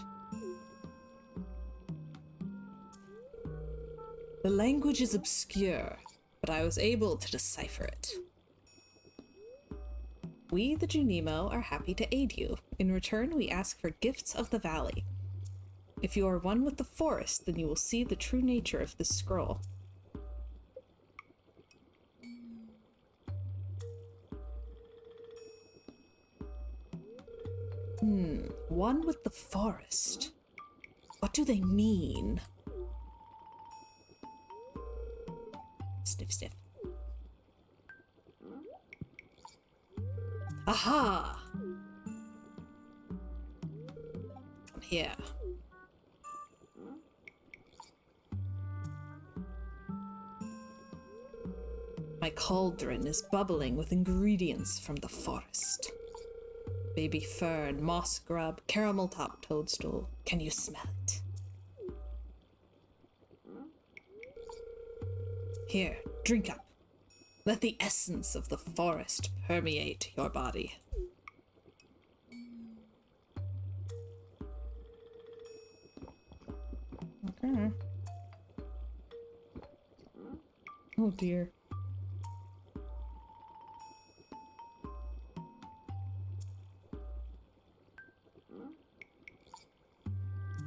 The language is obscure, but I was able to decipher it. We, the Junimo, are happy to aid you. In return, we ask for gifts of the valley. If you are one with the forest, then you will see the true nature of this scroll. One with the forest. What do they mean? Sniff, sniff. Aha! Come here. My cauldron is bubbling with ingredients from the forest. Baby fern, moss grub, caramel top toadstool. Can you smell it? Here, drink up. Let the essence of the forest permeate your body. Okay. Oh dear.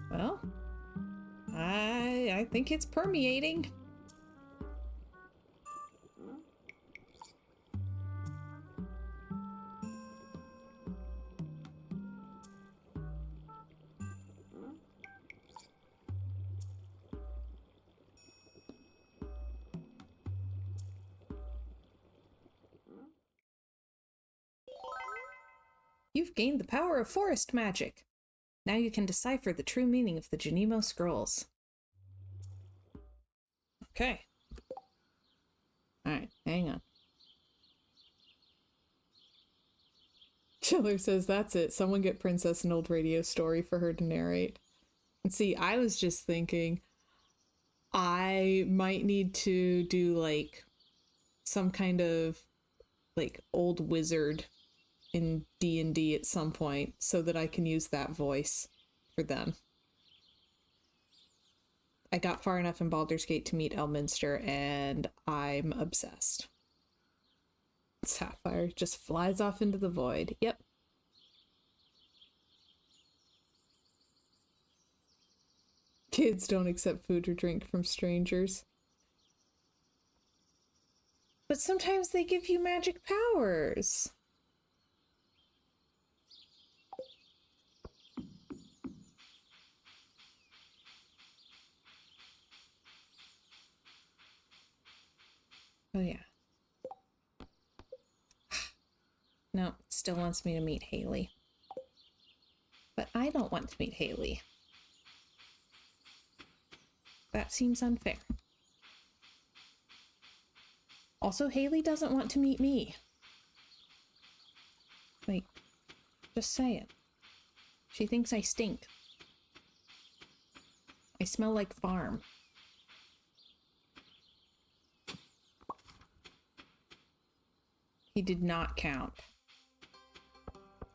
Well, I think it's permeating. You've gained the power of forest magic. Now you can decipher the true meaning of the Junimo scrolls. Okay. Alright, hang on. Chiller says, that's it. Someone get Princess an old radio story for her to narrate. And see, I was just thinking I might need to do like some kind of like old wizard in D&D at some point so that I can use that voice for them. I got far enough in Baldur's Gate to meet Elminster and I'm obsessed. Sapphire just flies off into the void. Yep. Kids don't accept food or drink from strangers. But sometimes they give you magic powers. Oh yeah. No, it still wants me to meet Haley. But I don't want to meet Haley. That seems unfair. Also, Haley doesn't want to meet me. Like, just say it. She thinks I stink. I smell like farm. He did not count.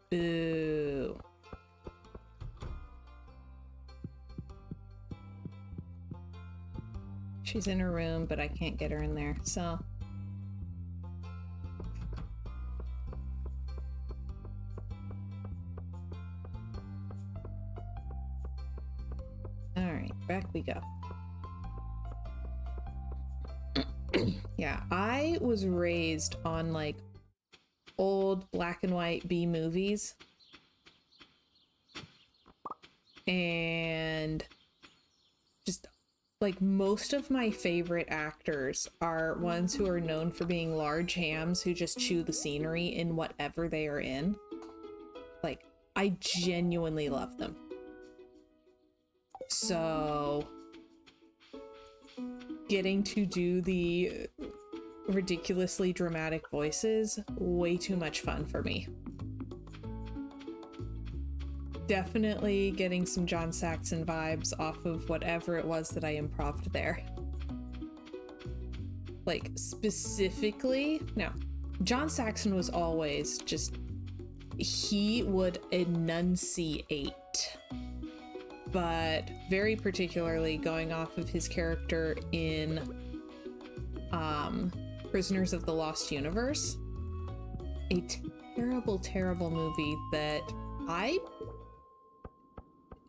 Boo. She's in her room, but I can't get her in there, so. Alright, back we go. Yeah, I was raised on like old black and white B movies. And just like most of my favorite actors are ones who are known for being large hams who just chew the scenery in whatever they are in. Like, I genuinely love them. So getting to do the ridiculously dramatic voices, way too much fun for me. Definitely getting some John Saxon vibes off of whatever it was that I improv'd there. Like, specifically, no, John Saxon was always just, he would enunciate. But very particularly going off of his character in Prisoners of the Lost Universe. A terrible, terrible movie that I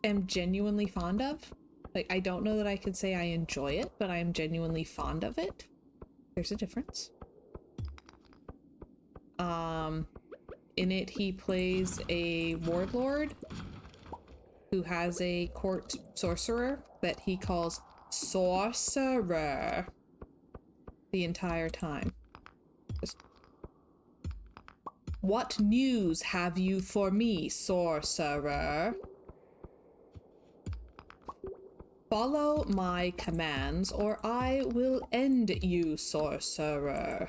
am genuinely fond of. Like, I don't know that I could say I enjoy it, but I am genuinely fond of it. There's a difference. In it, he plays a warlord who has a court sorcerer that he calls sorcerer the entire time. Just, what news have you for me, sorcerer? Follow my commands, or I will end you, sorcerer.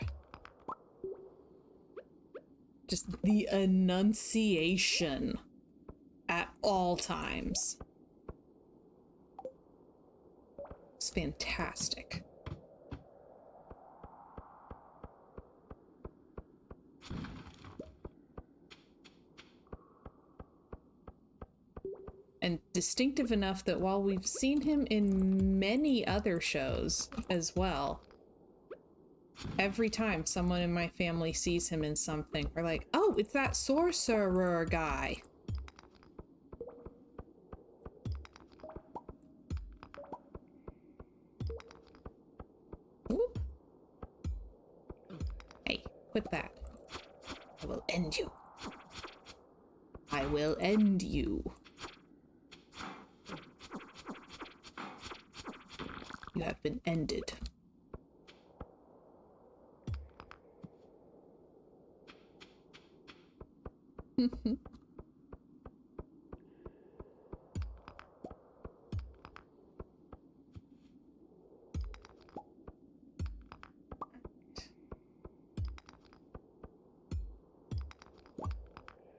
Just the enunciation at all times. It's fantastic. And distinctive enough that while we've seen him in many other shows as well, every time someone in my family sees him in something, we're like, oh, it's that sorcerer guy. Ooh. Hey, quit that. I will end you. I will end you. You have been ended.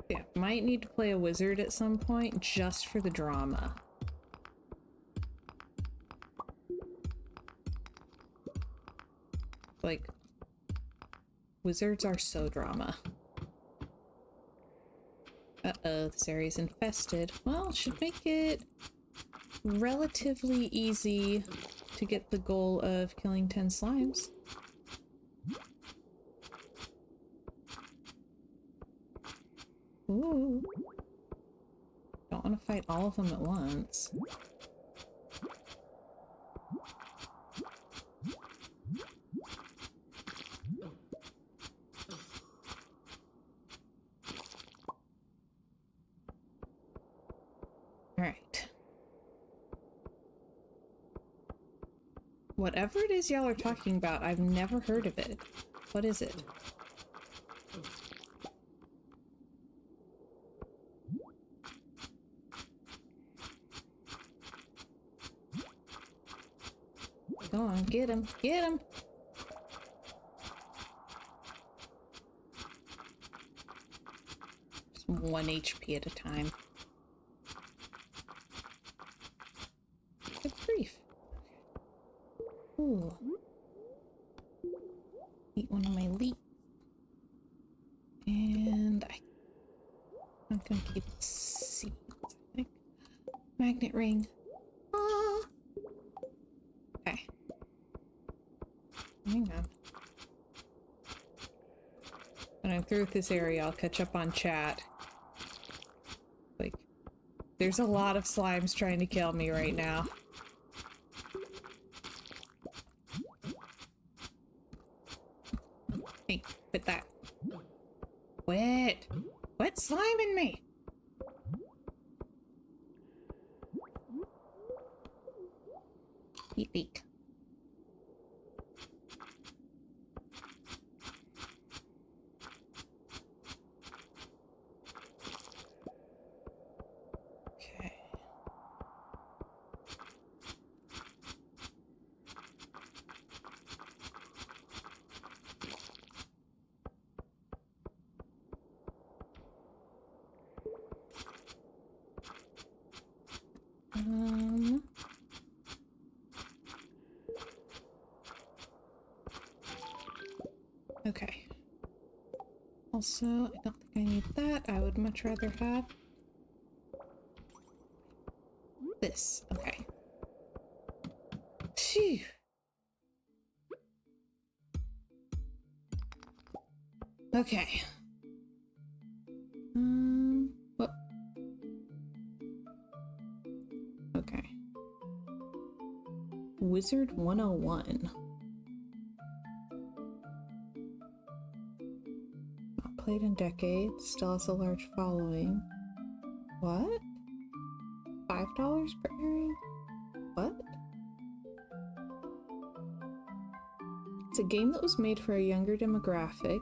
Yeah, might need to play a wizard at some point just for the drama. Like, wizards are so drama. Uh-oh, this area's infested. Well, should make it relatively easy to get the goal of killing 10 slimes. Ooh. Don't want to fight all of them at once. Alright. Whatever it is y'all are talking about, I've never heard of it. What is it? Go on, get him! Get him! Just 1 HP at a time. Good grief. Ooh. Eat one of my leeks. And I'm gonna keep seeds, I think. Magnet ring. Ah. Okay. Hang on. When I'm through with this area, I'll catch up on chat. Like, there's a lot of slimes trying to kill me right now. Hey, quit that. Quit! Quit sliming me! Eat leek. Okay. Also, I don't think I need that. I would much rather have this. Okay. Phew. Okay. What? Okay. Wizard 101. Not played in decades, still has a large following. What? $5 per airing? What? It's a game that was made for a younger demographic.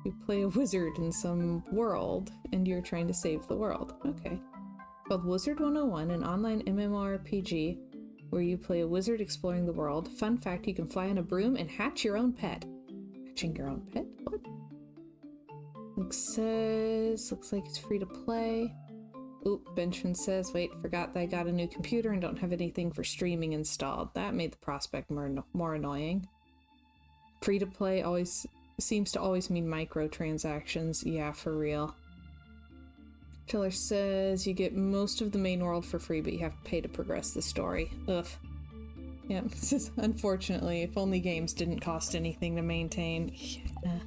You play a wizard in some world, and you're trying to save the world. Okay. Called Wizard 101, an online MMORPG where you play a wizard exploring the world. Fun fact, you can fly on a broom and hatch your own pet. Hatching your own pet? What? Looks like it's free to play. Oop, Benjamin says, wait, forgot that I got a new computer and don't have anything for streaming installed. That made the prospect more annoying. Free to play always seems to always mean microtransactions. Yeah, for real. Killer says you get most of the main world for free, but you have to pay to progress the story. Ugh. Yeah, this is unfortunately, if only games didn't cost anything to maintain. Yeah.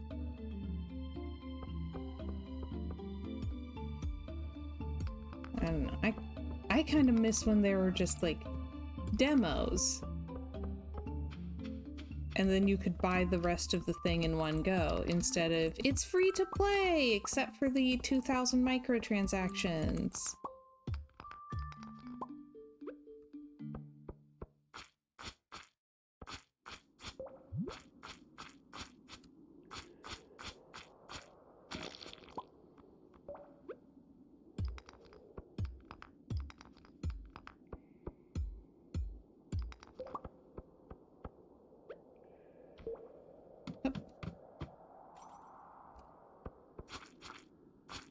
I don't know. I kind of miss when there were just like demos. And then you could buy the rest of the thing in one go instead of it's free to play except for the 2,000 microtransactions.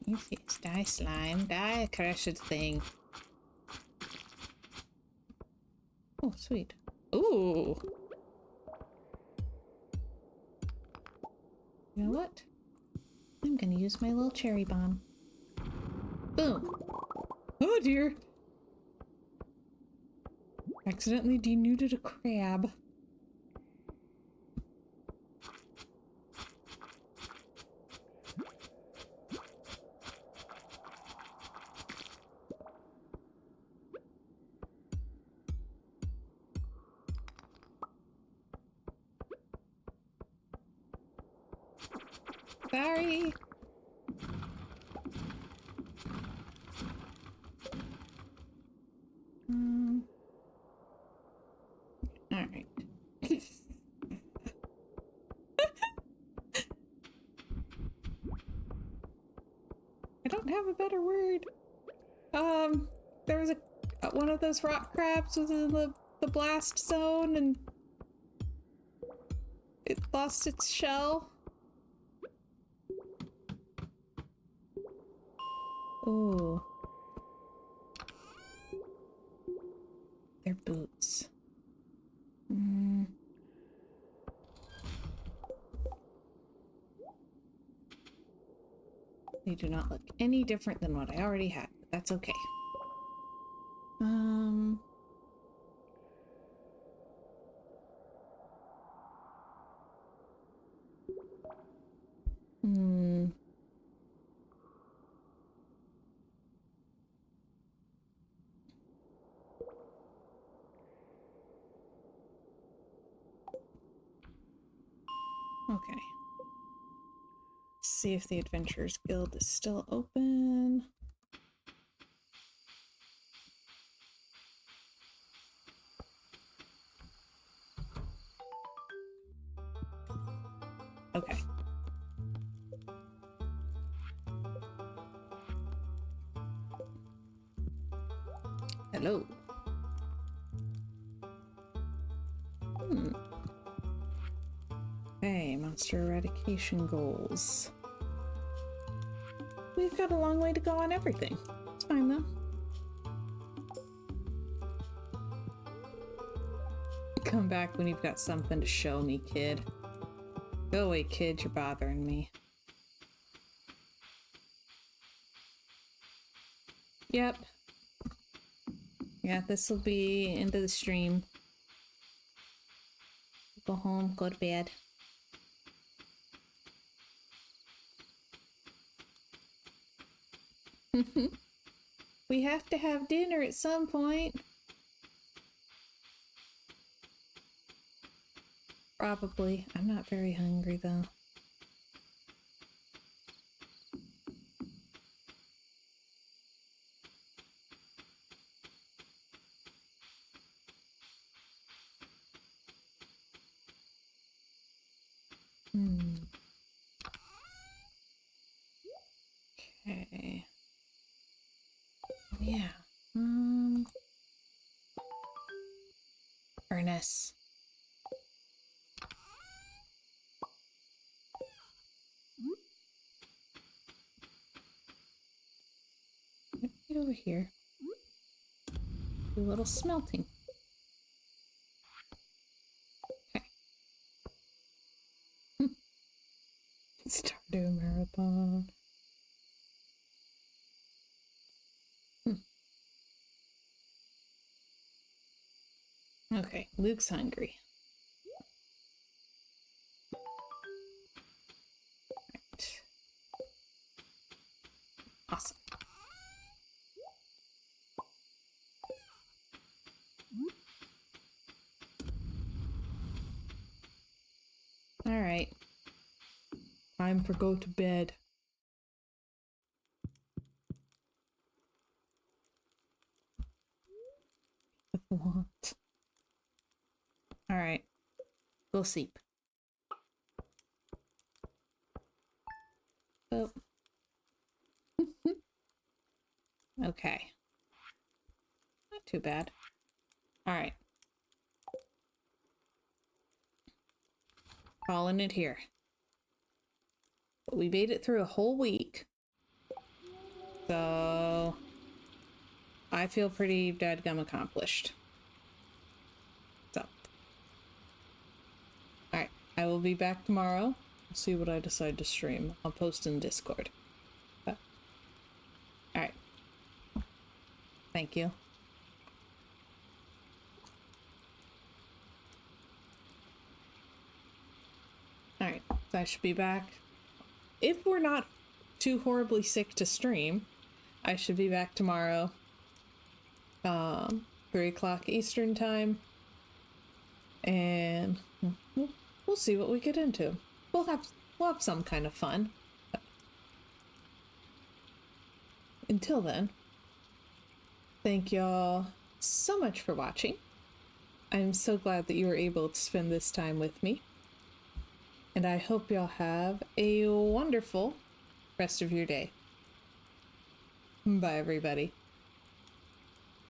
Yes, die slime, die cursed thing. Oh, sweet. Ooh. You know what? I'm gonna use my little cherry bomb. Boom. Oh dear. Accidentally denuded a crab. Sorry. All right. I don't have a better word. There was a one of those rock crabs was in the blast zone and it lost its shell. Ooh. They're boots. They do not look any different than what I already had, but that's okay. Okay. See if the Adventurers Guild is still open. Okay. Hello. Okay, monster eradication goals. We've got a long way to go on everything. It's fine though. Come back when you've got something to show me, kid. Go away, kid, you're bothering me. Yep. Yeah, this will be into the stream. Go home, go to bed. We have to have dinner at some point. Probably. I'm not very hungry though. Okay. Yeah. Furnace. Get over here. Do a little smelting. Okay. Stardew Marathon. Okay, Luke's hungry. Right. Awesome. All right. Time for go to bed. What? All right. Go sleep. Oh. Okay. Not too bad. All right. Calling it here. But we made it through a whole week. So I feel pretty dadgum accomplished. So. Alright. I will be back tomorrow. I'll see what I decide to stream. I'll post in Discord. Alright. Thank you. Alright. So I should be back. If we're not too horribly sick to stream, I should be back tomorrow. 3 o'clock Eastern time. And we'll see what we get into. We'll have some kind of fun. But until then, thank y'all so much for watching. I'm so glad that you were able to spend this time with me. And I hope y'all have a wonderful rest of your day. Bye, everybody.